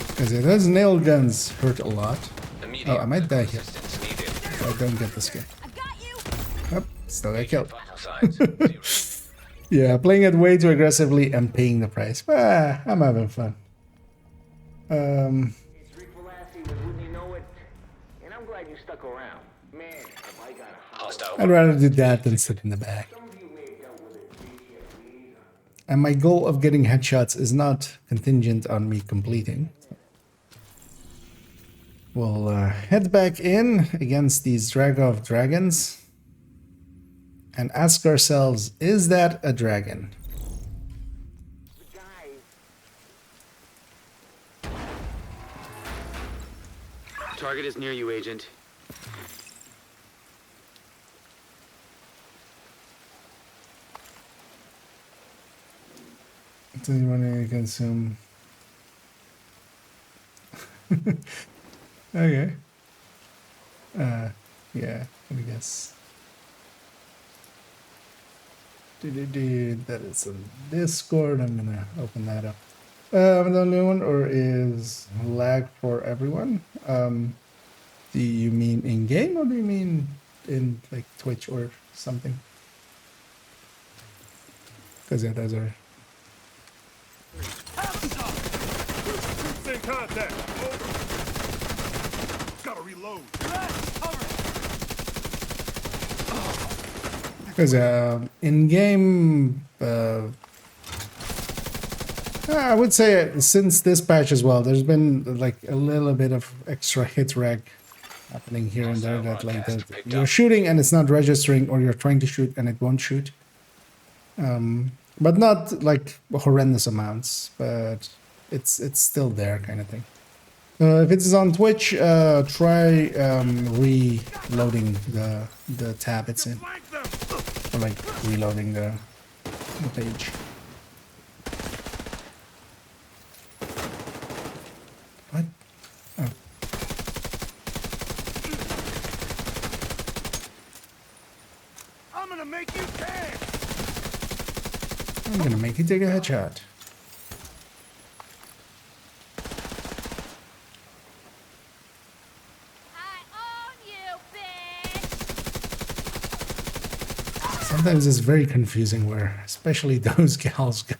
Because those nail guns hurt a lot. Immediate Oh, I might die here assistance needed. if I don't get this guy. I got you. Oh, still got killed. Vital signs. Zero. Yeah, playing it way too aggressively and paying the price. Ah, I'm having fun. It's Rick Velasquez, and wouldn't you know it? And I'm glad you stuck around. Man, if I got a Hostile. I'd rather do that than sit in the back. some of you may have dealt with it previously. And my goal of getting headshots is not contingent on me completing. We'll head back in against these Dragov dragons and ask ourselves, is that a dragon? The guy Target is near you, agent. Do you want to consume? Okay. Yeah, I guess. That is on Discord. I'm gonna open that up. The only one, or is lag for everyone? Do you mean in game or do you mean in like Twitch or something? Because yeah, those are. in contact! Over! Gotta reload! Because in game, I would say since this patch as well, there's been like a little bit of extra hit reg happening here and there. That like that you're shooting and it's not registering, or you're trying to shoot and it won't shoot. But not like horrendous amounts, but it's still there, kind of thing. If it's on Twitch, try reloading the tab it's in. Flank them! Or like reloading the page. What? Oh. I'm gonna make you dance. I'm gonna make you take a headshot. I own you, bitch! Sometimes it's very confusing where, especially those gals go.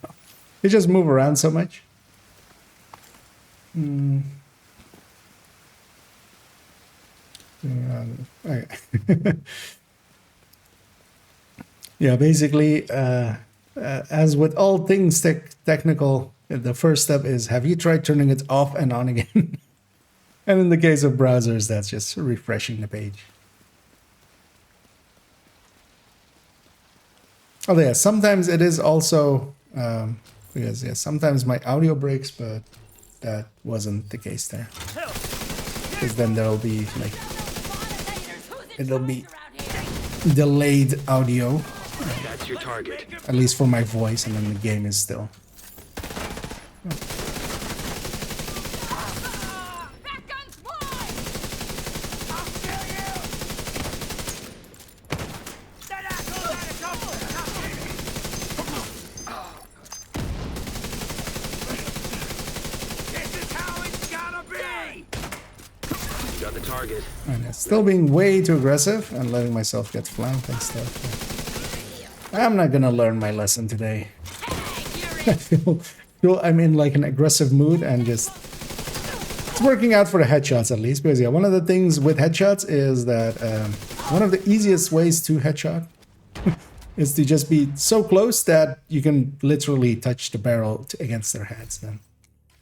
They just move around so much. Okay. Yeah, basically, as with all things technical, the first step is, have you tried turning it off and on again? And in the case of browsers, that's just refreshing the page. Oh yeah, sometimes it is also, because yeah, sometimes my audio breaks, but that wasn't the case there. Because then there'll be like, it'll be delayed audio, That's your target. at least for my voice, and then the game is still. That gun's mine! I'll kill you. That asshole had a couple. This is how it's gotta be. You got the target. And it's still being way too aggressive and letting myself get flanked and stuff. I'm not gonna learn my lesson today. I feel I'm in like an aggressive mood and just it's working out for the headshots at least, because yeah, one of the things with headshots is that one of the easiest ways to headshot is to just be so close that you can literally touch the barrel against their heads. Then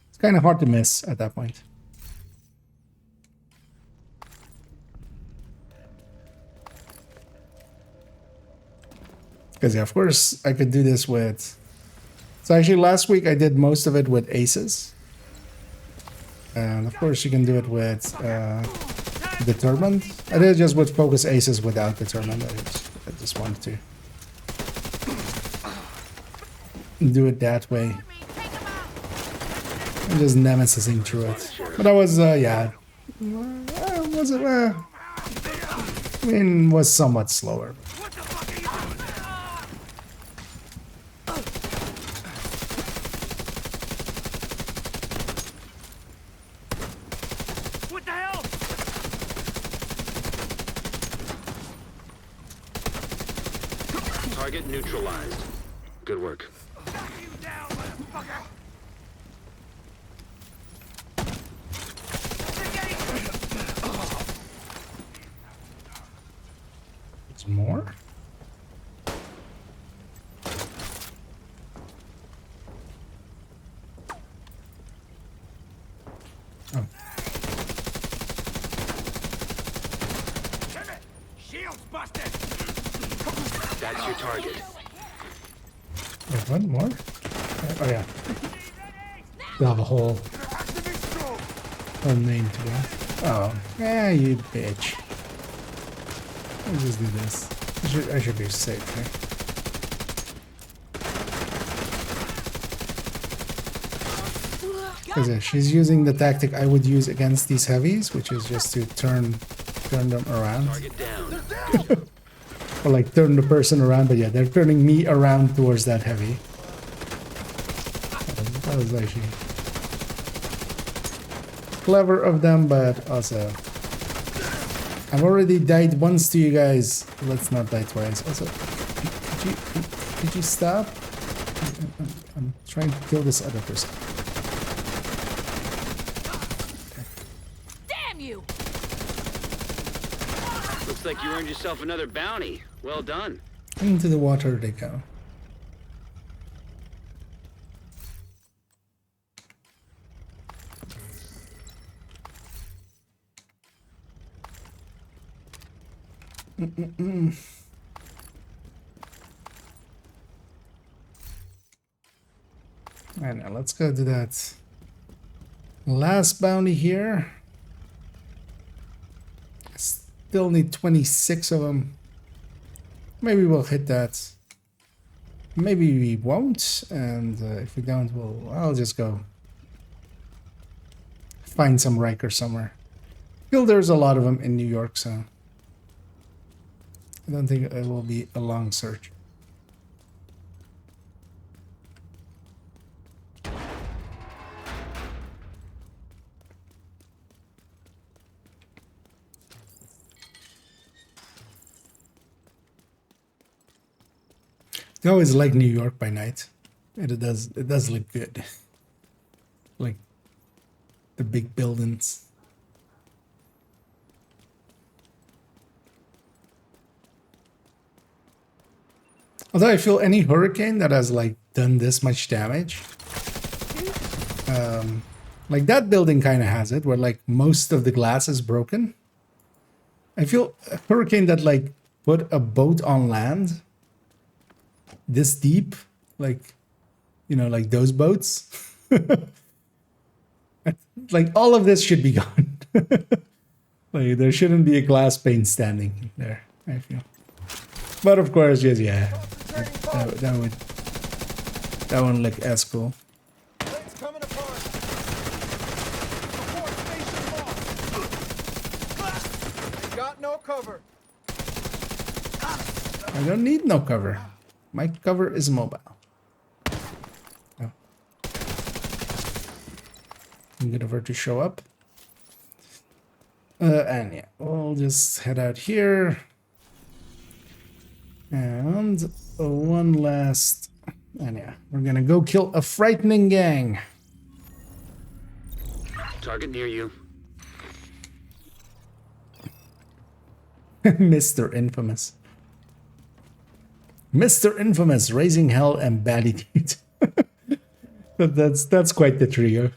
it's kind of hard to miss at that point. Because yeah, of course I could do this with. So actually, last week I did most of it with aces, and of course you can do it with determined. I did it just with focus aces without determined. I just wanted to do it that way. I'm just nemesising through it. But I was yeah, was it? I mean, was somewhat slower. What the fuck are you doing? What the hell? Target neutralized. Good work. Knock you down, motherfucker. It's more. Oh. Damn it! Shield's busted. That's your target. Wait, what more? Oh yeah, they'll have a whole name to it. Oh, yeah, you bitch. Let's just do this. I should be safe here. Because yeah, she's using the tactic I would use against these heavies, which is just to turn them around. Target down. Or like turn the person around, but yeah, they're turning me around towards that heavy. That was actually clever of them, but also I've already died once to you guys. Let's not die twice. Also, could you stop? I'm trying to kill this other person. Damn you! Looks like you earned yourself another bounty. Well done. Into the water they go. Alright, now let's go to that last bounty here. I still need 26 of them. Maybe we'll hit that. Maybe we won't, and if we don't, I'll just go find some Riker somewhere. Feel there's a lot of them in New York, so I don't think it will be a long search. I always like New York by night. It does look good. Like the big buildings. Although I feel any hurricane that has like done this much damage, like that building kind of has it, where like most of the glass is broken. I feel a hurricane that like put a boat on land this deep, like, you know, like those boats, like all of this should be gone. Like there shouldn't be a glass pane standing there, I feel. But of course, yes, yeah, that wouldn't look as cool. Plane's coming apart. Report station lost. Got no cover. I don't need no cover. My cover is mobile. Oh. I'm good for to show up. And yeah, we'll just head out here. And one last... And yeah, we're gonna go kill a frightening gang. Target near you. Mr. Infamous. Mr. Infamous, Raising Hell and Baditude. That's quite the trio.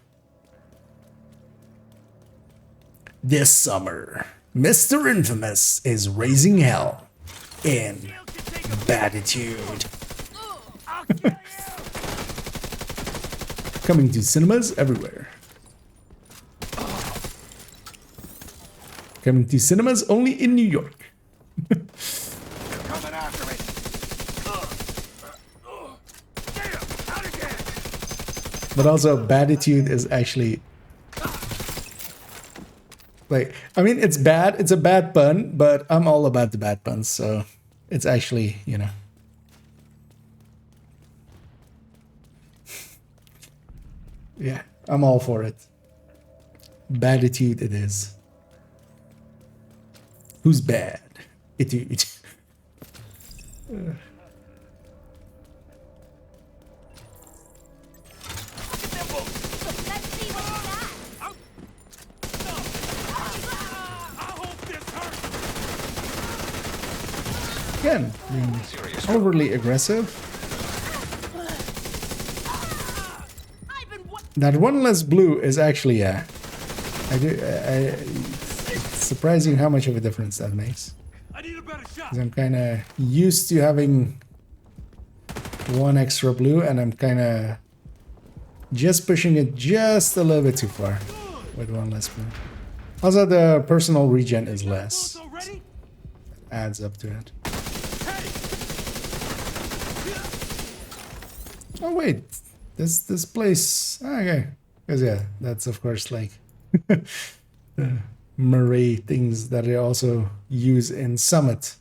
This summer, Mr. Infamous is raising hell in Baditude. Coming to cinemas everywhere. Coming to cinemas only in New York. Coming after me. Damn, out again. But also, Baditude is actually... Like, I mean, it's bad. It's a bad pun, but I'm all about the bad puns, so it's actually, you know. Yeah, I'm all for it. Baditude it is. Who's bad? Etude. Let's see what you got. Again, being overly aggressive. I've been That one less blue is actually, yeah. It's surprising how much of a difference that makes. I need a better shot. 'Cause I'm kind of used to having one extra blue, and I'm kind of just pushing it just a little bit too far with one less blue. Also, the personal regen is less. Already? Adds up to it. Oh wait, this place. Okay, because yeah, that's of course like the Murray things that I also use in Summit.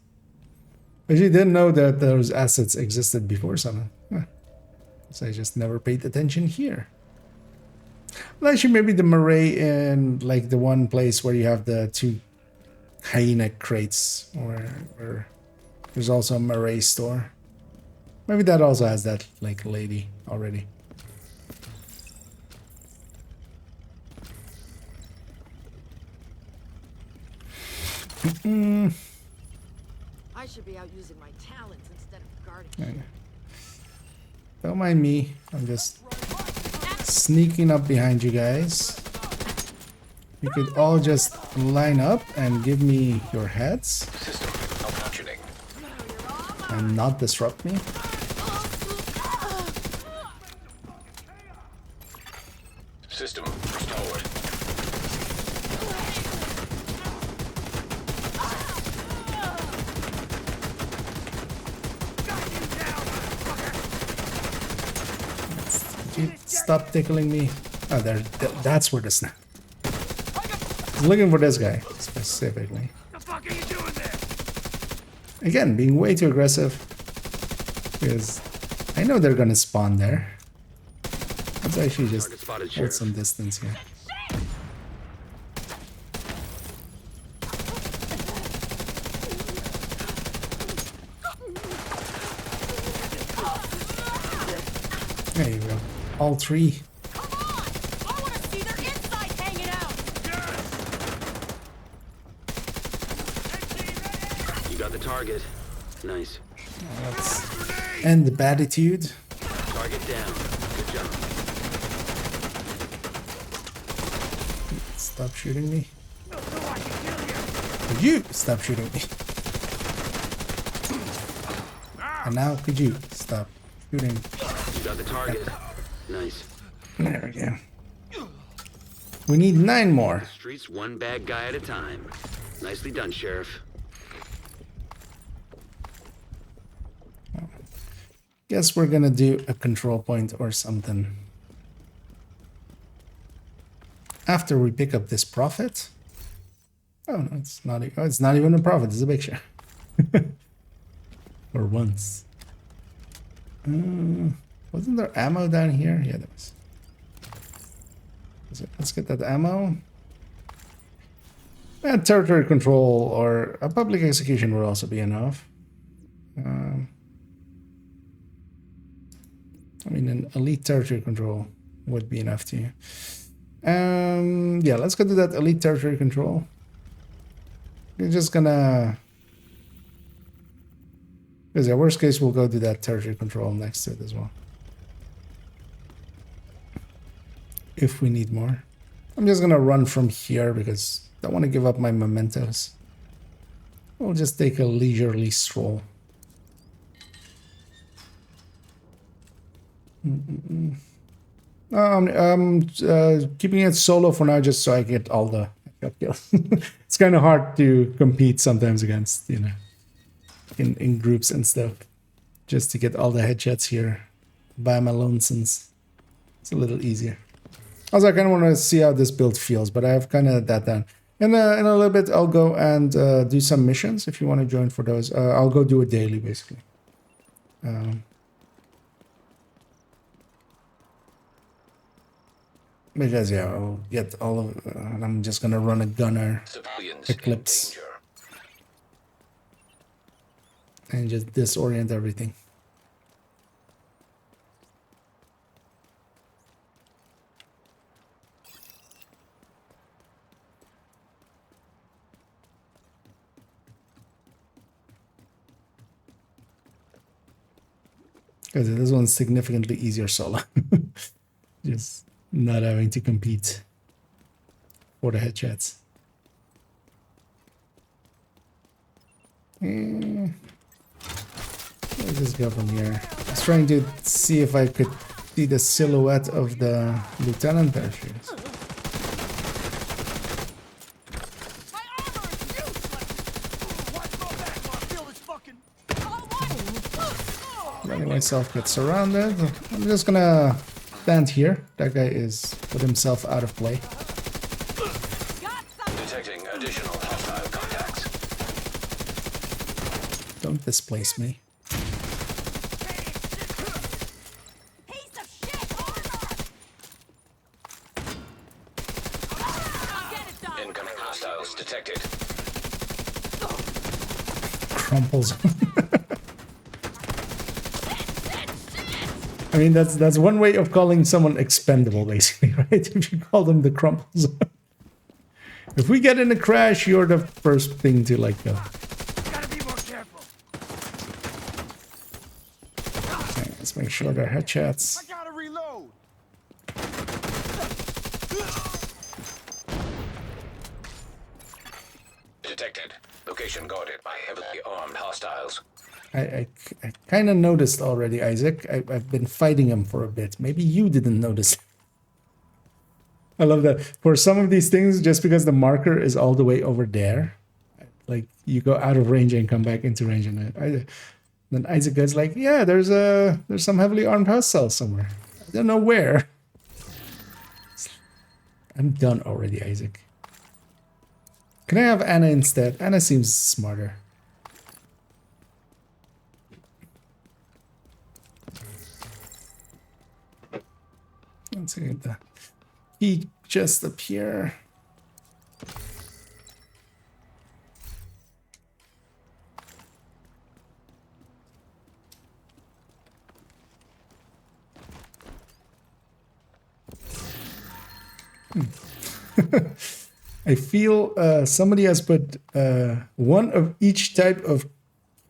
I actually didn't know that those assets existed before Summit. Huh. So I just never paid attention here. Well, actually, maybe the Murray in like the one place where you have the two hyena crates, or there's also a Murray store. Maybe that also has that like lady already. I should be out using my talents instead of guarding. Okay. Don't mind me. I'm just sneaking up behind you guys. You could all just line up and give me your heads System malfunctioning. and not disrupt me. System restored. Dude, stop tickling me. Oh, there. That's where the snap. I was looking for this guy specifically. The fuck are you doing there? Again, being way too aggressive. Because I know they're gonna spawn there. Let's actually just Target spotted, hold Sheriff. some distance here. There you go. All three. Come on! I want to see their insides hanging out! You got the target. Nice. Let's end the batitude. Target down. Good job. Stop shooting me. Could you stop shooting me? And now could you stop shooting? You got the target. Nice. There we go. We need 9 more. Streets one bad guy at a time. Nicely done, Sheriff. Guess we're gonna do a control point or something. After we pick up this profit. Oh no, it's not. Oh, it's not even a profit. It's a big share. Or once. Wasn't there ammo down here? Yeah, there was. Let's get that ammo. And territory control or a public execution would also be enough. I mean, an elite territory control would be enough too. Yeah, let's go do that elite territory control. We're just gonna... Because yeah, worst case, we'll go do that territory control next to it as well. If we need more. I'm just gonna run from here because I don't want to give up my mementos. We'll just take a leisurely stroll. Keeping it solo for now just so I get all the kills. It's kind of hard to compete sometimes against, you know, in groups and stuff. Just to get all the headshots here by my lonesomes. It's a little easier. Also, I kind of want to see how this build feels, but I have kind of that done. In a little bit, I'll go and do some missions if you want to join for those. I'll go do it daily, basically. Because yeah, I'll get all of. And I'm just gonna run a gunner Civilians Eclipse. in danger. And just disorient everything. Because this one's significantly easier solo. Just not having to compete for the headshots. Let's just go from here. I was trying to see if I could see the silhouette of the lieutenant there. She is. My armor is useless! Watch my back while I feel this fucking... Letting myself get surrounded. I'm just gonna stand here. That guy is put himself out of play. Got some Detecting additional hostile contacts. Don't displace me. piece of shit armor! I'll get it done! Incoming hostiles detected. Crumples. I mean, that's one way of calling someone expendable, basically, right? If you call them the crumples. If we get in a crash, you're the first thing to like go. Gotta be more careful. Okay, let's make sure they're headshots. I gotta reload. Detected. Location guarded by heavily armed hostiles. I kind of noticed already, Isaac. I've been fighting him for a bit. Maybe you didn't notice. I love that. For some of these things, just because the marker is all the way over there, like you go out of range and come back into range, and then Isaac goes like, "Yeah, there's some heavily armed hostiles somewhere. I don't know where." I'm done already, Isaac. Can I have Anna instead? Anna seems smarter. Let's see the key just up here. I feel somebody has put one of each type of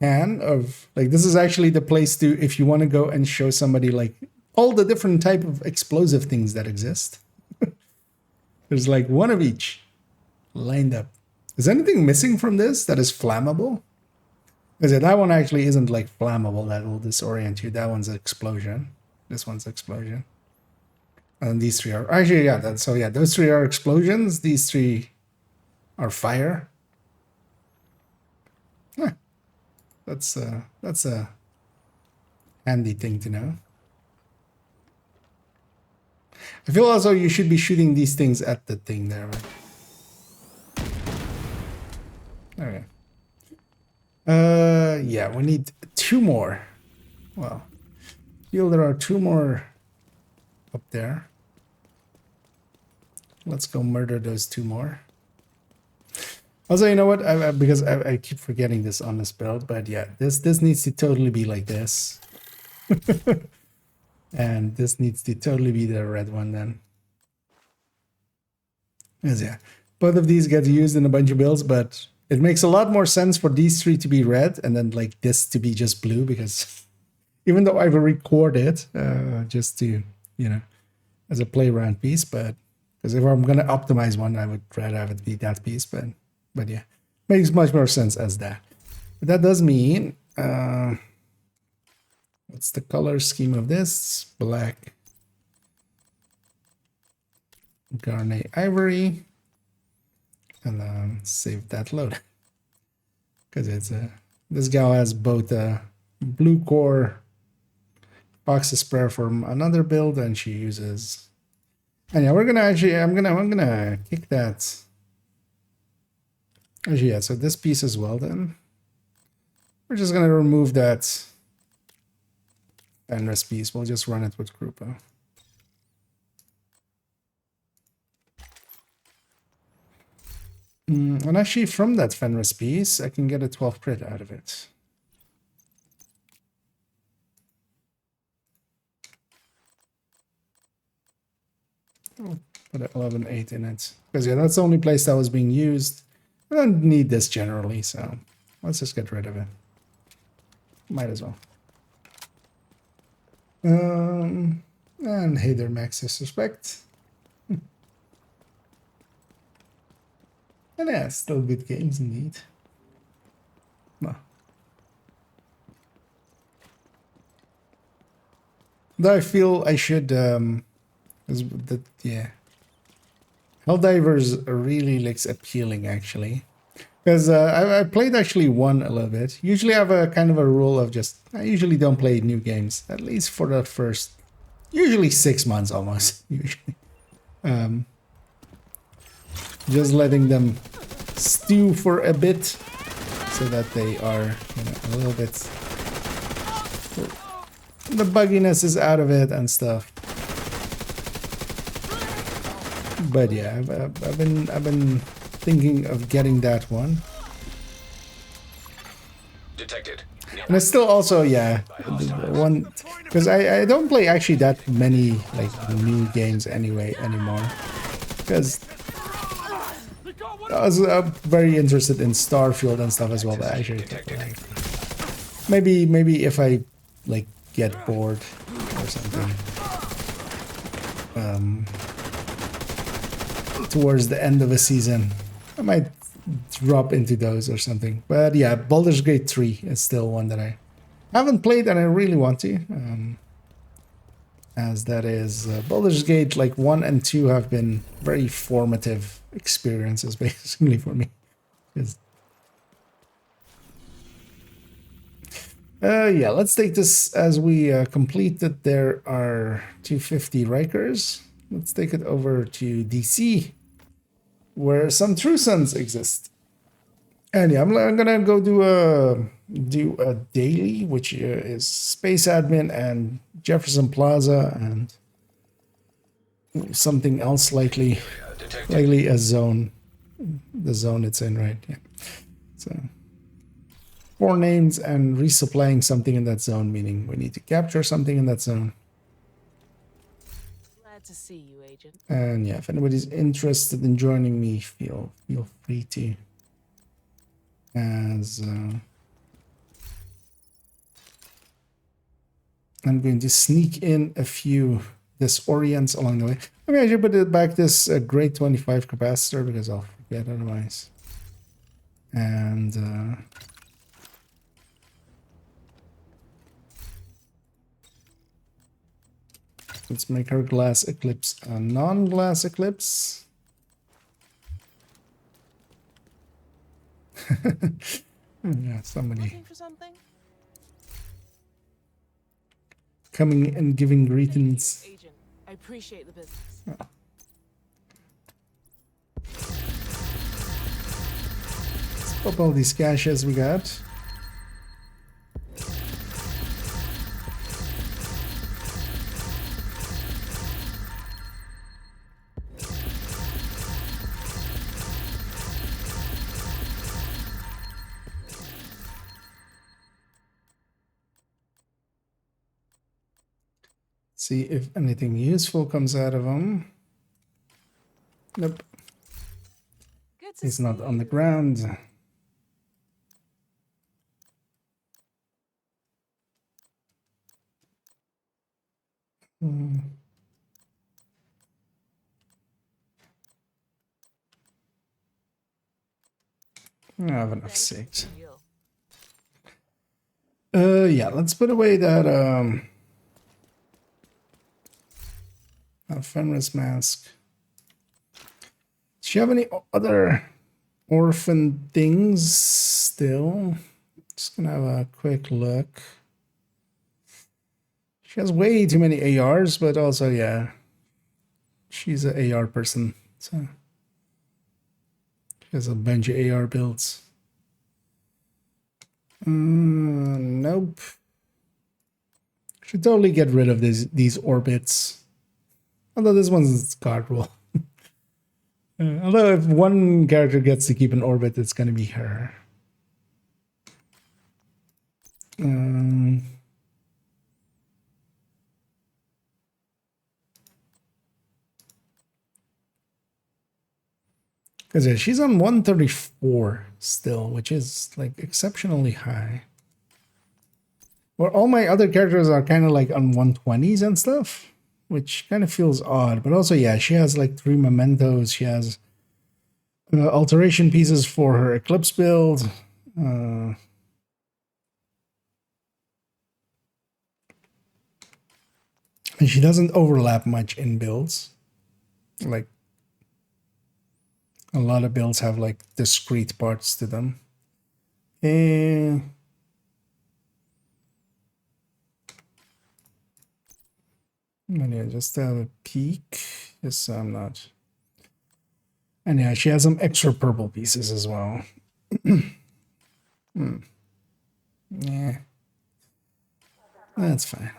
can of, like, this is actually the place to, if you want to go and show somebody like all the different type of explosive things that exist. There's like one of each lined up. Is anything missing from this that is flammable? Because that one actually isn't like flammable. That will disorient you. That one's explosion. This one's explosion. And these three are actually, yeah. So yeah, those three are explosions. These three are fire. Yeah, that's a handy thing to know. I feel also you should be shooting these things at the thing there, right? Okay. Yeah, we need 2 more. Well, I feel there are 2 more up there. Let's go murder those 2 more. Also, you know what? Because I keep forgetting this on this build, but yeah, this needs to totally be like this. And this needs to totally be the red one then. Yes, yeah. Both of these get used in a bunch of builds, but it makes a lot more sense for these 3 to be red and then like this to be just blue, because even though I've recorded just to, you know, as a play around piece, but because if I'm going to optimize one, I would rather have it be that piece, but yeah, makes much more sense as that. But that does mean, what's the color scheme of this? Black, Garnet Ivory, and then save that load. Because it's this gal has both a blue core box sprayer from another build, and she uses. And yeah, we're gonna actually, I'm gonna kick that. Actually, yeah. So this piece as well. Then we're just gonna remove that Fenris piece. We'll just run it with Krupa. And actually, from that Fenris piece, I can get a 12 crit out of it. I'll put an 11-8 in it. Because yeah, that's the only place that was being used. I don't need this generally, so let's just get rid of it. Might as well. And hey there, Max Disrespect. And yeah, still good games indeed. Well. Though I feel I should, yeah. Helldivers really looks appealing actually. Because I played actually one a little bit. Usually I have a kind of a rule of just, I usually don't play new games, at least for the first, usually 6 months almost, usually. Just letting them stew for a bit so that they are, you know, a little bit, the bugginess is out of it and stuff. But yeah, I've been thinking of getting that one. Detected. And I still also, yeah, one, because I don't play actually that many like new games anyway anymore. Because I was very interested in Starfield and stuff as well. But actually, like, maybe if I like get bored or something, towards the end of a season, I might drop into those or something. But yeah, Baldur's Gate 3 is still one that I haven't played and I really want to. As that is, Baldur's Gate like 1 and 2 have been very formative experiences basically for me. Yeah, let's take this as we complete that. There are 250 Rikers. Let's take it over to DC, where some True Sons exist. And yeah, I'm gonna go do a daily, which is Space Admin and Jefferson Plaza, and something else likely. Detected. Likely a zone. The zone it's in, right? Yeah. So 4 names and resupplying something in that zone, meaning we need to capture something in that zone. Glad to see you, Agent. And yeah, if anybody's interested in joining me, feel free to. As I'm going to sneak in a few disorients along the way. Maybe I should put it back this grade 25 capacitor because I'll forget otherwise. And let's make our glass eclipse a non-glass eclipse. Yeah, somebody Looking for something? coming and giving Thank you, greetings. Agent. I appreciate the business. Let's pop all these caches we got. See if anything useful comes out of them. Nope, Good to he's see not on the you. ground. I have enough Thanks. six. Deal. Yeah, let's put away that Fenris mask. Does she have any other orphan things still? Just gonna have a quick look. She has way too many ARs, but also, yeah, she's an AR person, so she has a bunch of AR builds. Nope. Should totally get rid of these orbits. Although this one's cardboard. Although if one character gets to keep an orbit, it's gonna be her. Because yeah, she's on 134 still, which is like exceptionally high. Where all my other characters are kind of like on 120s and stuff, which kind of feels odd. But also, yeah, she has like 3 mementos. She has alteration pieces for her Eclipse build. And she doesn't overlap much in builds. Like, a lot of builds have like discrete parts to them. And yeah, just have a peek. Yes, I'm not. And yeah, she has some extra purple pieces as well. Yeah. That's fine.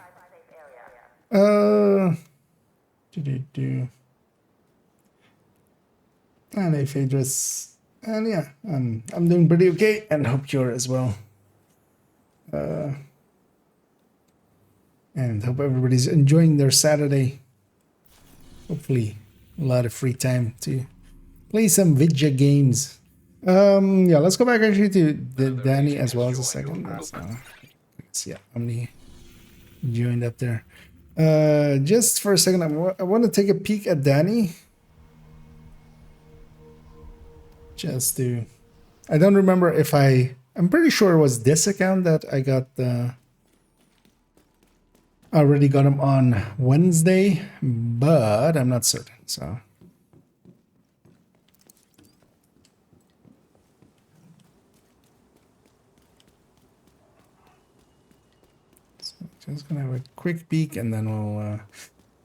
And a Phaedrus. And yeah, I'm doing pretty okay, and hope you're as well. And hope everybody's enjoying their Saturday. Hopefully, a lot of free time to play some video games. Yeah, let's go back actually to Danny as well as a second. Let's see, yeah, Omni joined up there. Just for a second, I want to take a peek at Danny. Just to, I don't remember if I'm pretty sure it was this account that I got already got him on Wednesday, but I'm not certain, so. Just gonna have a quick peek and then we'll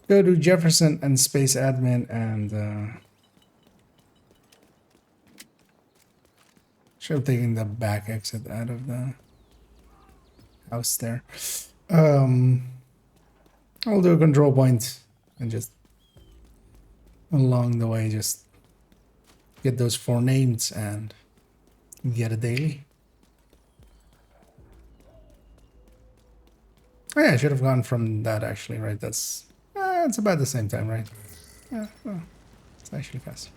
go to Jefferson and Space Admin and should have taken the back exit out of the house there. I'll do a control point and just along the way, just get those 4 names and get a daily. Oh, yeah, I should have gone from that actually, right? That's it's about the same time, right? Yeah, well, it's actually faster.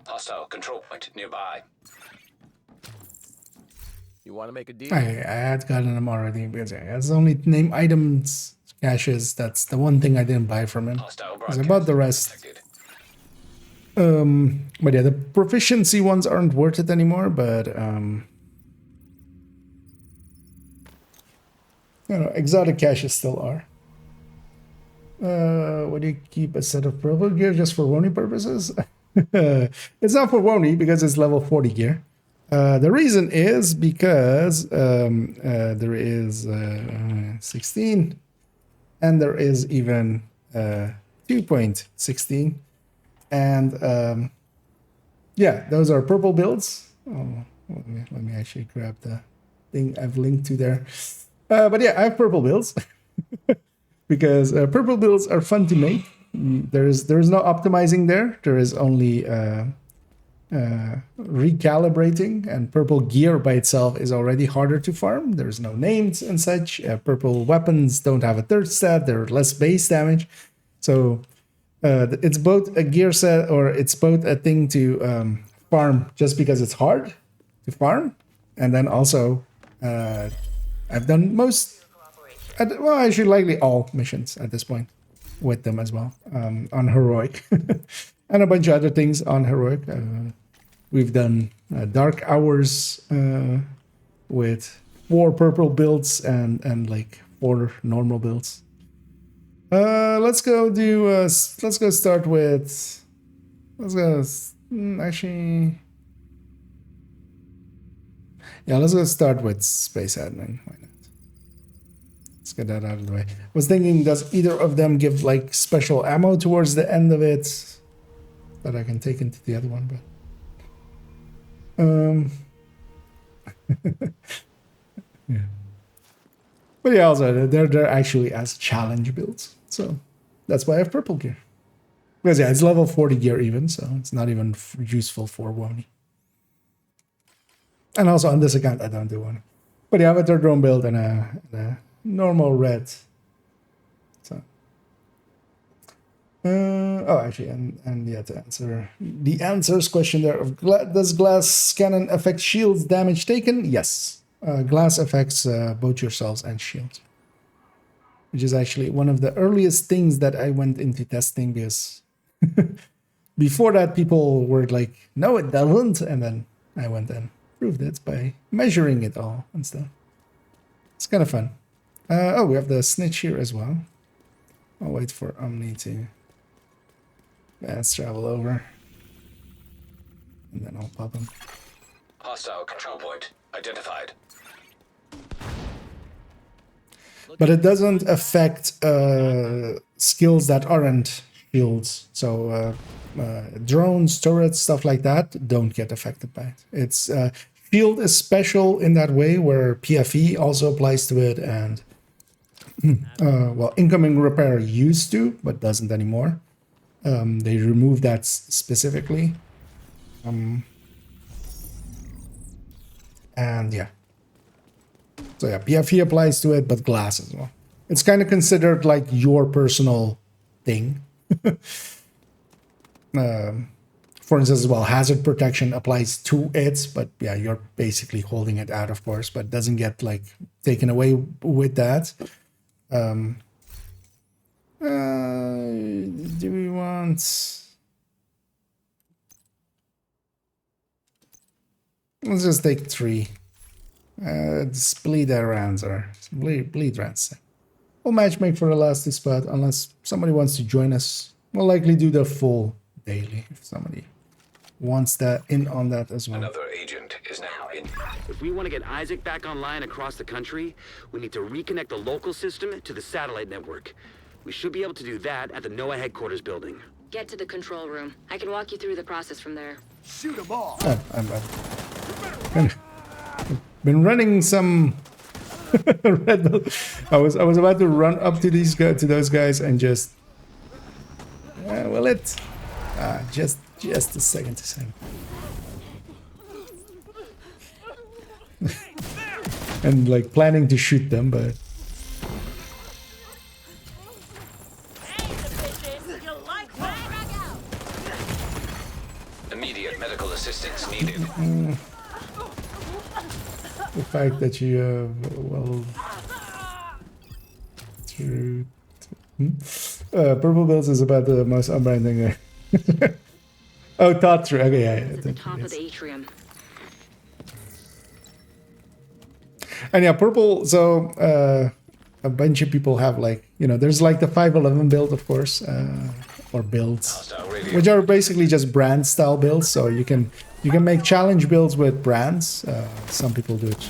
Hostile control point nearby. You want to make a deal? I had gotten them already because that's the only name items caches. That's the one thing I didn't buy from him. Hostile Because broadcast about the rest. detected. But yeah, the proficiency ones aren't worth it anymore, but you know, exotic caches still are. What do you keep a set of purple gear just for Wony purposes? It's not for Wony because it's level 40 gear. The reason is because there is 16 and there is even 2.16. And yeah, those are purple builds. Oh, let me actually grab the thing I've linked to there. But yeah, I have purple builds because purple builds are fun to make. There is no optimizing there. There is only recalibrating, and purple gear by itself is already harder to farm. There's no names and such. Purple weapons don't have a third stat. They're less base damage. So it's both a gear set, or it's both a thing to farm just because it's hard to farm, and then also I've done most, well, actually likely all missions at this point with them as well on heroic, and a bunch of other things on heroic. We've done dark hours with 4 purple builds and like 4 normal builds. Let's go do. Let's go start with. Let's go. Actually, yeah. Let's go start with space admin. Why not? Let's get that out of the way. Was thinking, does either of them give like special ammo towards the end of it that I can take into the other one? But yeah. But yeah, also they're actually as challenge builds. So that's why I have purple gear. Because yeah, it's level 40 gear even, so it's not even useful for Wony. And also on this account, I don't do one. But yeah, I have a third drone build and a normal red. So. Oh, actually, and yeah, to answer the answers question there of does glass cannon affect shields damage taken? Yes. Glass affects both yourselves and shields, which is actually one of the earliest things that I went into testing, because before that people were like, no, it doesn't, and then I went and proved it by measuring it all and stuff. It's kind of fun. Oh, we have the snitch here as well. I'll wait for Omni to fast travel over, and then I'll pop him. Hostile control point identified. But it doesn't affect skills that aren't shields. So drones, turrets, stuff like that don't get affected by it. It's shield is special in that way, where PFE also applies to it, and well, incoming repair used to, but doesn't anymore. They removed that specifically. And yeah. So yeah, PFE applies to it, but glass as well. It's kind of considered like your personal thing. For instance, as well, hazard protection applies to it, but yeah, you're basically holding it out, of course, but doesn't get like taken away with that. Do we want? Let's just take 3. Bleed rounds or bleed rounds. We'll matchmake for the last 2 spot unless somebody wants to join us. We'll likely do the full daily if somebody wants that in on that as well. Another agent is now in. If we want to get Isaac back online across the country, we need to reconnect the local system to the satellite network. We should be able to do that at the NOAA headquarters building. Get to the control room. I can walk you through the process from there. Shoot them all. Oh, I've been running some Red Bull. I was about to run up to those guys and just just a second. And like planning to shoot them, but Immediate medical assistance needed. the fact that you well true. Purple Bills is about the most unbranding. Oh, thought through. Okay, yeah. At the top of the atrium. And yeah, purple. So a bunch of people have like, you know, there's like the 511 build, of course, or builds, Hostile radio. which are basically just brand style builds. So you can make challenge builds with brands. Some people do it,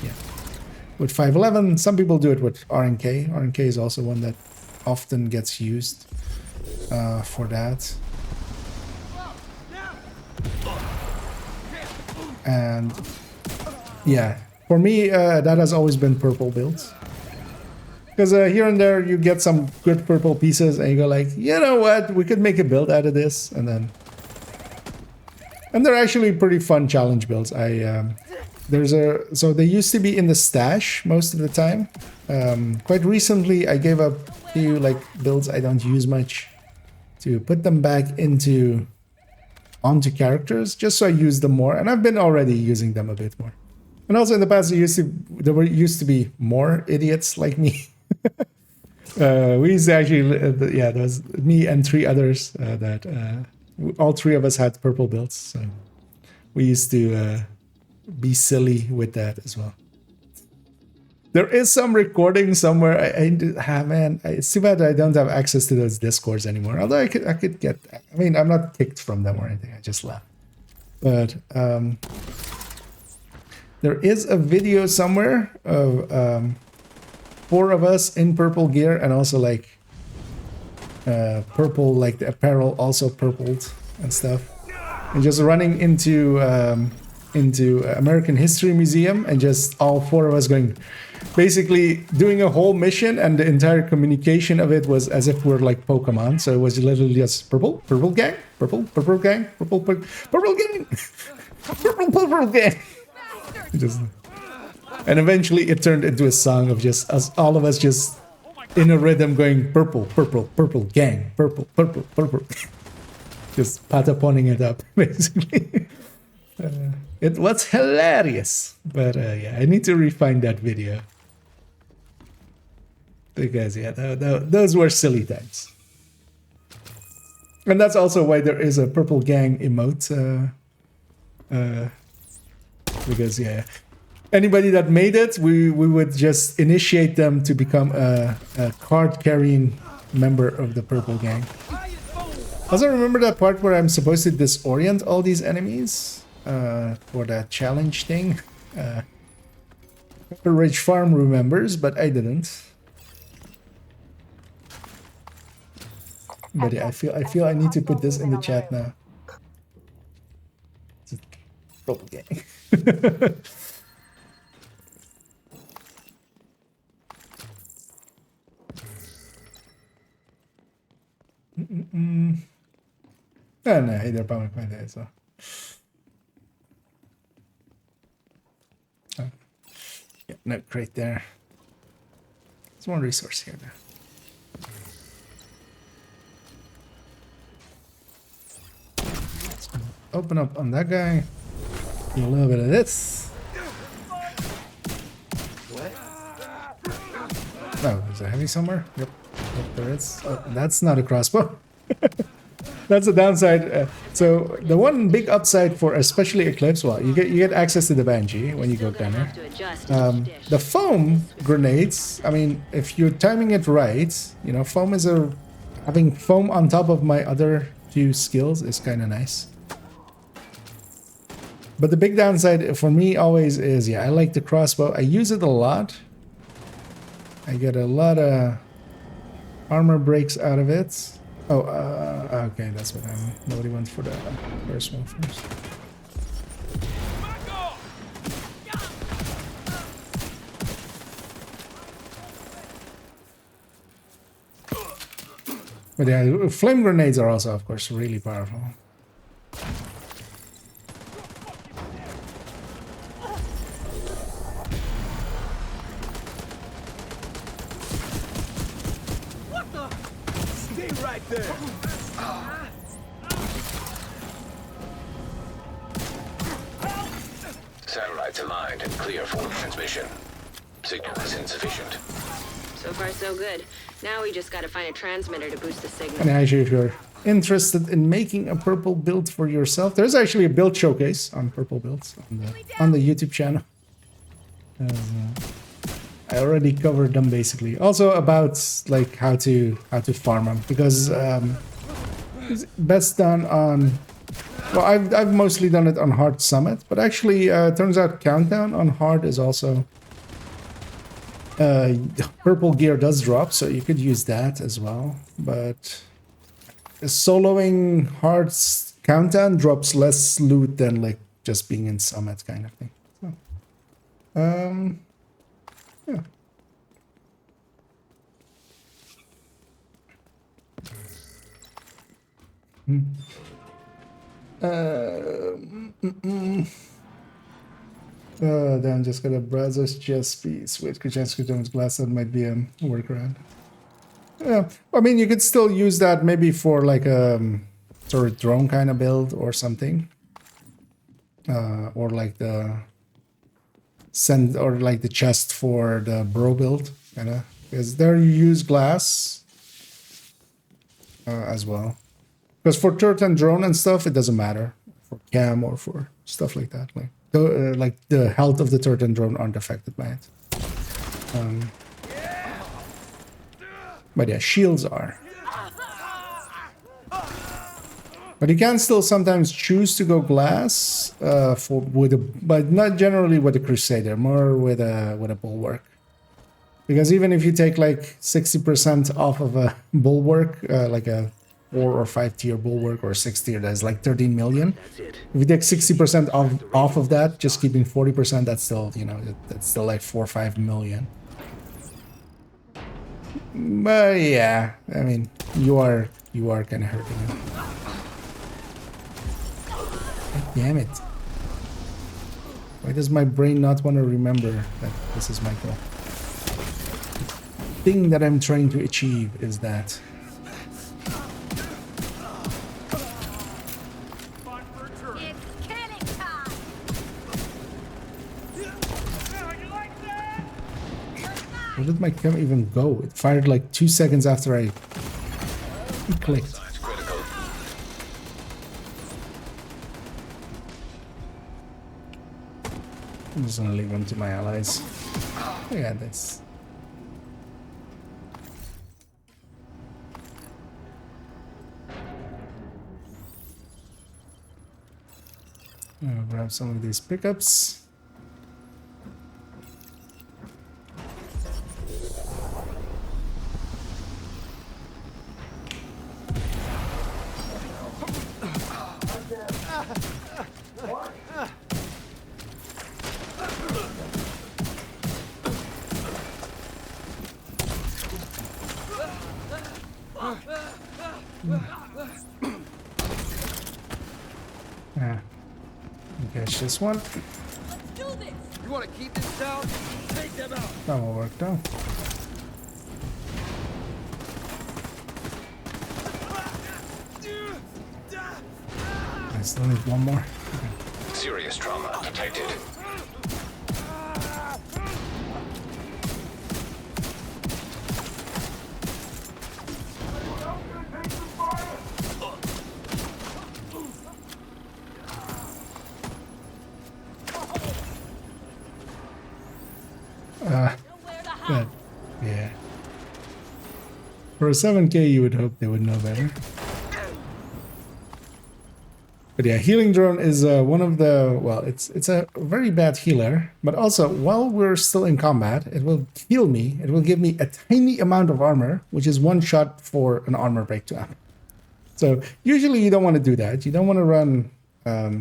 with 511. Some people do it with RNK. RNK is also one that often gets used for that. And yeah, for me, that has always been purple builds. Because here and there you get some good purple pieces and you go like, you know what, we could make a build out of this. And they're actually pretty fun challenge builds. So they used to be in the stash most of the time. Quite recently I gave up a few like builds I don't use much to put them back onto characters just so I use them more. And I've been already using them a bit more. And also in the past, there used to be more idiots like me. We used to actually, there was me and 3 others that all 3 of us had purple builds. So we used to be silly with that as well. There is some recording somewhere. It's too bad I don't have access to those discords anymore. Although I could get, I mean, I'm not kicked from them or anything. I just left. But there is a video somewhere of 4 of us in purple gear and also like purple, like the apparel also purpled and stuff, and just running into American History Museum and just all 4 of us going, basically doing a whole mission, and the entire communication of it was as if we're like Pokemon. So it was literally just purple gang, purple gang, purple gang, purple gang. Just, and eventually it turned into a song of just us, all of us just in a rhythm going purple gang, purple. Just pataponing it up, basically. It was hilarious, but yeah, I need to refine that video. Because yeah, those were silly times. And that's also why there is a purple gang emote. Because yeah, anybody that made it, we would just initiate them to become a card-carrying member of the purple gang. Also, remember that part where I'm supposed to disorient all these enemies for that challenge thing? Ridge Farm remembers, but I didn't. But yeah, I feel I need to put this in the chat now. Purple gang. Oh no, hey, they're probably quite there, so. Oh. Yeah, no crate there. There's one resource here now. Let's open up on that guy. A little bit of this. Oh, there's a heavy somewhere? Yep, there is. Oh, that's not a crossbow. That's the downside. So the one big upside for especially Eclipse, well, you get access to the Banshee when you go down there. The foam grenades, I mean, if you're timing it right, you know, having foam on top of my other few skills is kind of nice. But the big downside for me always is, yeah, I like the crossbow. I use it a lot. I get a lot of armor breaks out of it. Oh, okay, that's what I'm... Nobody went for the first one first. But yeah, flame grenades are also, of course, really powerful. Stay right there. Satellites aligned and clear for transmission. Signal is insufficient. So far, so good. Now we just gotta find a transmitter to boost the signal. And actually, if you're interested in making a purple build for yourself, there's actually a build showcase on purple builds on the YouTube channel. I already covered them basically. Also about like how to farm them, because it's best done on. Well, I've mostly done it on Hard Summit, but actually, turns out Countdown on Hard is also. Purple gear does drop, so you could use that as well. But soloing Hard Countdown drops less loot than like just being in Summit kind of thing. So, yeah. Then just got a browser's chest piece with Kuchen's glass. That might be a workaround. Yeah, I mean, you could still use that maybe for like a sort of drone kind of build or something. Or like the chest for the bro build, kind of, because there you use glass as well. Because for turret and drone and stuff, it doesn't matter for cam or for stuff like that. Like the health of the turret and drone aren't affected by it. But yeah, shields are. But you can still sometimes choose to go glass but not generally with a Crusader, more with a bulwark. Because even if you take like 60% off of a bulwark, like a 4 or 5 tier bulwark or 6 tier, that's like 13 million. If you take 60% off of that, just keeping 40%, that's still, you know, that's still like 4 or 5 million. But yeah, I mean, you are kind of hurting it. God damn it! Why does my brain not want to remember that this is my goal? The thing that I'm trying to achieve is that. Where did my cam even go? It fired like 2 seconds after I clicked. I'm just gonna leave them to my allies. Look at this. I'll grab some of these pickups. Catch this one. Let's do this. You want to keep this down? Take them out. That will work though. I still need one more. Okay. Serious trauma detected. But, yeah. For a 7K, you would hope they would know better. But yeah, healing drone is one of the, well, it's a very bad healer, but also while we're still in combat, it will heal me. It will give me a tiny amount of armor, which is one shot for an armor break to happen. So usually you don't want to do that. You don't want to run a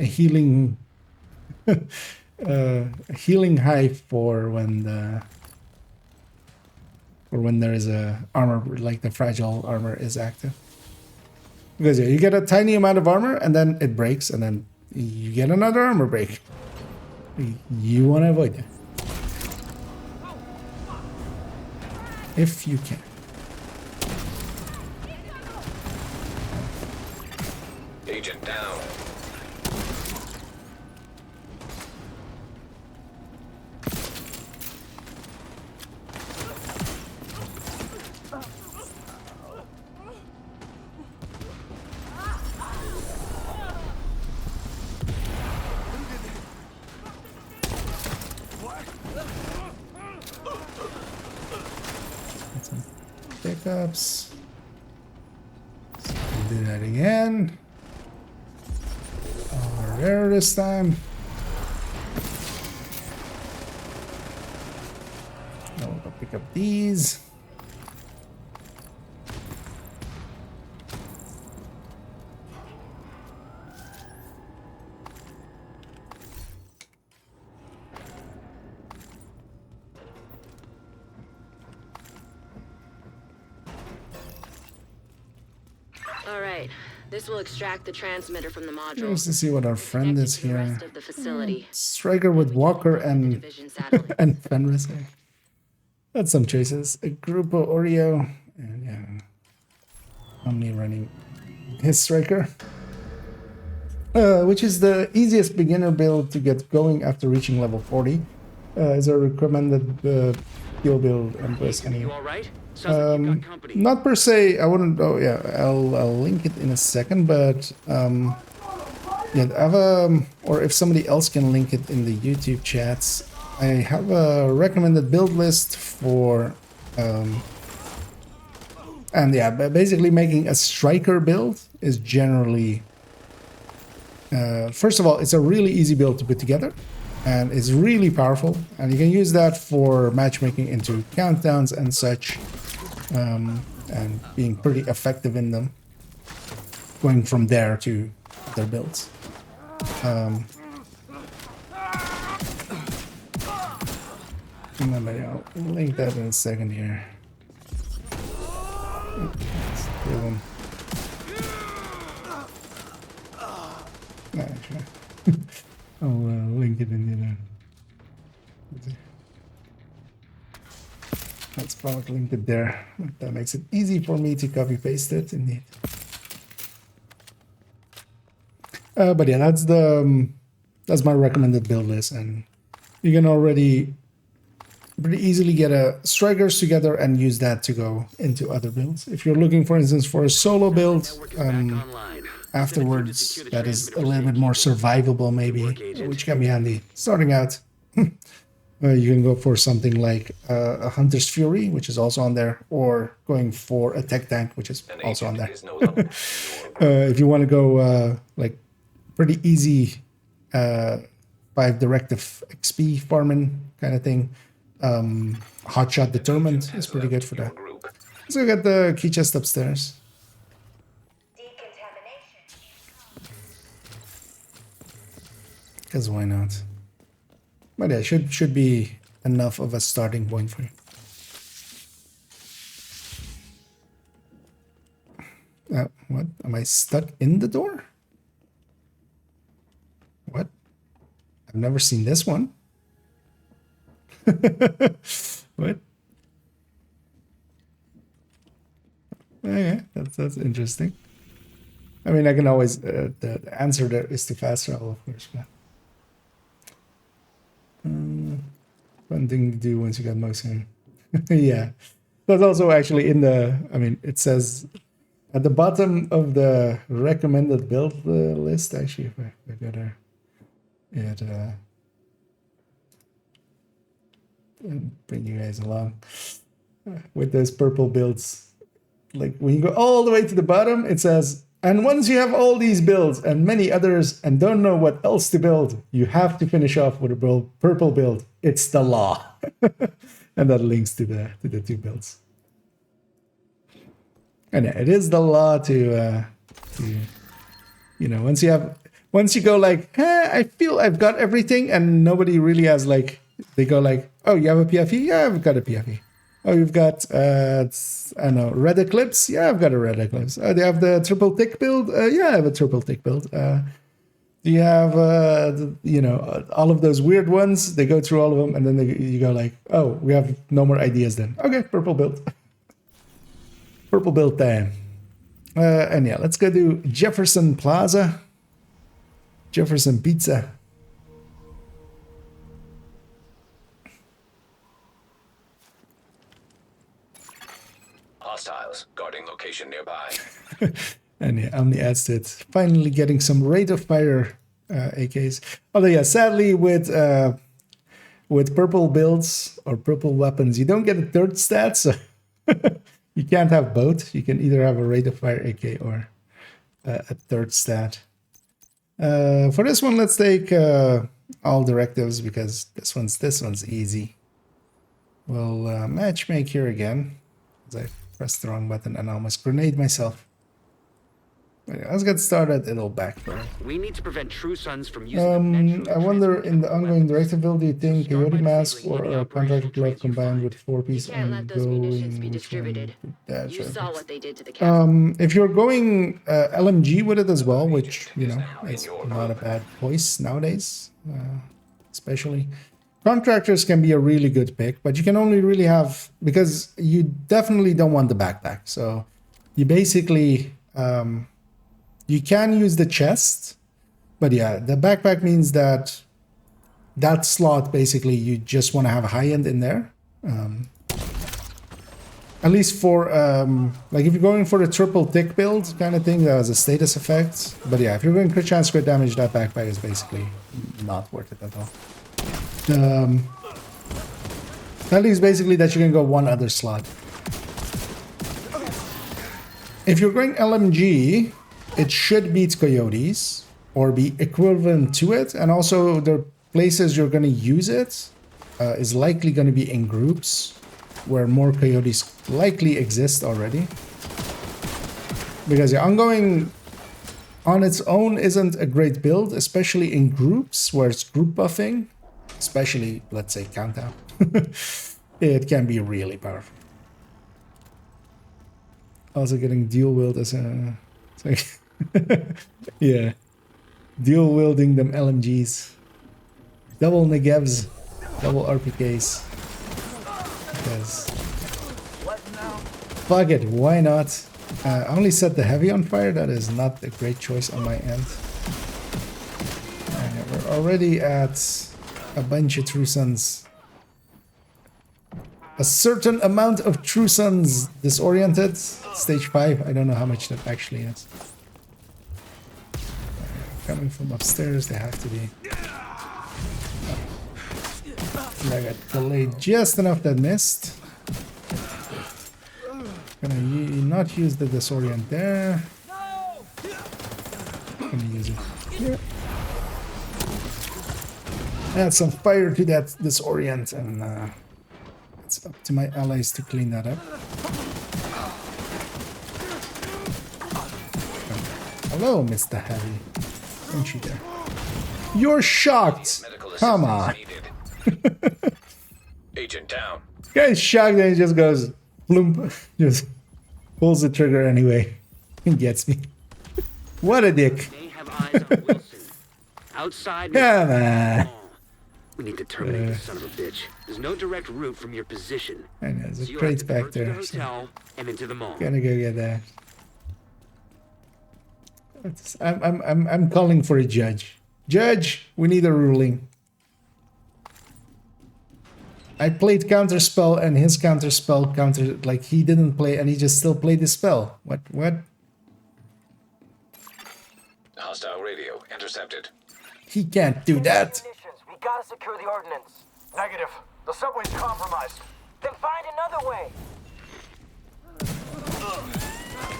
healing a healing hive for when or when there is a armor, like the fragile armor is active. Because yeah, you get a tiny amount of armor and then it breaks and then you get another armor break. You want to avoid that. If you can. Agent down. Some pickups. So we'll do that again. Rare this time. Now we'll go pick up these. All right. This will extract the transmitter from the module. Just to see what our friend is Connect it to the here. rest of the facility. Striker with Walker and Division satellite. and Fenris. That's some choices. A Grupo Oreo and yeah, only running his Striker, which is the easiest beginner build to get going after reaching level 40. Is a recommended skill build Empress You anyway. all right? Sounds like you've got company. Not per se. I wouldn't. Oh yeah, I'll link it in a second. But yeah, I have or if somebody else can link it in the YouTube chats, I have a recommended build list for and yeah, basically making a striker build is generally first of all, it's a really easy build to put together. And it's really powerful, and you can use that for matchmaking into countdowns and such, and being pretty effective in them, going from there to their builds. And then I'll link that in a second here. Let's do them. Actually. I'll link it in there. That's probably linked it there. That makes it easy for me to copy paste it indeed. But yeah, that's my recommended build list, and you can already pretty easily get strikers together and use that to go into other builds. If you're looking, for instance, for a solo build, afterwards that is a little bit more survivable maybe, which can be handy starting out. You can go for something like a Hunter's Fury, which is also on there, or going for a tech tank, which is also on there. If you want to go like pretty easy 5 directive XP farming kind of thing, Hotshot Determined is pretty good for that. So we got the key chest upstairs. Because why not? But yeah, should be enough of a starting point for you. What? Am I stuck in the door? What? I've never seen this one. What? Okay, that's interesting. I mean, I can always the answer there is to fast travel, of course. But fun thing to do once you got motion. Yeah, that's also actually in the. I mean, it says at the bottom of the recommended build list. Actually, if I go there, it bring you guys along with those purple builds. Like when you go all the way to the bottom, it says, and once you have all these builds and many others and don't know what else to build, you have to finish off with a purple build. It's the law. And that links to the 2 builds. And yeah, it is the law to you know, once you go like, I feel I've got everything, and nobody really has like, they go like, oh, you have a PFE? Yeah, I've got a PFE. Oh, you've got, I don't know, red eclipse? Yeah, I've got a red eclipse. They have the triple tick build? Yeah, I have a triple tick build. Do you have, all of those weird ones? They go through all of them, and then you go like, oh, we have no more ideas then. Okay, purple build. Purple build time. And yeah, let's go to Jefferson Plaza. Jefferson Pizza. Hostiles guarding location nearby. And yeah, Omni adds to it. Finally getting some rate of fire AKs. Although yeah, sadly with purple builds or purple weapons, you don't get a third stat, so you can't have both. You can either have a rate of fire AK or a third stat. For this one, let's take all directives because this one's easy. We'll matchmake here again. I pressed the wrong button and I almost grenade myself. Let's get started. It'll backfire. We need to prevent True Sons from using I wonder in the ongoing directive build, do you think Coyote Mask or a Contractor Glove combined with 4-piece Can't let those munitions be distributed. You saw what they did to the captain. If you're going LMG with it as well, which, you know, is not a bad choice nowadays, especially. Contractors can be a really good pick, but you can only really have, because you definitely don't want the backpack. So you basically, you can use the chest, but yeah, the backpack means that slot, basically, you just want to have a high end in there. At least for, like if you're going for the triple tick build kind of thing, that has a status effect. But yeah, if you're going crit chance, crit damage, that backpack is basically not worth it at all. That leaves basically that you can go one other slot. If you're going LMG, it should beat Coyotes or be equivalent to it, and also the places you're going to use it is likely going to be in groups where more Coyotes likely exist already. Because the ongoing on its own isn't a great build, especially in groups where it's group buffing. Especially, let's say, countdown. It can be really powerful. Also getting dual wield as a... Like yeah. Dual wielding them LMGs. Double negevs. Double RPKs. Because... fuck it, why not? I only set the heavy on fire. That is not a great choice on my end. And we're already at... a bunch of True Sons. A certain amount of True Sons disoriented. Stage 5. I don't know how much that actually is. Coming from upstairs, they have to be. I got delayed just enough that missed. Gonna not use the disorient there. Gonna use it here. Add some fire to that disorient, and it's up to my allies to clean that up. Hello, Mr. Heavy. Don't you dare. You're shocked! Come on. Agent down. Guy's shocked and he just goes, bloom, just pulls the trigger anyway. And gets me. What a dick. They have eyes on Wilson. Outside. Come on. We need to terminate this son of a bitch. There's no direct route from your position. I know, there's So a you crate have to back divert to the there. So hotel and into the mall. gonna go get that. I'm calling for a judge. Judge, we need a ruling. I played counterspell and his counterspell counter, like he didn't play and he just still played the spell. What? Hostile radio intercepted. He can't do that. We gotta secure the ordnance. Negative. The subway's compromised. Then find another way.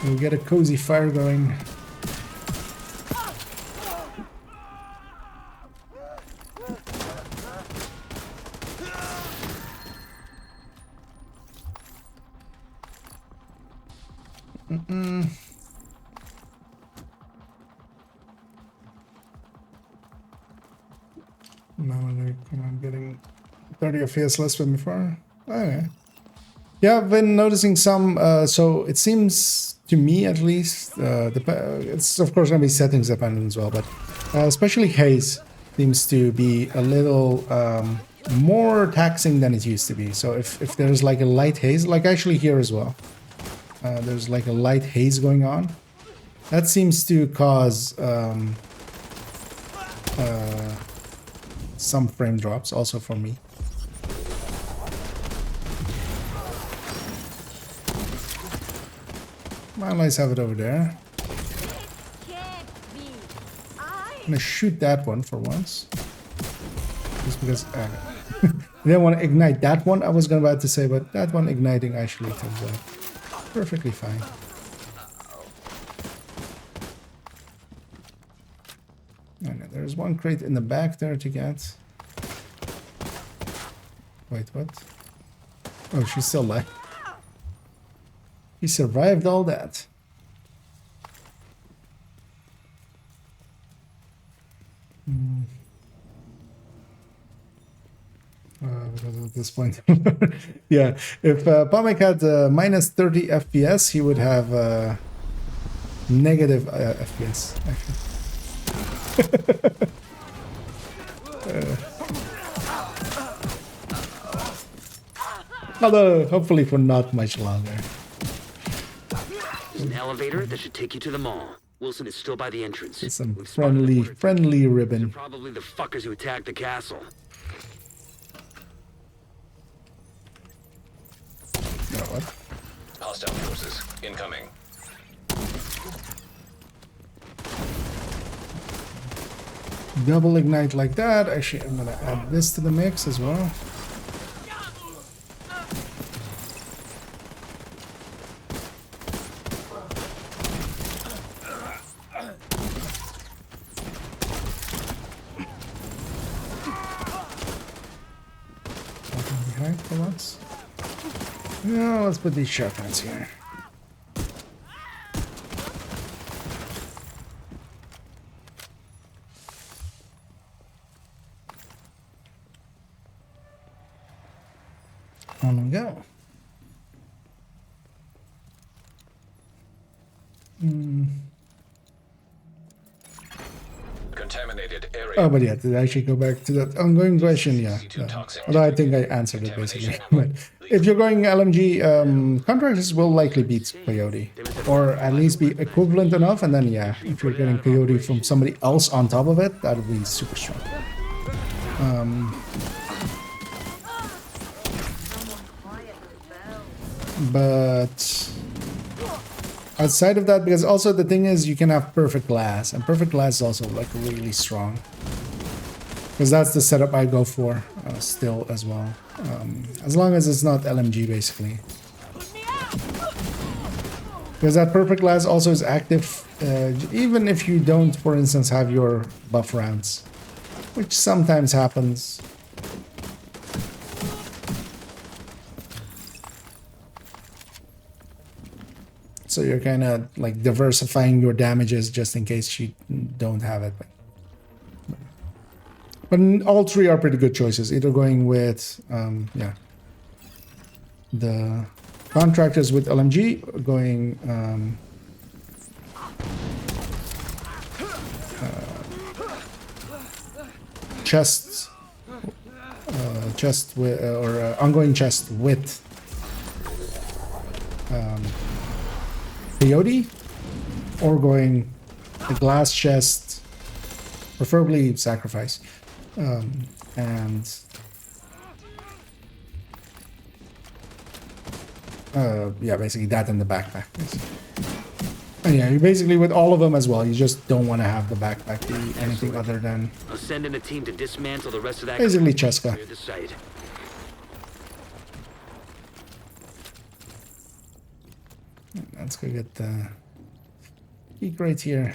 We'll get a cozy fire going. No, I'm getting 30 FPS less than before. Okay. Yeah, I've been noticing some. So it seems to me, at least, it's of course going to be settings dependent as well, but especially haze seems to be a little more taxing than it used to be. So if there's like a light haze, like actually here as well, there's like a light haze going on. That seems to cause some frame drops also for me. My allies have it over there. I'm gonna shoot that one for once. Just because I didn't want to ignite that one, I was about to say, but that one igniting actually comes out perfectly fine. And there's one crate in the back there to get. Wait, what? Oh, she's still alive. He survived all that. Because at this point, yeah, if Pomek had minus 30 FPS, he would have negative FPS, actually. Although, hopefully for not much longer. There's an elevator that should take you to the mall. Wilson is still by the entrance. It's some We've spotted the border. friendly ribbon. They're probably the fuckers who attacked the castle. You know what? Hostile forces incoming. Double ignite like that. Actually, I'm gonna add this to the mix as well. Behind for once. Now let's put these shotguns here. On we go. Contaminated area. Oh, but yeah, to actually go back to that ongoing question, yeah. Although I think I answered it basically. But if you're going LMG, contractors will likely beat Coyote. Or at least be equivalent enough, and then yeah, if you're getting Coyote from somebody else on top of it, that would be super strong. But outside of that, because also the thing is you can have perfect glass, and perfect glass is also like really strong, because that's the setup I go for still as well, as long as it's not LMG basically, because that perfect glass also is active even if you don't, for instance, have your buff rounds, which sometimes happens. So you're kind of like diversifying your damages just in case you don't have it. But all three are pretty good choices. Either going with, yeah, the contractors with LMG, or going chest with, or ongoing chest with Coyote, or going the glass chest, preferably sacrifice, and yeah, basically that in the backpack. And yeah, you basically with all of them as well. You just don't want to have the backpack be anything other than I'll send in a team to dismantle the rest of that. basically Cheska. Clear the site. Let's go get the peak right here.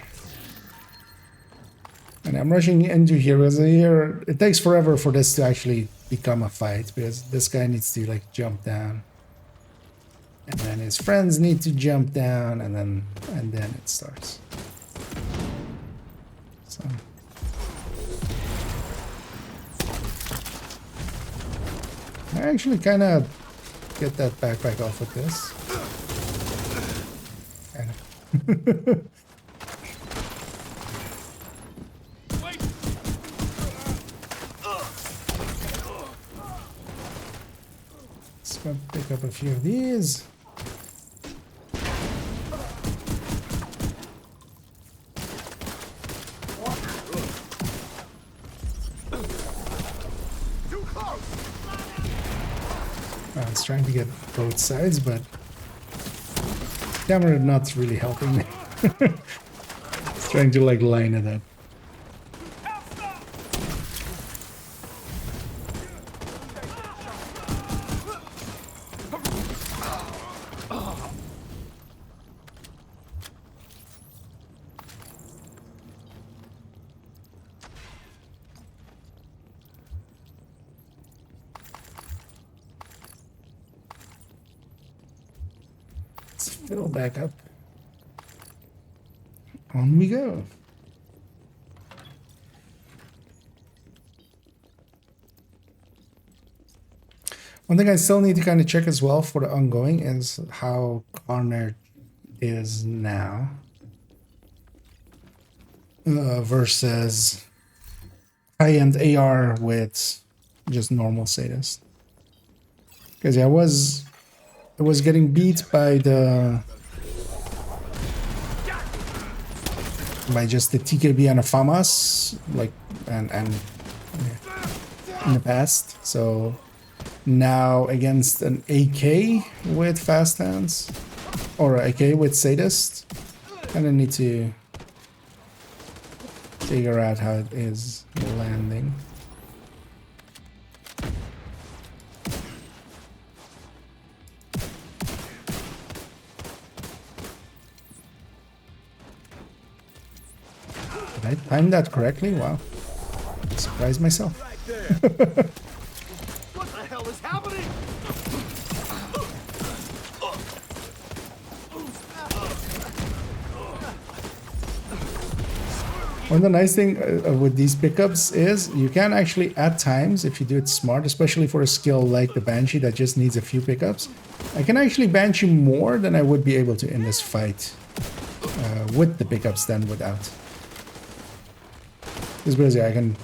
And I'm rushing into here because here it takes forever for this to actually become a fight, because this guy needs to like jump down, and then his friends need to jump down, and then it starts. So I actually kind of get that backpack off with this. And let's go pick up a few of these. I was trying to get both sides, but camera not really helping me. It's trying to like line it up. Fill back up. On we go. One thing I still need to kind of check as well for the ongoing is how Connor is now versus high-end AR with just normal sadist. Because yeah, I was getting beat by just the TKB and a FAMAS, like and in the past. So now against an AK with fast hands or an AK with sadist, kind of need to figure out how it is landing. Did I time that correctly? Wow. I surprised myself. What the hell is happening? One of the nice thing with these pickups is you can actually, at times, if you do it smart, especially for a skill like the Banshee that just needs a few pickups, I can actually Banshee more than I would be able to in this fight with the pickups than without. This because yeah, I can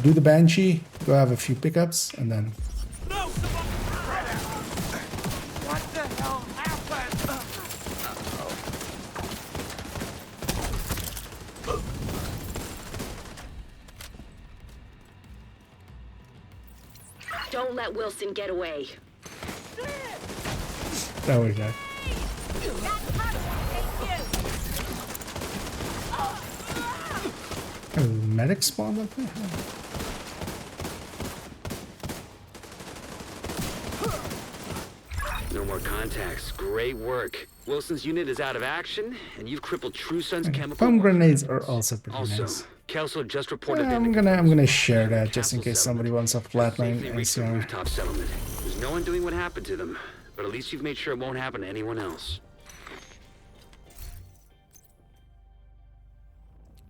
do the Banshee, go have a few pickups, and then. No! What the hell happened? Don't let Wilson get away. There we go. Oh, medic spawned up there? No more contacts. Great work. Wilson's unit is out of action, and you've crippled True Sun's chemical. Foam grenades are also pretty Also, nice. Kelso just reported I'm gonna share that just in case somebody wants a flatline ACR. Rooftop settlement. There's no one doing what happened to them, but at least you've made sure it won't happen to anyone else.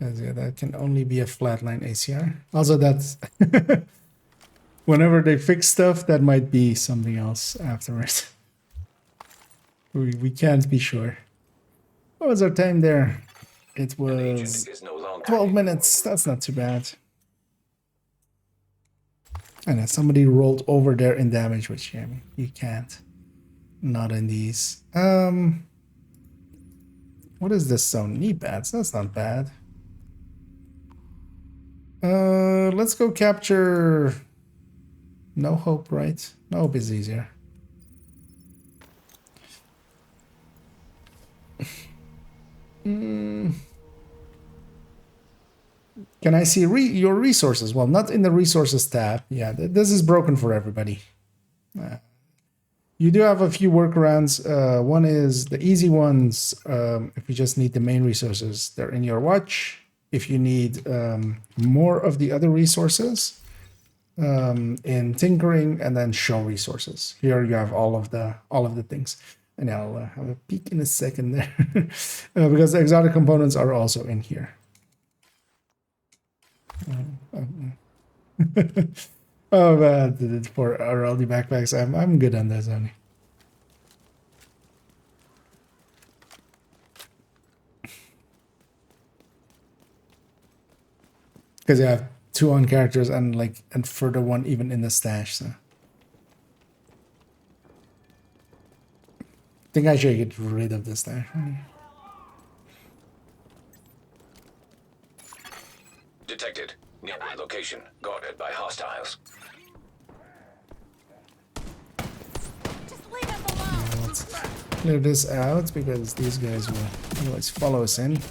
Yeah, that can only be a flatline ACR. Also, that's whenever they fix stuff, that might be something else afterwards. We can't be sure. What was our time there? It was 12 minutes. That's not too bad. And then somebody rolled over there in damage, which yeah, you can't. Not in these. What is this zone? Knee pads. That's not bad. Let's go capture No Hope, right? No Hope is easier. Can I see your resources? Well, not in the resources tab. Yeah, this is broken for everybody. You do have a few workarounds. One is the easy ones. If you just need the main resources, they're in your watch. If you need more of the other resources, in tinkering, and then show resources. Here you have all of the things. And I'll have a peek in a second there, because the exotic components are also in here. Oh man, for RLD backpacks, I'm good on this only. Because you have 2 on characters and like and further one even in the stash. So I think I should get rid of this stash. Detected. Nearby location. Guarded by hostiles. Just leave us alone. Let's clear this out because these guys will otherwise follow us in. Reload.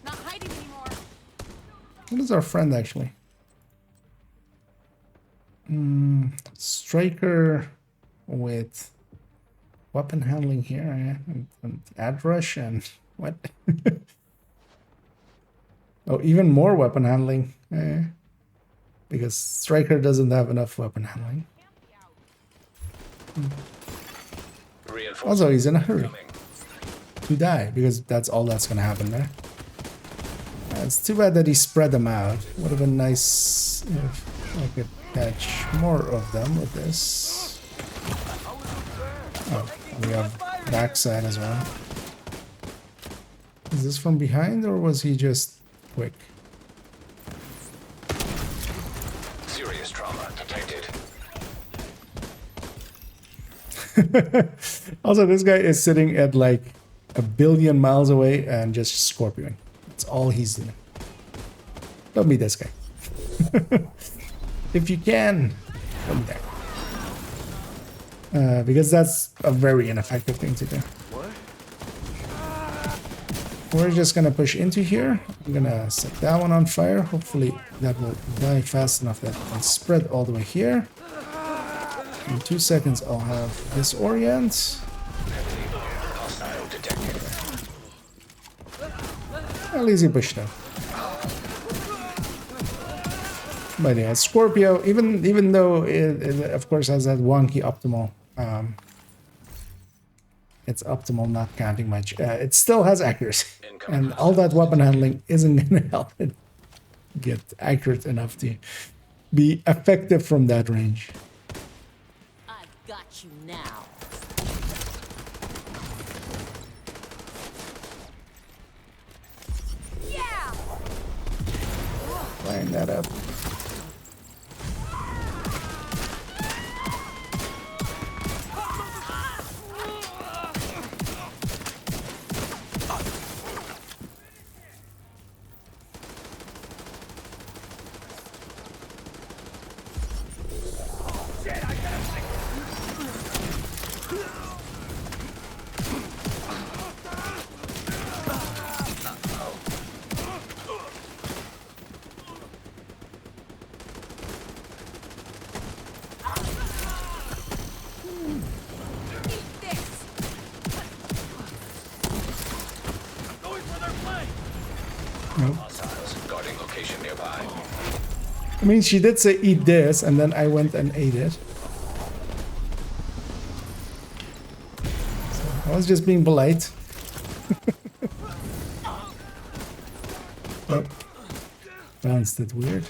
Not hiding anymore. What is our friend actually? Striker with weapon handling here, and ad rush and what? Oh, even more weapon handling. Because Striker doesn't have enough weapon handling. Also, he's in a hurry to die because that's all that's gonna happen there. It's too bad that he spread them out. Would have been nice if I could catch more of them with this. Oh, we have backside as well. Is this from behind or was he just quick? Serious trauma detected. Also, this guy is sitting at like 1 billion miles away and just scorpioning. That's all he's doing. Don't be this guy. If you can, don't be that. Because that's a very ineffective thing to do. We're just gonna push into here. I'm gonna set that one on fire. Hopefully that will die fast enough that it can spread all the way here. In 2 seconds I'll have this orient. Hostile detected. At least he pushed out. But yeah, Scorpio, even though it of course has that wonky optimal, it's optimal not counting much. It still has accuracy, and all that weapon handling isn't gonna help it get accurate enough to be effective from that range. I've got you now. Yeah. Line that up. Hostiles guarding location nearby. I mean, she did say eat this, and then I went and ate it. So I was just being polite. Oh, bounced it weird.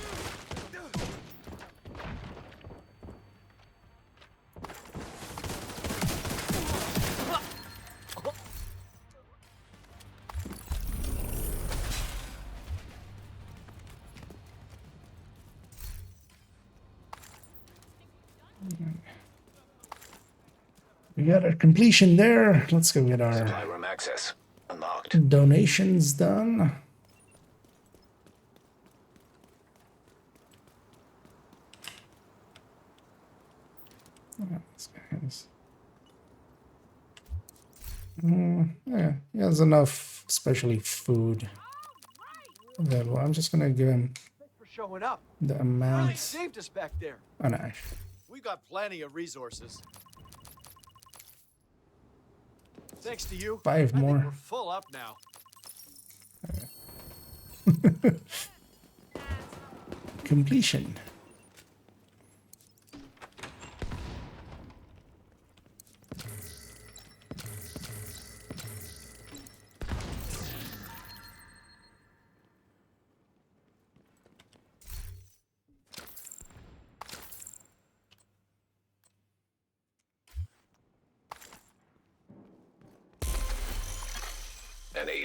We got our completion there. Let's go get our Supply room access unlocked. donations done. This guy's. Yeah, he has enough, especially food. Available. I'm just gonna give him Thanks for showing up. the Really amount. saved us back there. Oh no. We got plenty of resources. Thanks to you. 5 I think more. we're full up now. Completion.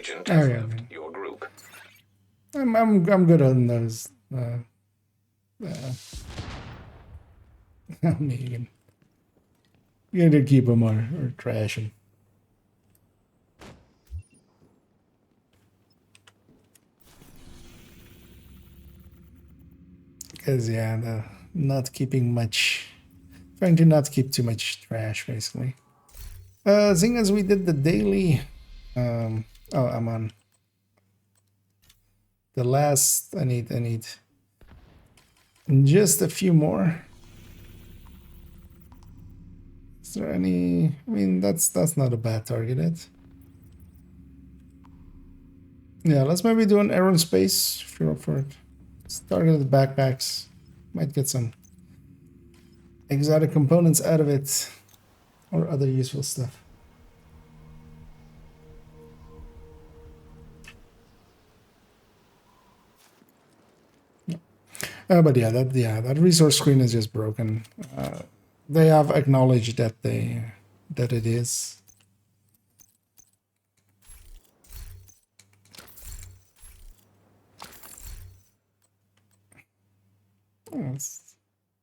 agent Oh has yeah, left your group. I'm good on those. I mean, you either keep them or trash them. Because yeah, not keeping much, trying to not keep too much trash basically. Seeing as we did the daily, oh, I'm on the last. I need just a few more. Is there any? I mean, that's not a bad target. Yeah, let's maybe do an aerospace if you're up for it. Start with the backpacks. Might get some exotic components out of it or other useful stuff. But yeah, that resource screen is just broken. They have acknowledged that it is.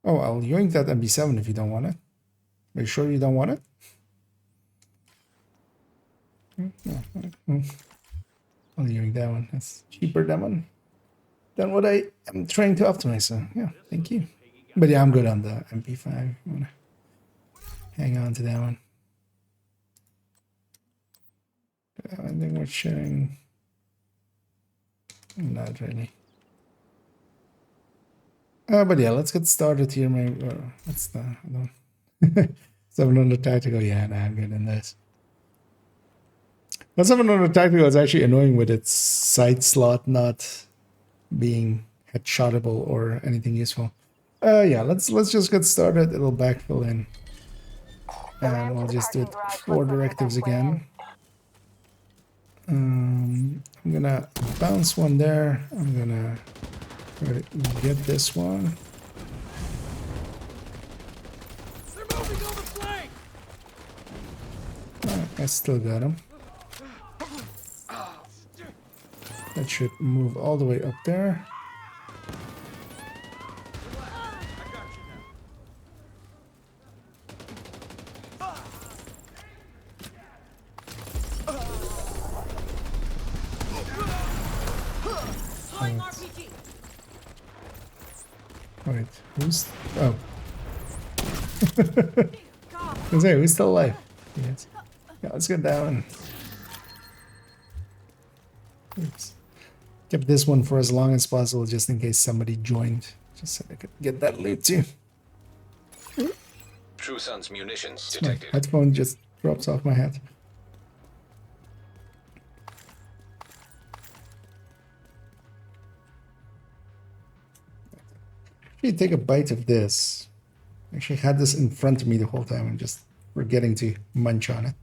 Oh, I'll yoink that MB7 if you don't want it. Are you sure you don't want it? I'll yoink that one. That's cheaper that one than what I am trying to optimize. So yeah, thank you. But yeah, I'm good on the MP5. I'm gonna hang on to that one. I think we're sharing. Not really. But yeah, let's get started here. What's the 700 tactical? Yeah, nah, I'm good in this. But 700 tactical is actually annoying with its sight slot not being headshotable or anything useful. Yeah, let's just get started. It'll backfill in, and we'll just do it 4 directives again. I'm gonna bounce one there. I'm gonna try to get this one. They're moving on the flank. I still got him. That should move all the way up there. Wait, who's... Oh. Hey, who's still alive? Yes. Yeah, let's get down. Oops. Kept this one for as long as possible just in case somebody joined. Just so I could get that loot too. True Sun's munitions My detected. headphone just drops off my head. Actually, take a bite of this. Actually had this in front of me the whole time. I'm just forgetting to munch on it.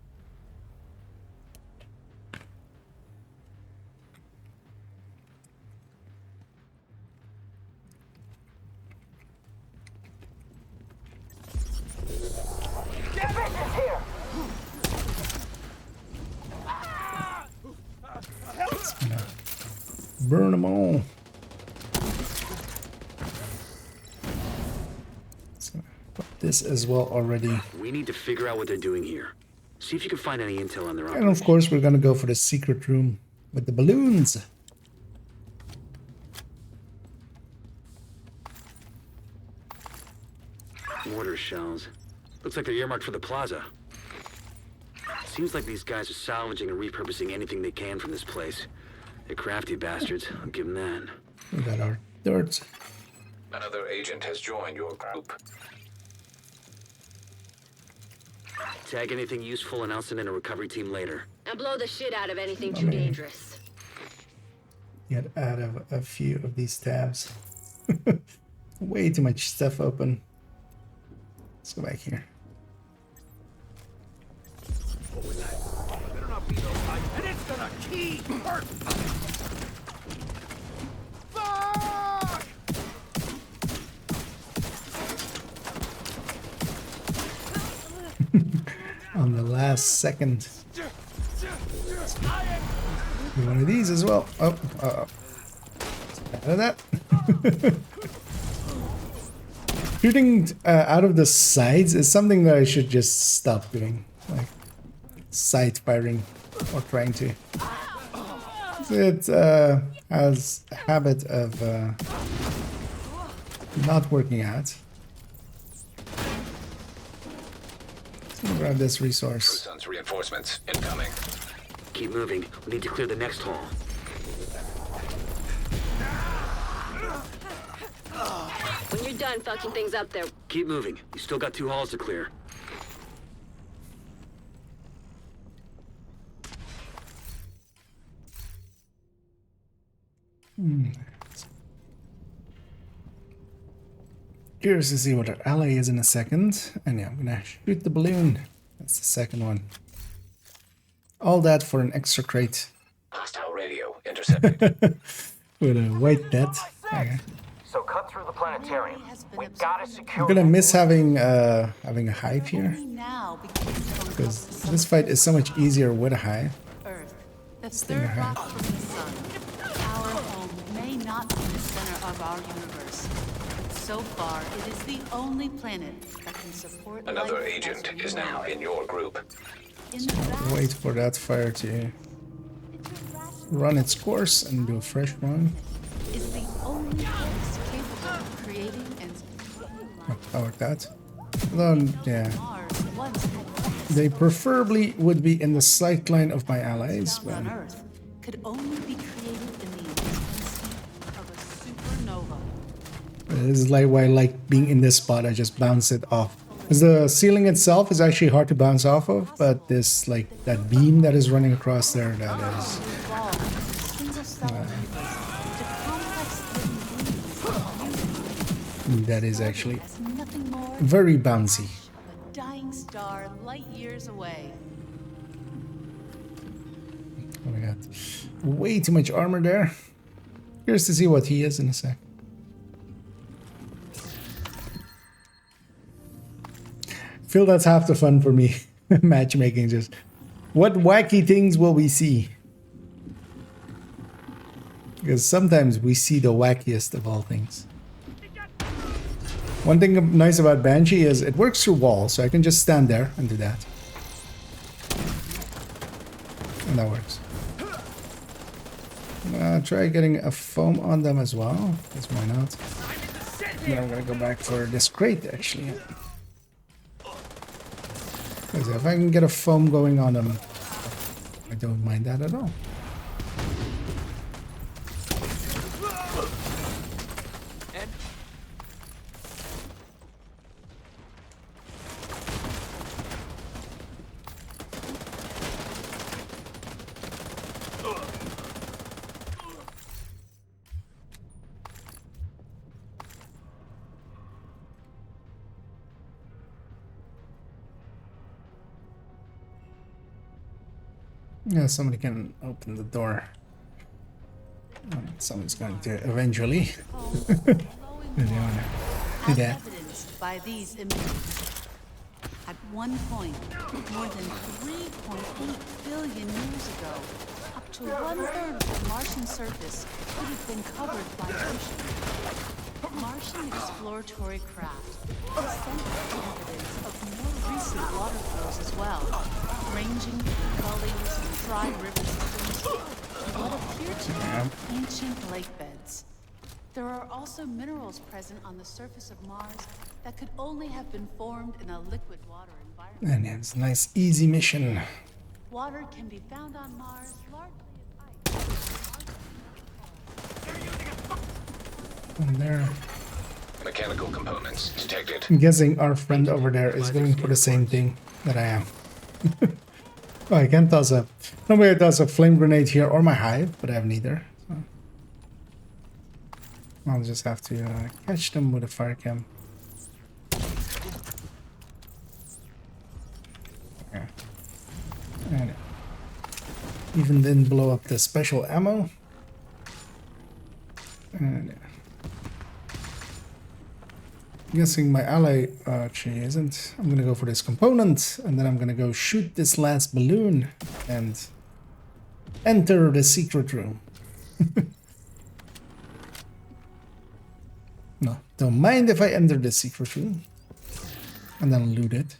Burn them all. So put this as well already. We need to figure out what they're doing here. See if you can find any intel on their And operation. of course, we're gonna go for the secret room with the balloons. Mortar shells. Looks like they're earmarked for the plaza. Seems like these guys are salvaging and repurposing anything they can from this place. They're crafty bastards. I'll give them that. We got our dirt. Another agent has joined your group. Tag anything useful and I'll send in a recovery team later. And blow the shit out of anything too dangerous. Get out of a few of these tabs. Way too much stuff open. Let's go back here. Better not be no fight, and it's gonna keep hurt. Fuck! On the last second. One of these as well. Oh, out of that. Shooting out of the sides is something that I should just stop doing. Like side firing or trying to. It has a habit of not working out. Let's grab this resource. Sun's reinforcements incoming. Keep moving. We need to clear the next hall. When you're done fucking things up there, Keep moving. You still got 2 halls to clear. Curious to see what our ally is in a second. And yeah, I'm gonna shoot the balloon. That's the second one. All that for an extra crate. Hostile radio intercepted. With a white death. Okay. So cut through the planetarium. We gotta secure. I'm gonna miss having having a hive here. Now begins to Because this fight is so much easier with a hive. Earth, the third rock from the sun. Our home may not be the center of our universe, but so far it is the only planet that can support Another life agent as we is know now it. in your group. In the vast Wait for that fire to run its course and do a fresh run. is the only place capable of creating and sustaining life. Like that. Although, yeah. Mars once had vast They preferably would be in the sight line of my allies, found but on Earth could only be created in the intensity of a supernova. this is like why I like being in this spot. I just bounce it off. Because the ceiling itself is actually hard to bounce off of, but this, like, that beam that is running across there, that is... Evolved from single-cell amoebas to complex living beings That is actually as nothing more very bouncy. than a dying star light years away. Oh my god. Way too much armor there. Curious to see what he is in a sec. Feel that's half the fun for me. Matchmaking, just what wacky things will we see? Because sometimes we see the wackiest of all things. One thing nice about Banshee is it works through walls, so I can just stand there and do that. And that works. Try getting a foam on them as well, because why not? Then I'm gonna go back for this crate actually. Because if I can get a foam going on them, I don't mind that at all. Yeah, somebody can open the door. Someone's going to eventually. Glowing Yeah, water, do as that. evidenced by these images. At one point, more than 3.8 billion years ago, up to 1/3 of the Martian surface could have been covered by ocean. Martian exploratory craft have sent evidence of more recent water flows as well, ranging from gullies and dry river systems to what appear to be ancient lake beds. There are also minerals present on the surface of Mars that could only have been formed in a liquid water environment. And it's a nice easy mission. Water can be found on Mars largely as ice. And there. Mechanical components detected. I'm guessing our friend over there is going for the same thing that I am. Oh, I can't toss a... Nobody toss a flame grenade here or my hive, but I have neither. So. I'll just have to catch them with a fire cam. Okay. And even didn't blow up the special ammo. And I'm guessing my ally actually isn't. I'm gonna go for this component, and then I'm gonna go shoot this last balloon and enter the secret room. No, don't mind if I enter the secret room. And then loot it.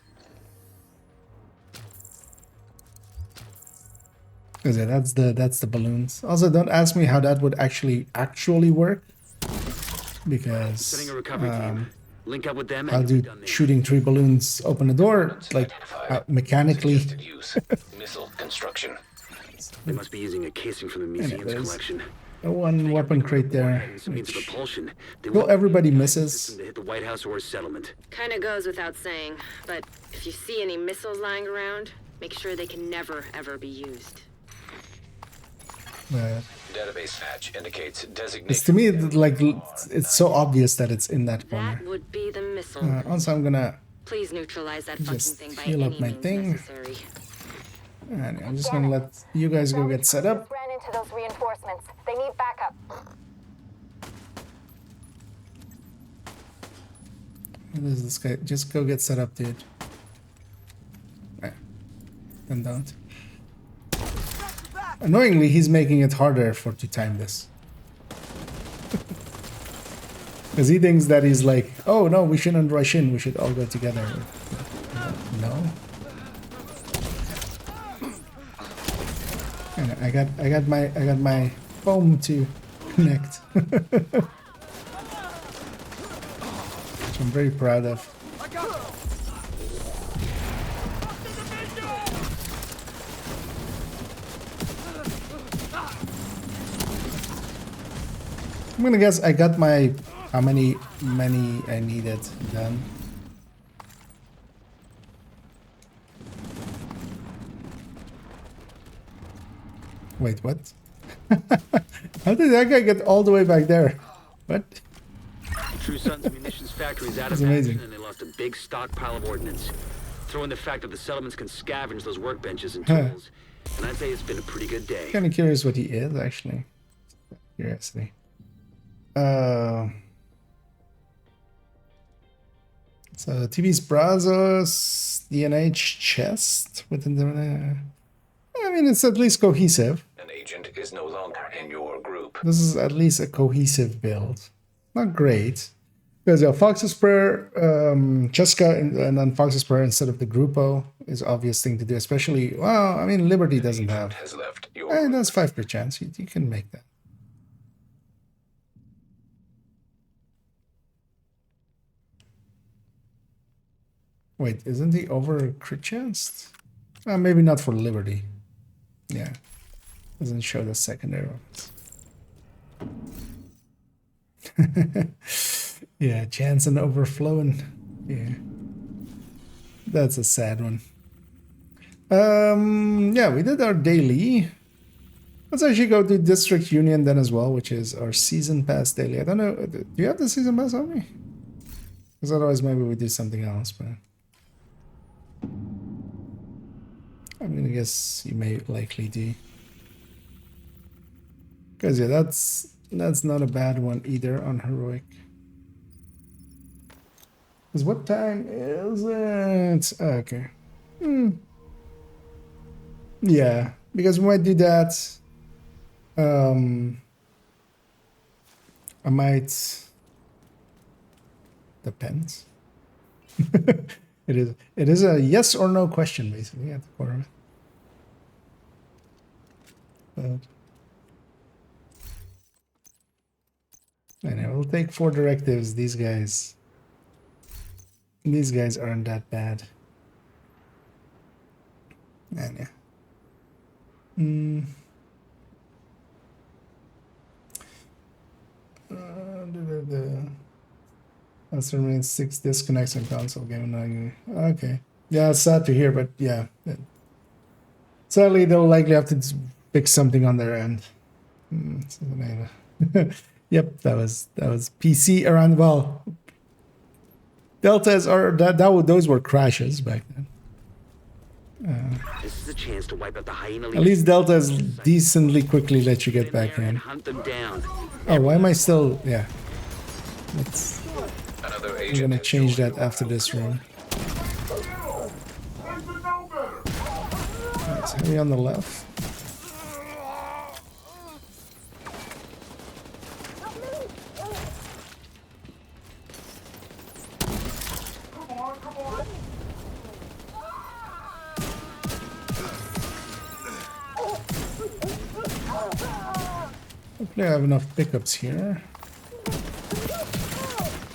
Because yeah, that's the balloons. Also, don't ask me how that would actually work. Because Setting a recovery team. Link up with them I'll and do you'll be done there. shooting 3 balloons, open the door, like mechanically. Suggested use. Missile construction. They must be using a casing from the museum's there's collection. One weapon crate there. Some means of propulsion. They Well, want everybody the misses. system to hit the White House or a settlement. Kinda goes without saying, but if you see any missiles lying around, make sure they can never, ever be used. Database patch indicates It's designation. to me like it's so obvious that it's in that corner. That would be the missile. Also, I'm gonna Please neutralize that fucking just thing by heal any up my means thing. necessary. And I'm just gonna let you guys go get set up. Ran into those reinforcements. They need backup. What is this guy? Just go get set up, dude. Then don't. Annoyingly, he's making it harder to time this. Because he thinks that he's like, oh no, we shouldn't rush in, we should all go together. No. And I got my foam to connect. Which I'm very proud of. I'm gonna guess I got my how many I needed done. Wait, what? How did that guy get all the way back there? What? True Sun's munitions factory is out That's of amazing. action and they lost a big stockpile of ordnance. Throw in the fact that the settlements can scavenge those workbenches and Huh. tools, and I'd say it's been a pretty good day. Kind of curious what he is actually. Curiosity. So TV's Brazos, DNH chest within the. I mean, it's at least cohesive. An agent is no longer in your group. This is at least a cohesive build. Not great. Because Fox's Prayer, Cheska, and then Fox's Prayer instead of the Grupo is obvious thing to do. Especially, well, I mean, Liberty doesn't have. Has left your Hey, group. that's 5% chance. You can make that. Wait, isn't the over crit chance? Maybe not for Liberty. Yeah. Doesn't show the secondary ones. Yeah, chance and overflowing. Yeah. That's a sad one. Yeah, we did our daily. Let's actually go to District Union then as well, which is our Season Pass daily. I don't know. Do you have the Season Pass on me? Because otherwise maybe we do something else, but I'm gonna guess you may likely do. Because yeah, that's not a bad one either on Heroic. Because what time is it? Okay. Yeah, because we might do that. I might. Depends. It is a yes or no question basically at the core of it. But anyway, we'll take 4 directives. These guys aren't that bad. And yeah. That's remains 6 disconnects in console game. Okay. Yeah, it's sad to hear, but yeah. Sadly, they'll likely have to fix something on their end. Yep, that was PC around. Well, deltas are those were crashes back then. This is a chance to wipe out the hyena. At least deltas decently quickly let you get back in. Hunt them down. Oh, why am I still? Yeah. Another I'm agent gonna has change joined that your after group. this room. There's been no better. It's heavy on the left. Hopefully I have enough pickups here.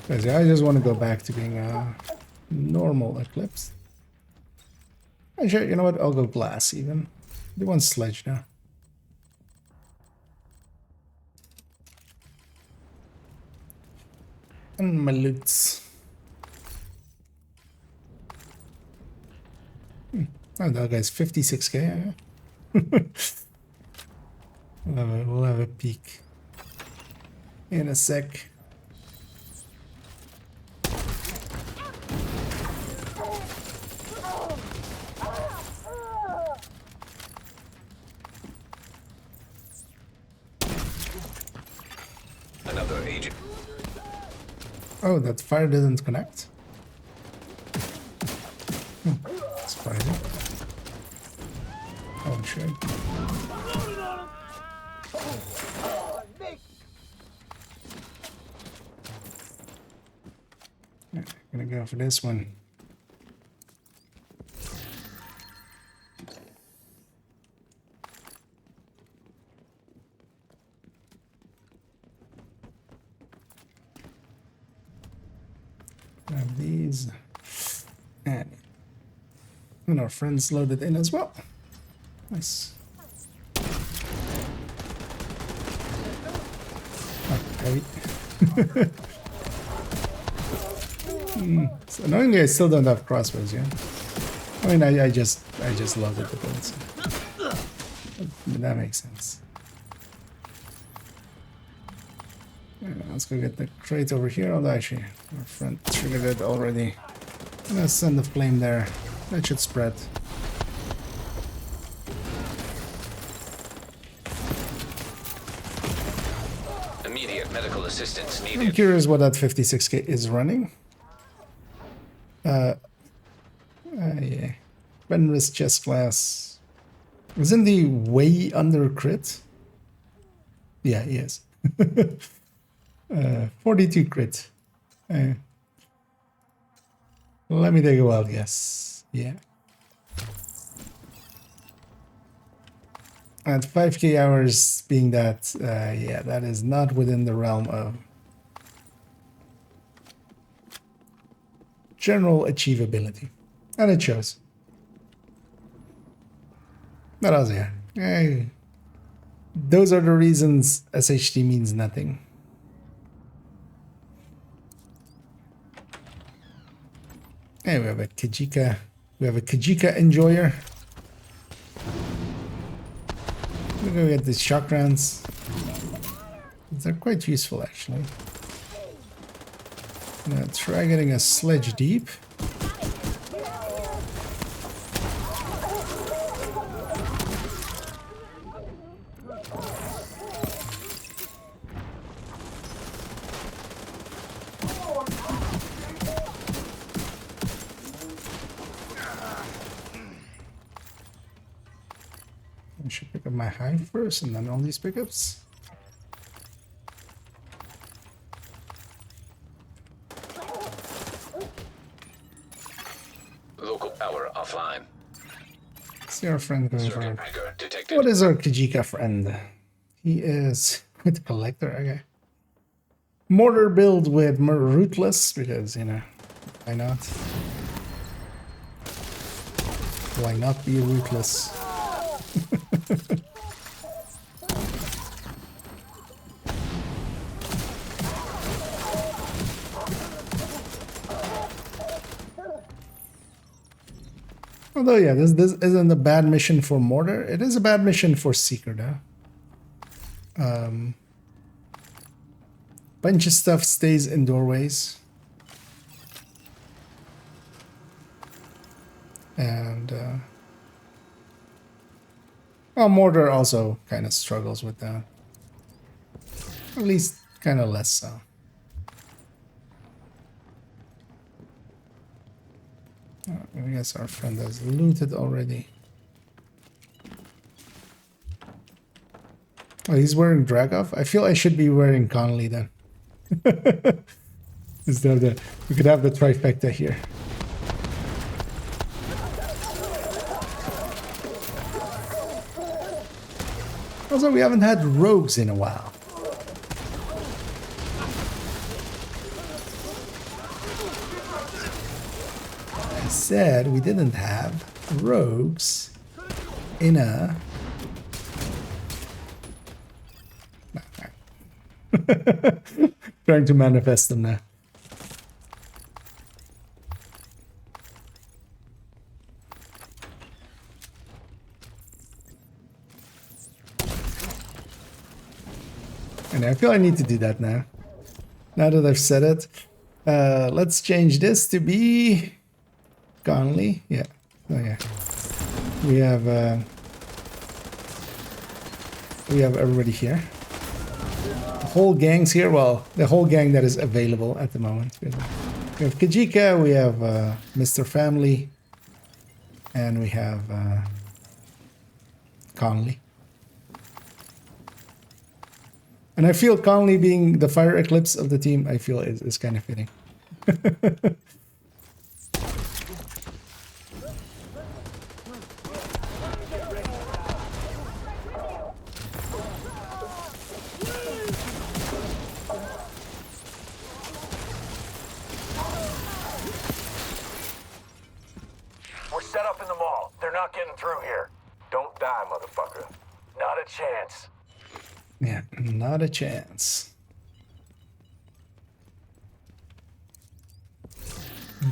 Because I just want to go back to being a normal Eclipse. Actually, you know what? I'll go glass even. Do one sledge now. And my loots. Oh, that guy's 56k. We'll have a peek in a sec. Another agent. Oh, that fire didn't connect. That's surprising. Oh, shit. Yeah, gonna go for this one. Grab these. And our friends loaded in as well. Nice. Oh, heavy. So annoyingly, I still don't have crossbows yet. I mean, I just loaded the build, so. But that makes sense. Yeah, let's go get the crate over here. Although actually, our friend triggered it already. I'm gonna send the flame there. That should spread. Immediate medical assistance needed. I'm curious what that 56k is running. Yeah. Benris chest class. Isn't he way under crit? Yeah, he is. 42 crit. Let me take a wild guess. Yeah. At 5k hours being that, yeah, that is not within the realm of general achievability. And it shows. But also, yeah. Those are the reasons SHD means nothing. Hey, we have a Kajika. We have a Kajika enjoyer. We're gonna get these shock rounds. They're quite useful, actually. I'm gonna try getting a sledge deep. I should pick up my hive first and then all these pickups. Local power offline. See our friend going for Circuit it. breaker detected. What is our Kajika friend? He is with the collector, okay. Mortar build with rootless, because, you know, why not? Why not be rootless? Although, yeah, this isn't a bad mission for Mortar. It is a bad mission for Seeker, though. Bunch of stuff stays in doorways. And, well, Mortar also kind of struggles with that. At least kind of less so. Oh, I guess our friend has looted already. Oh, he's wearing Dragov? I feel I should be wearing Conley then. Instead of the, we could have the trifecta here. Also, we haven't had rogues in a while. I said we didn't have rogues in a... Trying to manifest them now. And I feel I need to do that now. Now that I've said it. Let's change this to be Conley. Yeah. Oh yeah. We have everybody here. The whole gang's here. Well, the whole gang that is available at the moment. We have Kajika, we have Mr. Family, and we have Conley. And I feel Conley being the fire eclipse of the team, I feel is kind of fitting. We're set up in the mall. They're not getting through here. Don't die, motherfucker. Not a chance. Yeah, not a chance.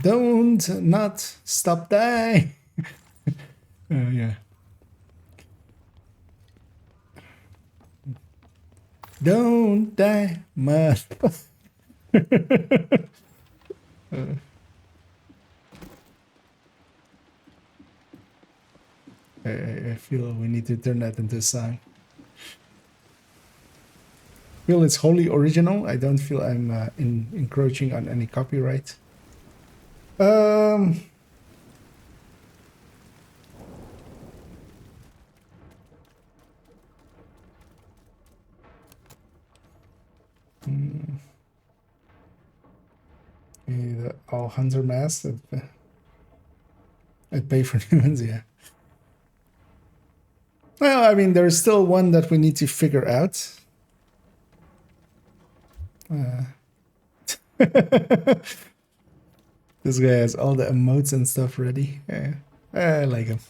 Don't not stop die. Yeah. Don't die, mother. I feel we need to turn that into a song. I feel it's wholly original. I don't feel I'm encroaching on any copyright. The all Hunter mask. I'd pay for new ones, yeah. Well, I mean, there's still one that we need to figure out. This guy has all the emotes and stuff ready. Yeah, I like him.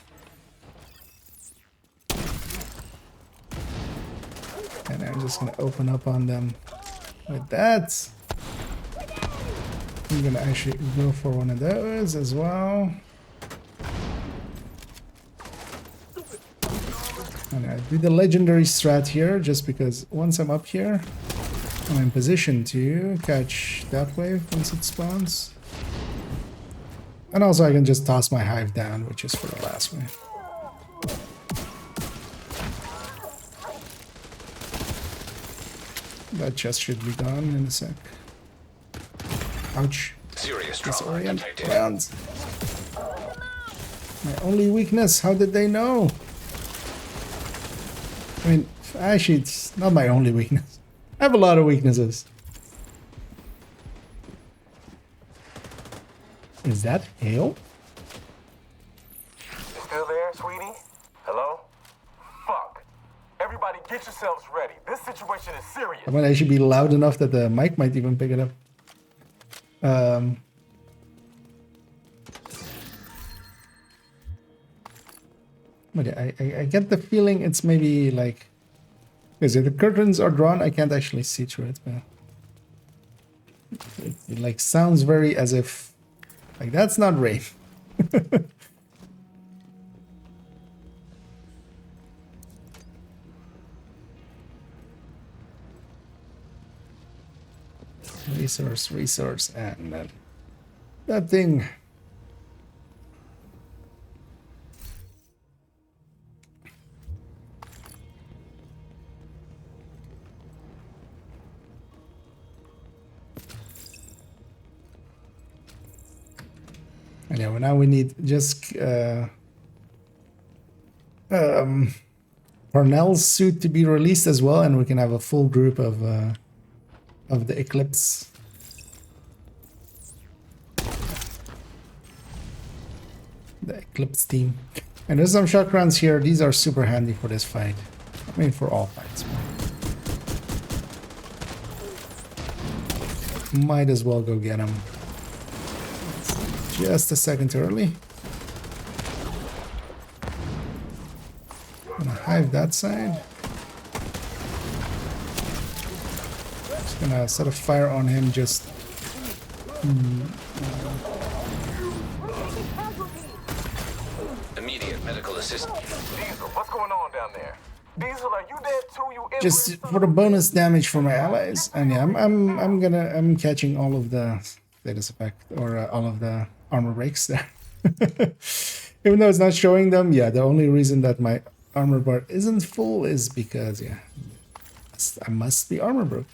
And I'm just gonna open up on them with that. I'm gonna actually go for one of those as well. And I do the legendary strat here just because once I'm up here, I'm in position to catch that wave once it spawns. And also I can just toss my hive down, which is for the last wave. That chest should be gone in a sec. Ouch. Serious trauma Disorient detected. rounds. My only weakness, how did they know? I mean, actually, it's not my only weakness. I have a lot of weaknesses. Is that hail? You still there, sweetie? Hello? Fuck. Everybody get yourselves ready. This situation is serious. I might actually be loud enough that the mic might even pick it up. But I get the feeling it's maybe like... Because if the curtains are drawn, I can't actually see through it. But it like sounds very as if... Like, that's not rain. Resource, and then that thing. And yeah, well, now we need just Parnell's suit to be released as well, and we can have a full group of the Eclipse. The Eclipse team. And there's some shock rounds here. These are super handy for this fight. I mean, for all fights. Might as well go get him. Just a second early. Gonna hive that side. Just gonna set a fire on him. Just. Immediate medical assistance. Diesel, what's going on down there? Diesel, are you dead too? You injured? Just for the bonus damage for my allies, and yeah, I'm catching all of the status effect or all of the armor breaks there. Even though it's not showing them, yeah, the only reason that my armor bar isn't full is because yeah, I must be armor broke.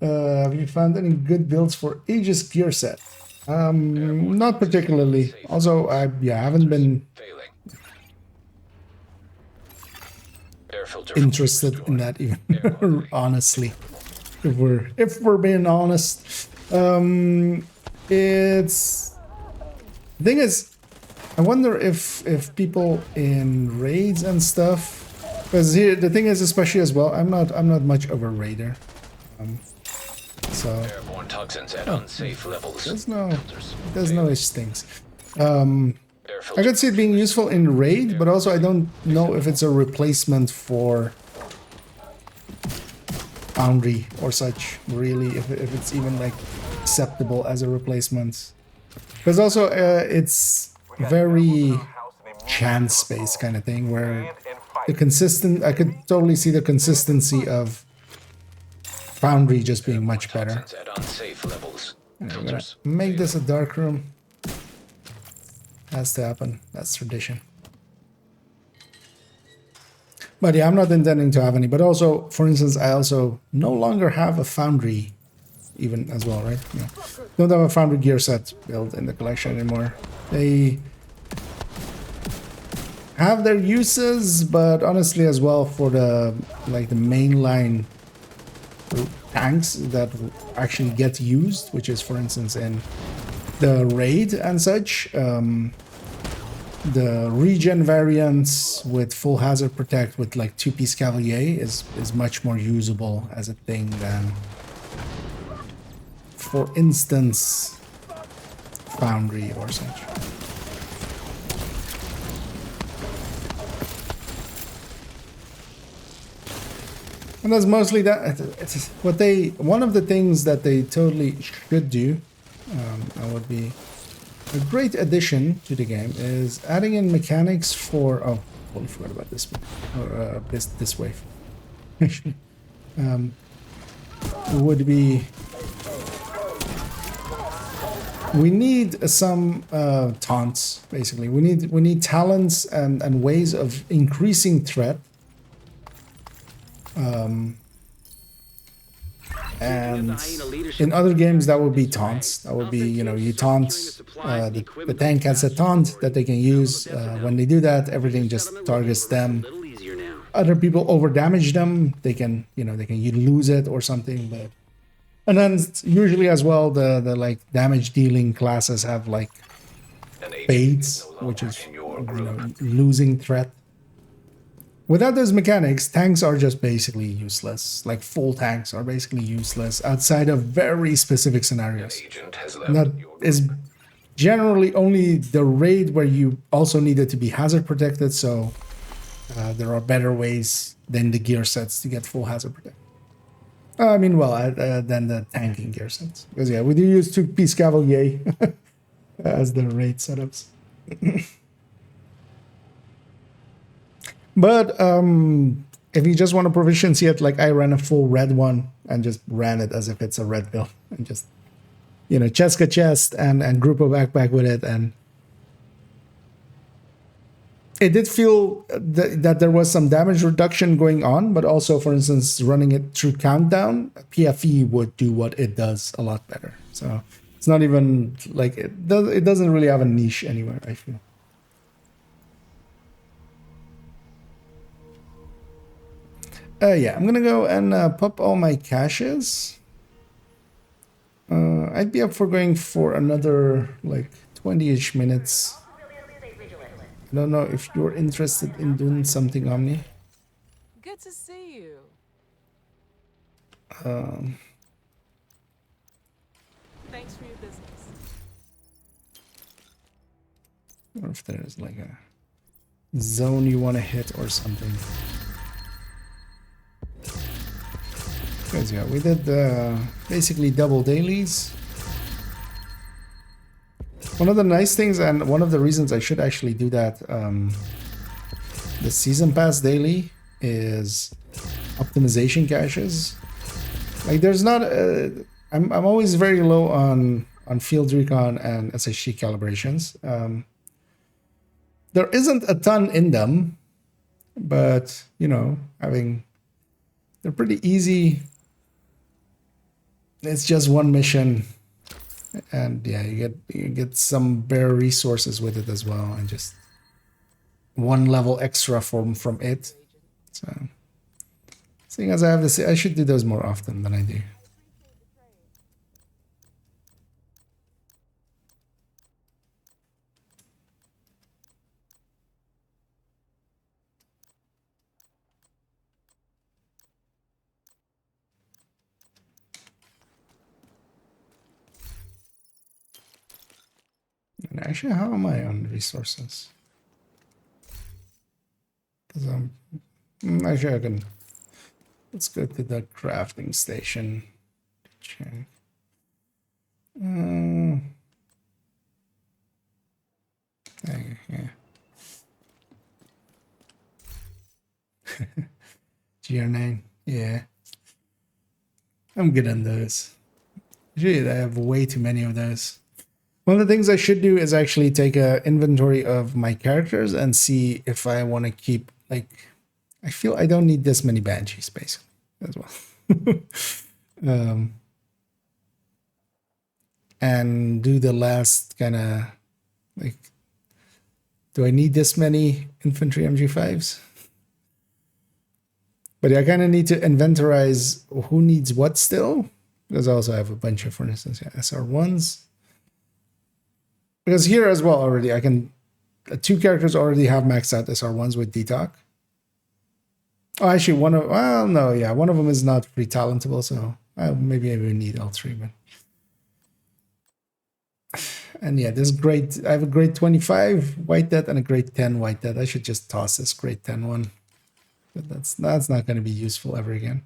Have you found any good builds for Aegis gear set? Not particularly. Also, I haven't been interested in that even. Honestly, if we're being honest, it's the thing is, I wonder if people in raids and stuff. Because here the thing is, especially as well, I'm not much of a raider. So Airborne toxins at unsafe levels. there's no such things. I could see it being useful in raid, but also I don't know if it's a replacement for Foundry or such. Really, if it's even like acceptable as a replacement. Because also it's very chance based kind of thing where I could totally see the consistency of Foundry just being much better. I'm gonna make this a dark room. Has to happen. That's tradition. But yeah, I'm not intending to have any. But also, for instance, I also no longer have a Foundry even as well, right? Yeah. Don't have a Foundry gear set built in the collection anymore. They have their uses, but honestly as well for the mainline tanks that actually get used, which is for instance in the raid and such, the regen variants with full hazard protect with like 2-piece cavalier is much more usable as a thing than, for instance, Foundry or such. And that's mostly that. It's what they. One of the things that they totally should do, that would be a great addition to the game, is adding in mechanics for. Oh, totally forgot about this one. Or this wave. Would be. We need some taunts. Basically, we need talents and ways of increasing threat. And in other games that would be taunts. That would be, you taunt, the tank has a taunt that they can use. When they do that, everything just targets them. Other people over damage them, they can lose it or something. But and then usually as well the like damage dealing classes have like fades, which is losing threat. Without those mechanics, tanks are just basically useless. Like full tanks are basically useless outside of very specific scenarios. That is generally only the raid where you also needed to be hazard protected. So there are better ways than the gear sets to get full hazard protect. I mean, well, than the tanking gear sets. Because yeah, we do use 2-piece cavalier as the raid setups. But if you just want a proficiency at, like I ran a full red one and just ran it as if it's a red build and just, Cheska chest and group of backpack with it. And it did feel that there was some damage reduction going on, but also, for instance, running it through countdown, PFE would do what it does a lot better. So it's not even like it doesn't really have a niche anywhere, I feel. Yeah, I'm gonna go and pop all my caches. I'd be up for going for another like 20-ish minutes. I don't know if you're interested in doing something, Omni. Good to see you. Thanks for your business. Or if there's like a zone you want to hit or something. Because yeah, we did basically double dailies. One of the nice things, and one of the reasons I should actually do that, the season pass daily, is optimization caches. Like there's not, I'm always very low on field recon and SHT calibrations. There isn't a ton in them, but you know, they're pretty easy. It's just one mission, and yeah, you get some bare resources with it as well, and just one level extra from it. So, seeing as I have this, I should do those more often than I do. And actually, how am I on resources? Because actually I can. Let's go to the crafting station. Check. Yeah. GR9. Yeah. I'm good on those. Actually, I have way too many of those. One of the things I should do is actually take an inventory of my characters and see if I want to keep, like, I feel I don't need this many banshees, basically, as well. And do the last kind of, like, do I need this many infantry MG5s? But I kind of need to inventorize who needs what still, because I also have a bunch of, for instance, yeah, SR1s. Because here as well already, I can, two characters already have maxed out SR1s with DTOC. Oh, actually, one of them is not free talentable, so maybe I will need all three. But and yeah, this grade, I have a grade 25 white dead and a grade 10 white dead. I should just toss this grade 10 one, but that's not going to be useful ever again.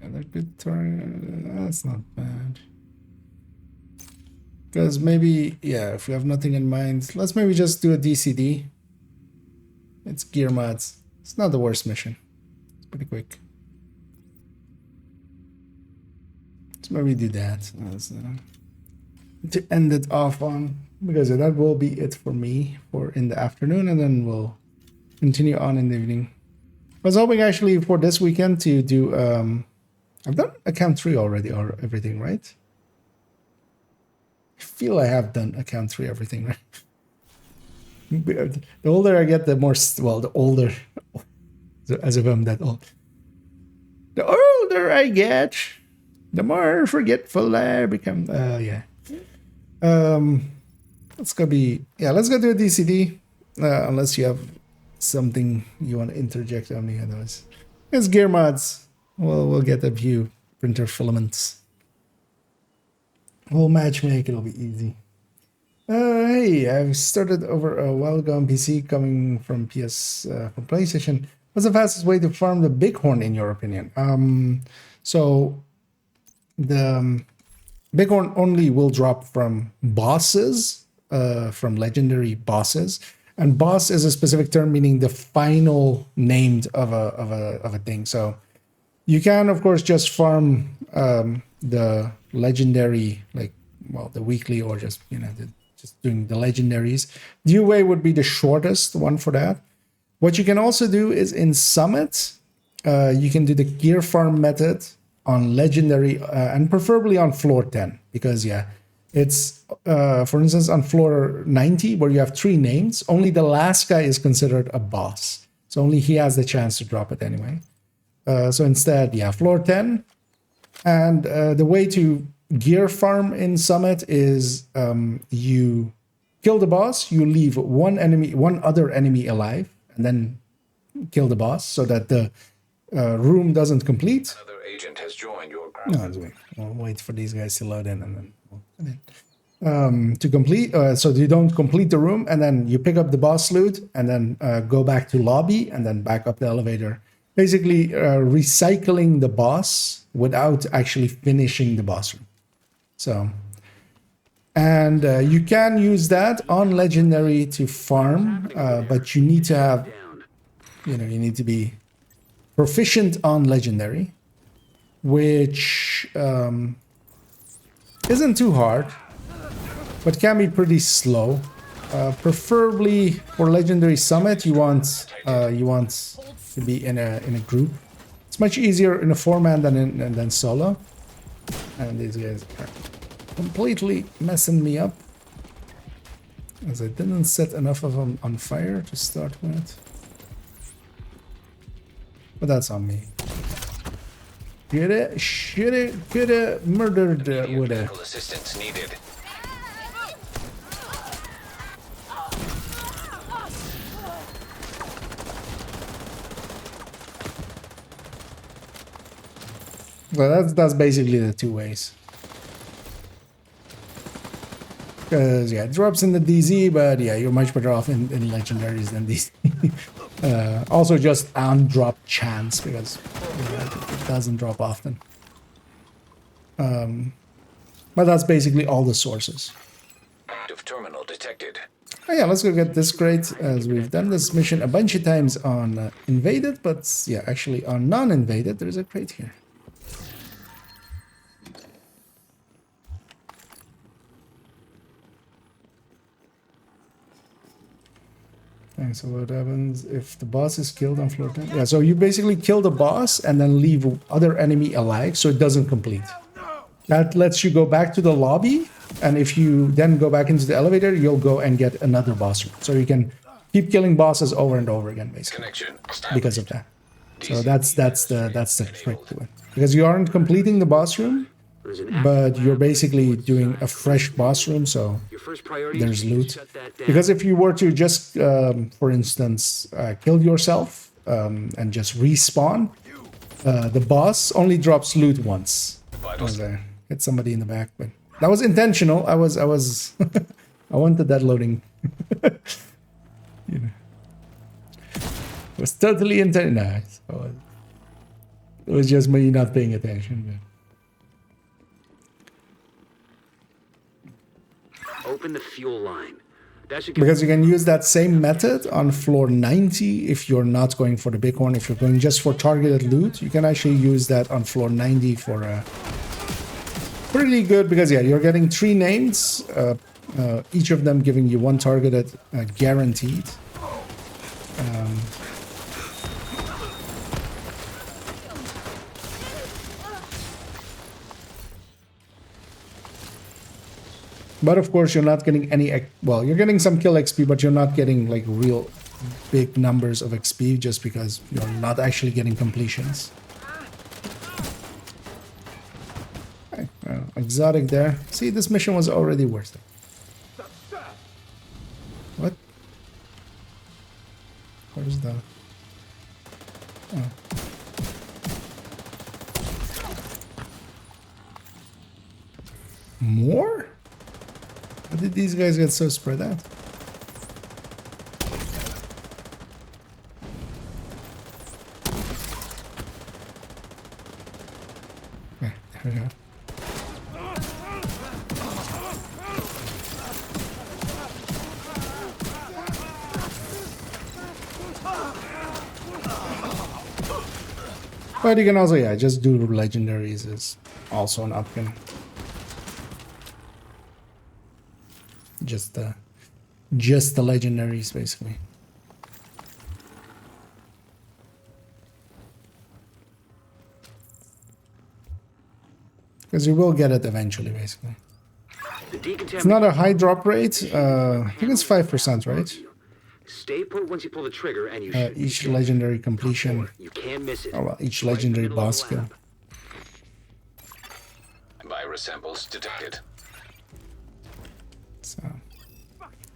Yeah, that good turn. That's not bad. Because maybe, yeah, if we have nothing in mind, let's maybe just do a DCD. It's gear mods. It's not the worst mission. It's pretty quick. Let's maybe do that as, to end it off on, because that will be it for me for in the afternoon, and then we'll continue on in the evening. I was hoping actually for this weekend to do, I've done account 3 already or everything, right? I feel I have done account 3 everything, right? The older I get, the more, well, the older, as if I'm that old. The older I get, the more forgetful I become. Yeah. Let's go do a DCD, unless you have something you want to interject on me. Otherwise, it's gear mods. We'll get a few printer filaments. We'll matchmake. It'll be easy. Hey, I've started over a while ago on PC, coming from from PlayStation. What's the fastest way to farm the bighorn, in your opinion? So the bighorn only will drop from bosses, from legendary bosses. And boss is a specific term meaning the final named of a thing. So you can, of course, just farm the legendary, like, well, the weekly, or just, just doing the legendaries. Dewey would be the shortest one for that. What you can also do is in Summit, you can do the gear farm method on legendary and preferably on floor 10 because yeah, it's for instance on floor 90 where you have 3 names, only the last guy is considered a boss. So only he has the chance to drop it anyway. So instead, yeah, floor 10. And the way to gear farm in Summit is you kill the boss, you leave one other enemy alive, and then kill the boss so that the room doesn't complete. Another agent has joined your group. No, we'll wait for these guys to load in and then we'll come in. To complete, so you don't complete the room, and then you pick up the boss loot, and then go back to lobby, and then back up the elevator. Basically, recycling the boss without actually finishing the boss room. So, and you can use that on legendary to farm, but you need to have, you need to be proficient on legendary, which isn't too hard, but can be pretty slow. Preferably for legendary summit, you want to be in a group. It's much easier in a 4-man than solo. And these guys are completely messing me up, as I didn't set enough of them on fire to start with. But that's on me. Coulda murdered with a. Medical assistance needed. Well, that's basically the 2 ways. Because yeah, it drops in the DZ, but yeah, you're much better off in legendaries than DZ. Also just on drop chance because it doesn't drop often. But that's basically all the sources. Active terminal detected. Oh yeah, let's go get this crate, as we've done this mission a bunch of times on invaded, but yeah, actually on non-invaded, there's a crate here. Okay, so what happens if the boss is killed on floor 10? Yeah, so you basically kill the boss and then leave other enemy alive so it doesn't complete. That lets you go back to the lobby, and if you then go back into the elevator, you'll go and get another boss room. So you can keep killing bosses over and over again, basically, because of that. So that's the trick to it. Because you aren't completing the boss room, but you're basically doing a fresh boss room, so there's loot. Because if you were to just, for instance, kill yourself and just respawn, the boss only drops loot once. Hit somebody in the back, but that was intentional. I was I wanted that loading. You know. It was totally intentional. No, it was just me not paying attention. But open the fuel line. Because you can use that same method on floor 90 if you're not going for the bighorn. If you're going just for targeted loot, you can actually use that on floor 90 for pretty good, because yeah, you're getting 3 names, each of them giving you 1 targeted guaranteed. But of course, you're not getting any, well, you're getting some kill XP, but you're not getting like real big numbers of XP just because you're not actually getting completions. Okay, well, exotic there. See, this mission was already worth it. What? Where's the... Oh. More? How did these guys get so spread out? Okay, there we go. But you can also, yeah, just do legendaries is also an option. Just the legendaries, basically. Because you will get it eventually, basically. It's not a high drop rate. I think it's 5%, right? Stay put once you pull the trigger, and you should Each legendary completion. You can't miss it. Oh well, each legendary boss kill. Virus samples detected. So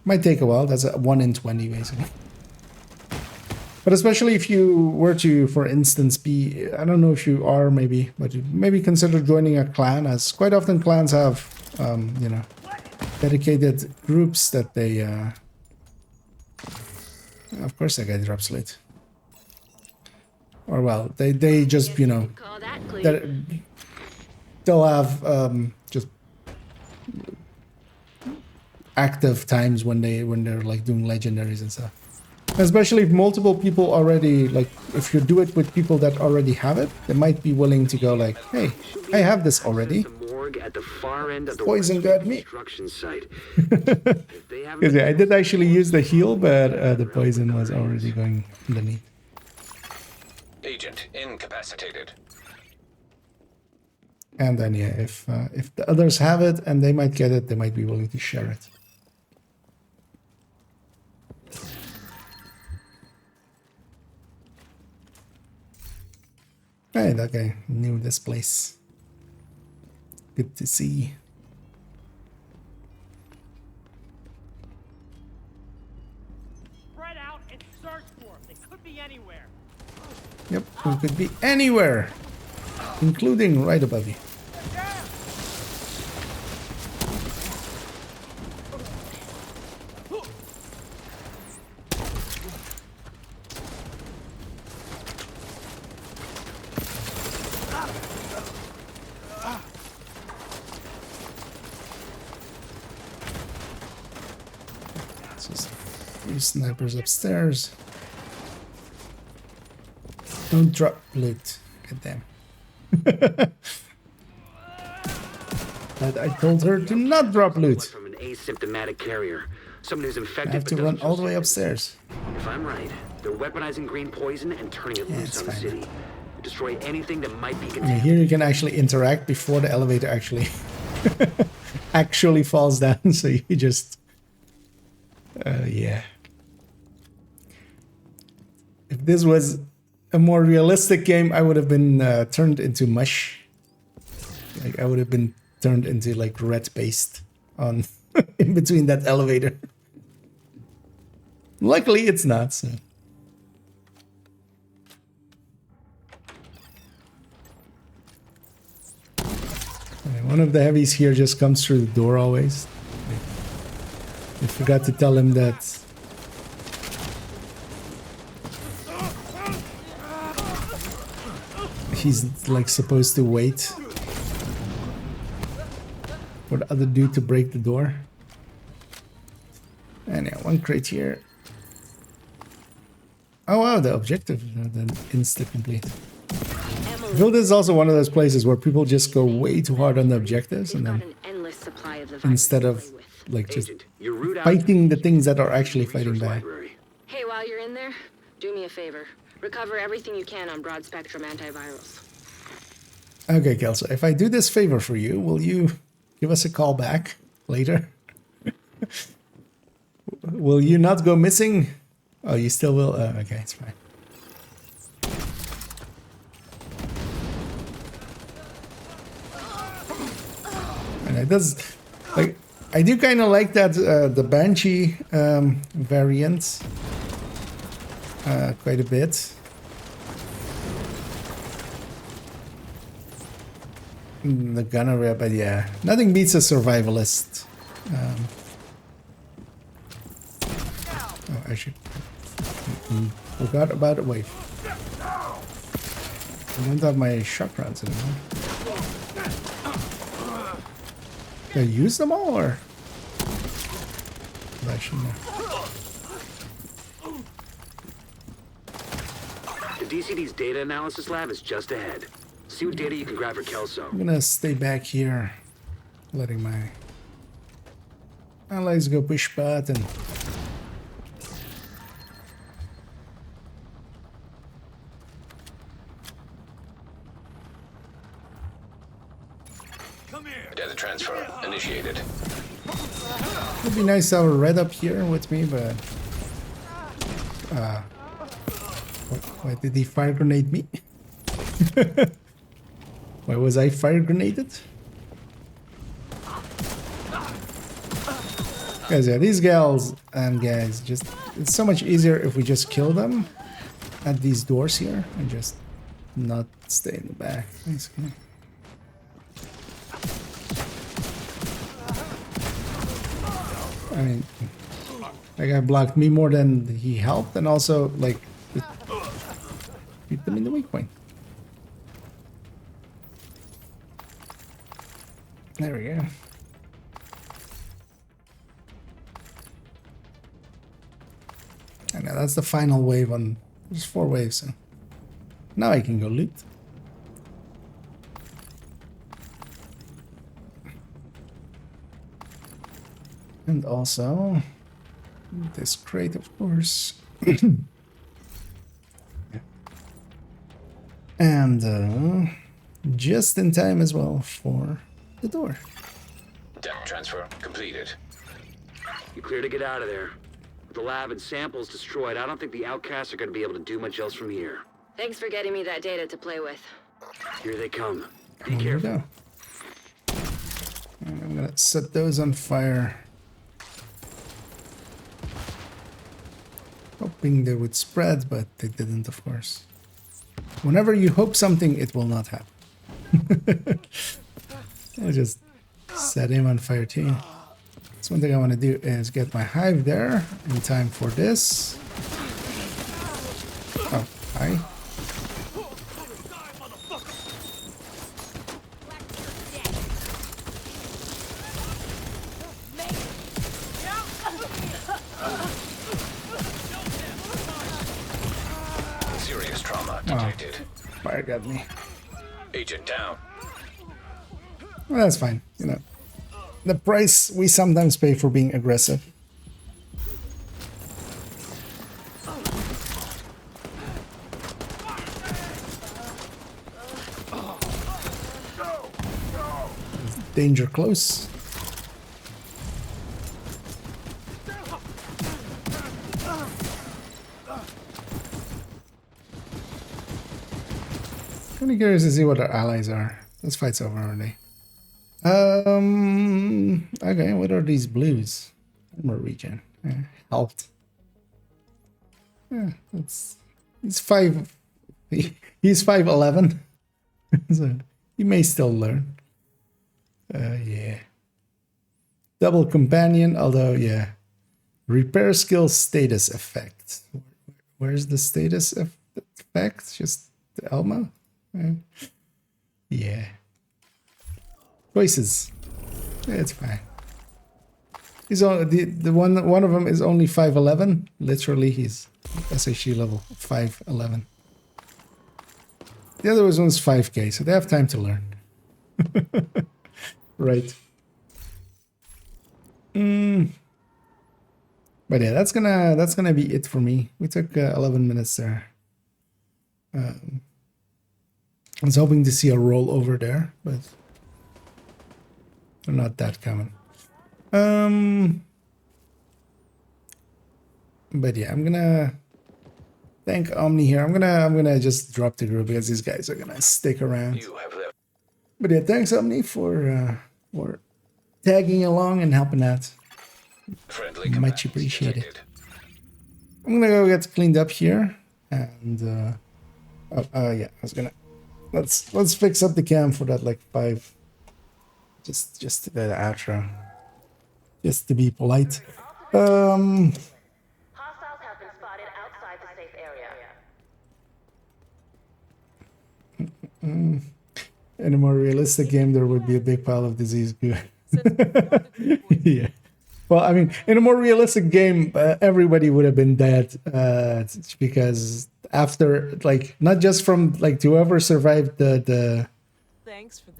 might take a while. That's a 1 in 20 basically. But especially if you were to, for instance, be, I don't know if you are maybe, but maybe consider joining a clan, as quite often clans have, you know, dedicated groups that they, of course that guy drops late. Or well, they just, you know, they'll have just active times when they're like doing legendaries and stuff. Especially if multiple people already, like, if you do it with people that already have it, they might be willing to go like, hey, I have this already. Poison got me. Yeah, I did actually use the heal, but the poison was already going underneath. Agent incapacitated. And then yeah, if the others have it and they might get it, they might be willing to share it. Hey, that guy knew this place. Good to see. Spread out and search for them. They could be anywhere. Yep, it could be anywhere, including right above you. Snipers upstairs. Don't drop loot. God damn. But I told her to not drop loot. From an asymptomatic carrier, someone who's infected. I have to run all the way upstairs. If I'm right, they're weaponizing green poison and turning it loose on the city. Destroy anything that might be contaminated. Here you can actually interact before the elevator actually actually falls down. So you just yeah. If this was a more realistic game, I would have been turned into mush. Like I would have been turned into like red paste on in between that elevator. Luckily, it's not. So. One of the heavies here just comes through the door always. I forgot to tell him that. He's like supposed to wait for the other dude to break the door. And yeah, one crate here. Oh wow, the objective then insta complete. I feel this is also one of those places where people just go way too hard on the objectives and then instead of like just fighting the things that are actually fighting back. Hey, while you're in there, do me a favor. Recover everything you can on broad-spectrum antivirals. Okay, Kelso, if I do this favor for you, will you give us a call back later? Will you not go missing? Oh, you still will? Okay, it's fine. And it does, like, I do kind of like that the Banshee variant quite a bit. The gunner, but yeah, nothing beats a survivalist. Oh, I should forgot about it. Wait, I don't have my shock rounds anymore. Did I use them all, or I shouldn't have. The DCD's data analysis lab is just ahead. See what data you can grab for Kelso. I'm gonna stay back here, letting my And let's go push button. Data transfer initiated. It'd be nice to have a red up here with me, but why did he fire grenade me? Why was I fire grenaded? Guys, yeah, these gals and guys, just it's so much easier if we just kill them at these doors here and just not stay in the back. Basically. I mean, that guy blocked me more than he helped, and also like beat them in the weak point. There we go. And now that's the final wave on. There's 4 waves, so now I can go loot. And also this crate, of course. And just in time as well for the door. Data transfer completed. You clear to get out of there. With the lab and samples destroyed, I don't think the outcasts are going to be able to do much else from here. Thanks for getting me that data to play with. Here they come. Be Here we careful. go. And I'm gonna set those on fire. Hoping they would spread, but they didn't, of course. Whenever you hope something, it will not happen. I'll just set him on fire too. So one thing I want to do is get my hive there in time for this. Oh, hi. Serious trauma detected. Fire got me. Agent down. Well, that's fine, you know. The price we sometimes pay for being aggressive. Danger close. Kind of curious to see what our allies are. This fight's over already. Okay, what are these blues? More regen. Helped. Yeah, he's 5. He's 5'11". So he may still learn. Yeah. Double companion, although yeah. Repair skill status effect. Where's the status effect? Just the Elmo? Yeah. Choices. Yeah, it's fine. He's on the one of them is only 5'11". Literally, he's SHE level 5'11". The other one's 5k, so they have time to learn. Right. But yeah, that's gonna be it for me. We took 11 minutes there. I was hoping to see a roll over there, but they're not that common. But yeah, I'm gonna thank Omni here. I'm gonna just drop the group because these guys are gonna stick around. You have left. But yeah, thanks Omni for tagging along and helping out. Friendly Much commands appreciated. detected. I'm gonna go get cleaned up here, and yeah, I was gonna let's fix up the cam for that like 5. Just the outro, just to be polite. Hostiles have been spotted outside the safe area. In a more realistic game, there would be a big pile of disease. Yeah. Well, I mean, in a more realistic game, everybody would have been dead because after, like, not just from like whoever survived the Thanks for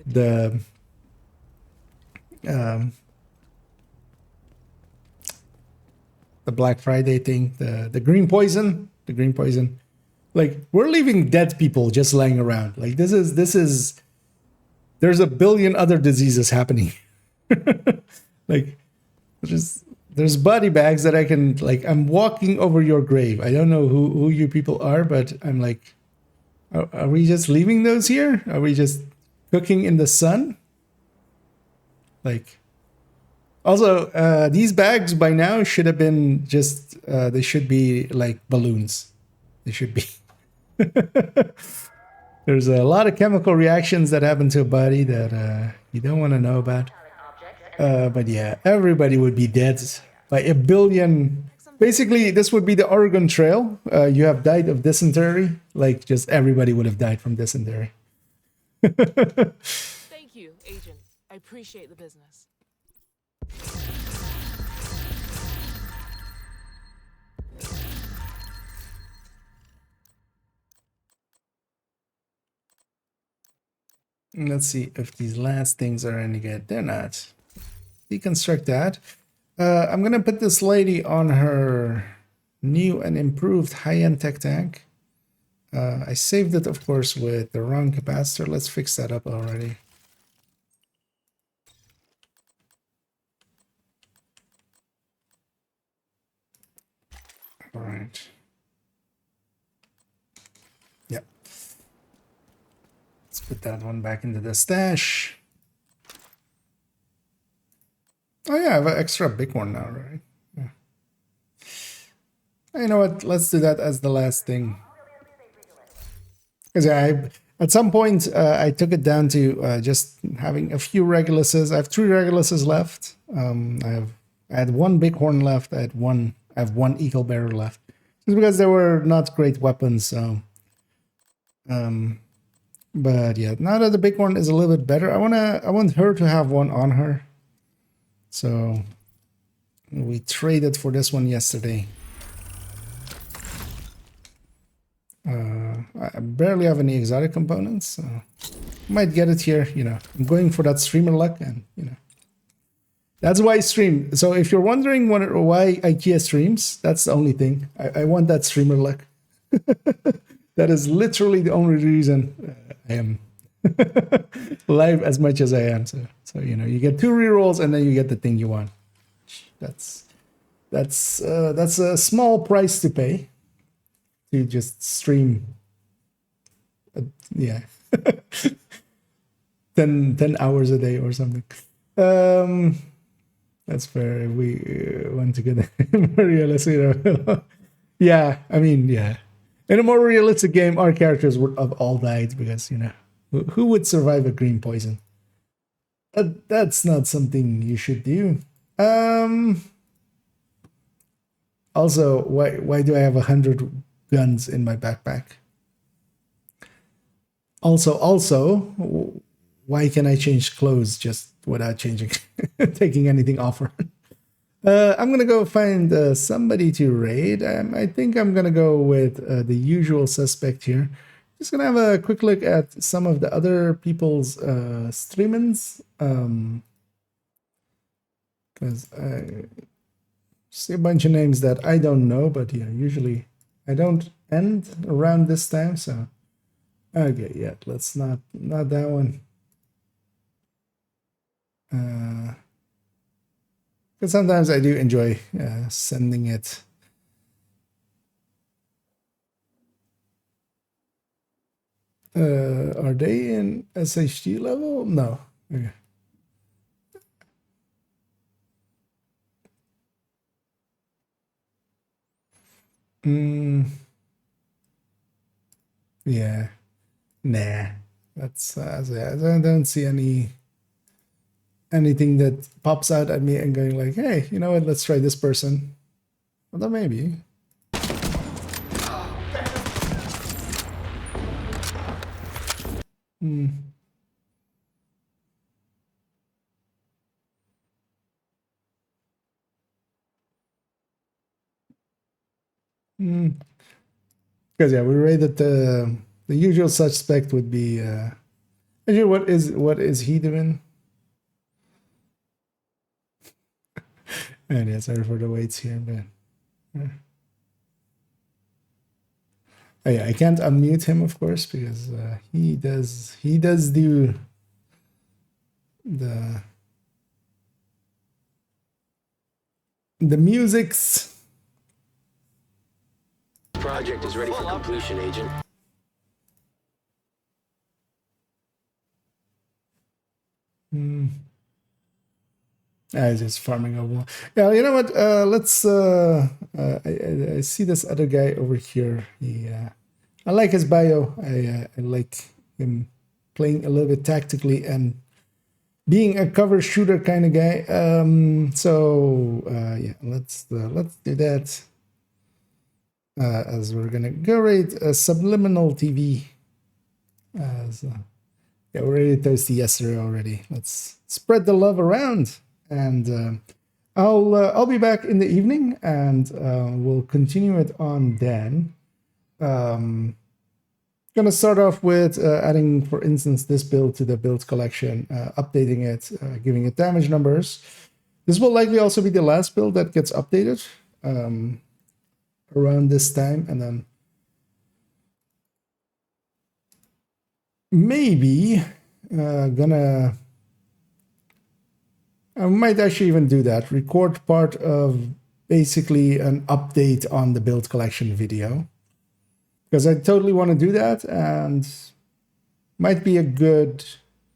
the Black Friday thing, the green poison, like we're leaving dead people just laying around. Like this is there's a billion other diseases happening. Like there's body bags that I can, like, I'm walking over your grave. I don't know who you people are, but I'm like, are we just leaving those here? Are we just cooking in the sun? Like, also, these bags by now should have been just, they should be like balloons. They should be. There's a lot of chemical reactions that happen to a body that you don't want to know about. But yeah, everybody would be dead by a billion. Basically, this would be the Oregon Trail. You have died of dysentery. Like, just everybody would have died from dysentery. Thank you, Agent. I appreciate the business. Let's see if these last things are any good. They're not. Deconstruct that. I'm gonna put this lady on her new and improved high-end tech tank. I saved it, of course, with the wrong capacitor. Let's fix that up already. All right. Yep. Let's put that one back into the stash. Oh yeah, I have an extra big one now, right? Yeah. You know what? Let's do that as the last thing. Because at some point I took it down to just having a few Reguluses. I have 3 Reguluses left. I had 1 bighorn left. I have 1 eagle bearer left. Just because they were not great weapons. So, but yeah, now that the bighorn is a little bit better, I want her to have one on her. So we traded for this one yesterday. I barely have any exotic components, so might get it here. You know, I'm going for that streamer luck, and you know, that's why I stream. So if you're wondering why IKEA streams, that's the only thing. I want that streamer luck. That is literally the only reason I am live as much as I am. So you know, you get 2 rerolls and then you get the thing you want. That's a small price to pay to just stream. Yeah, 10 hours a day or something. That's fair. We want to get more realistic. Yeah, I mean, yeah. In a more realistic game, our characters would have all died because, you know, who would survive a green poison? That's not something you should do. Also, why do I have 100 guns in my backpack? Also, why can I change clothes just without changing, taking anything off? I'm gonna go find somebody to raid. I think I'm gonna go with the usual suspect here. Just gonna have a quick look at some of the other people's streamings, because I see a bunch of names that I don't know, but yeah, usually I don't end around this time, so okay, yeah, let's not that one. Because sometimes I do enjoy sending it. Are they in SHD level? No. Okay. Yeah. Nah. That's I don't see anything that pops out at me and going like, hey, you know what, let's try this person. Although maybe. Because yeah, we rated the usual suspect would be actually, what is he doing? And yeah, sorry for the waits here, but Oh, yeah, I can't unmute him, of course, because he does do the musics. Project is ready for completion, Agent. I was just farming over. Yeah, you know what? Let's. I see this other guy over here. I like his bio. I like him playing a little bit tactically and being a cover shooter kind of guy. Yeah, let's do that. As we're gonna go rate Subliminal TV. Yeah, we're really thirsty yesterday already. Let's spread the love around, and I'll be back in the evening, and we'll continue it on then. Gonna start off with adding, for instance, this build to the build collection, updating it, giving it damage numbers. This will likely also be the last build that gets updated around this time, and then maybe I might actually even do that, record part of basically an update on the build collection video, because I totally want to do that, and might be a good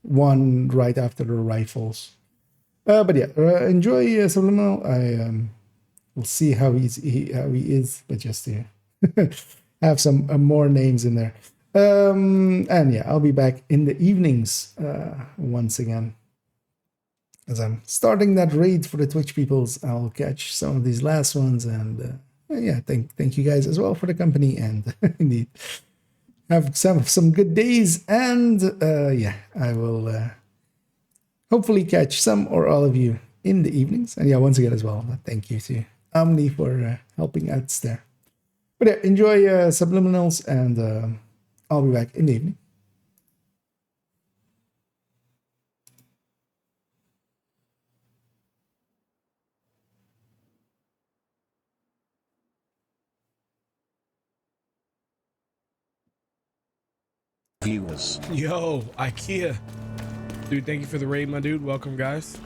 one right after the rifles. But yeah, enjoy Subliminal. We'll see how he is, but just to have some more names in there. And yeah, I'll be back in the evenings once again. As I'm starting that raid for the Twitch peoples, I'll catch some of these last ones, and yeah, thank you guys as well for the company, and indeed have some good days, and yeah, I will hopefully catch some or all of you in the evenings. And yeah, once again as well, thank you to Omni for helping out there. But yeah, enjoy Subliminals, and I'll be back in the evening. Viewers. Yo, IKEA. Dude, thank you for the raid, my dude. Welcome, guys.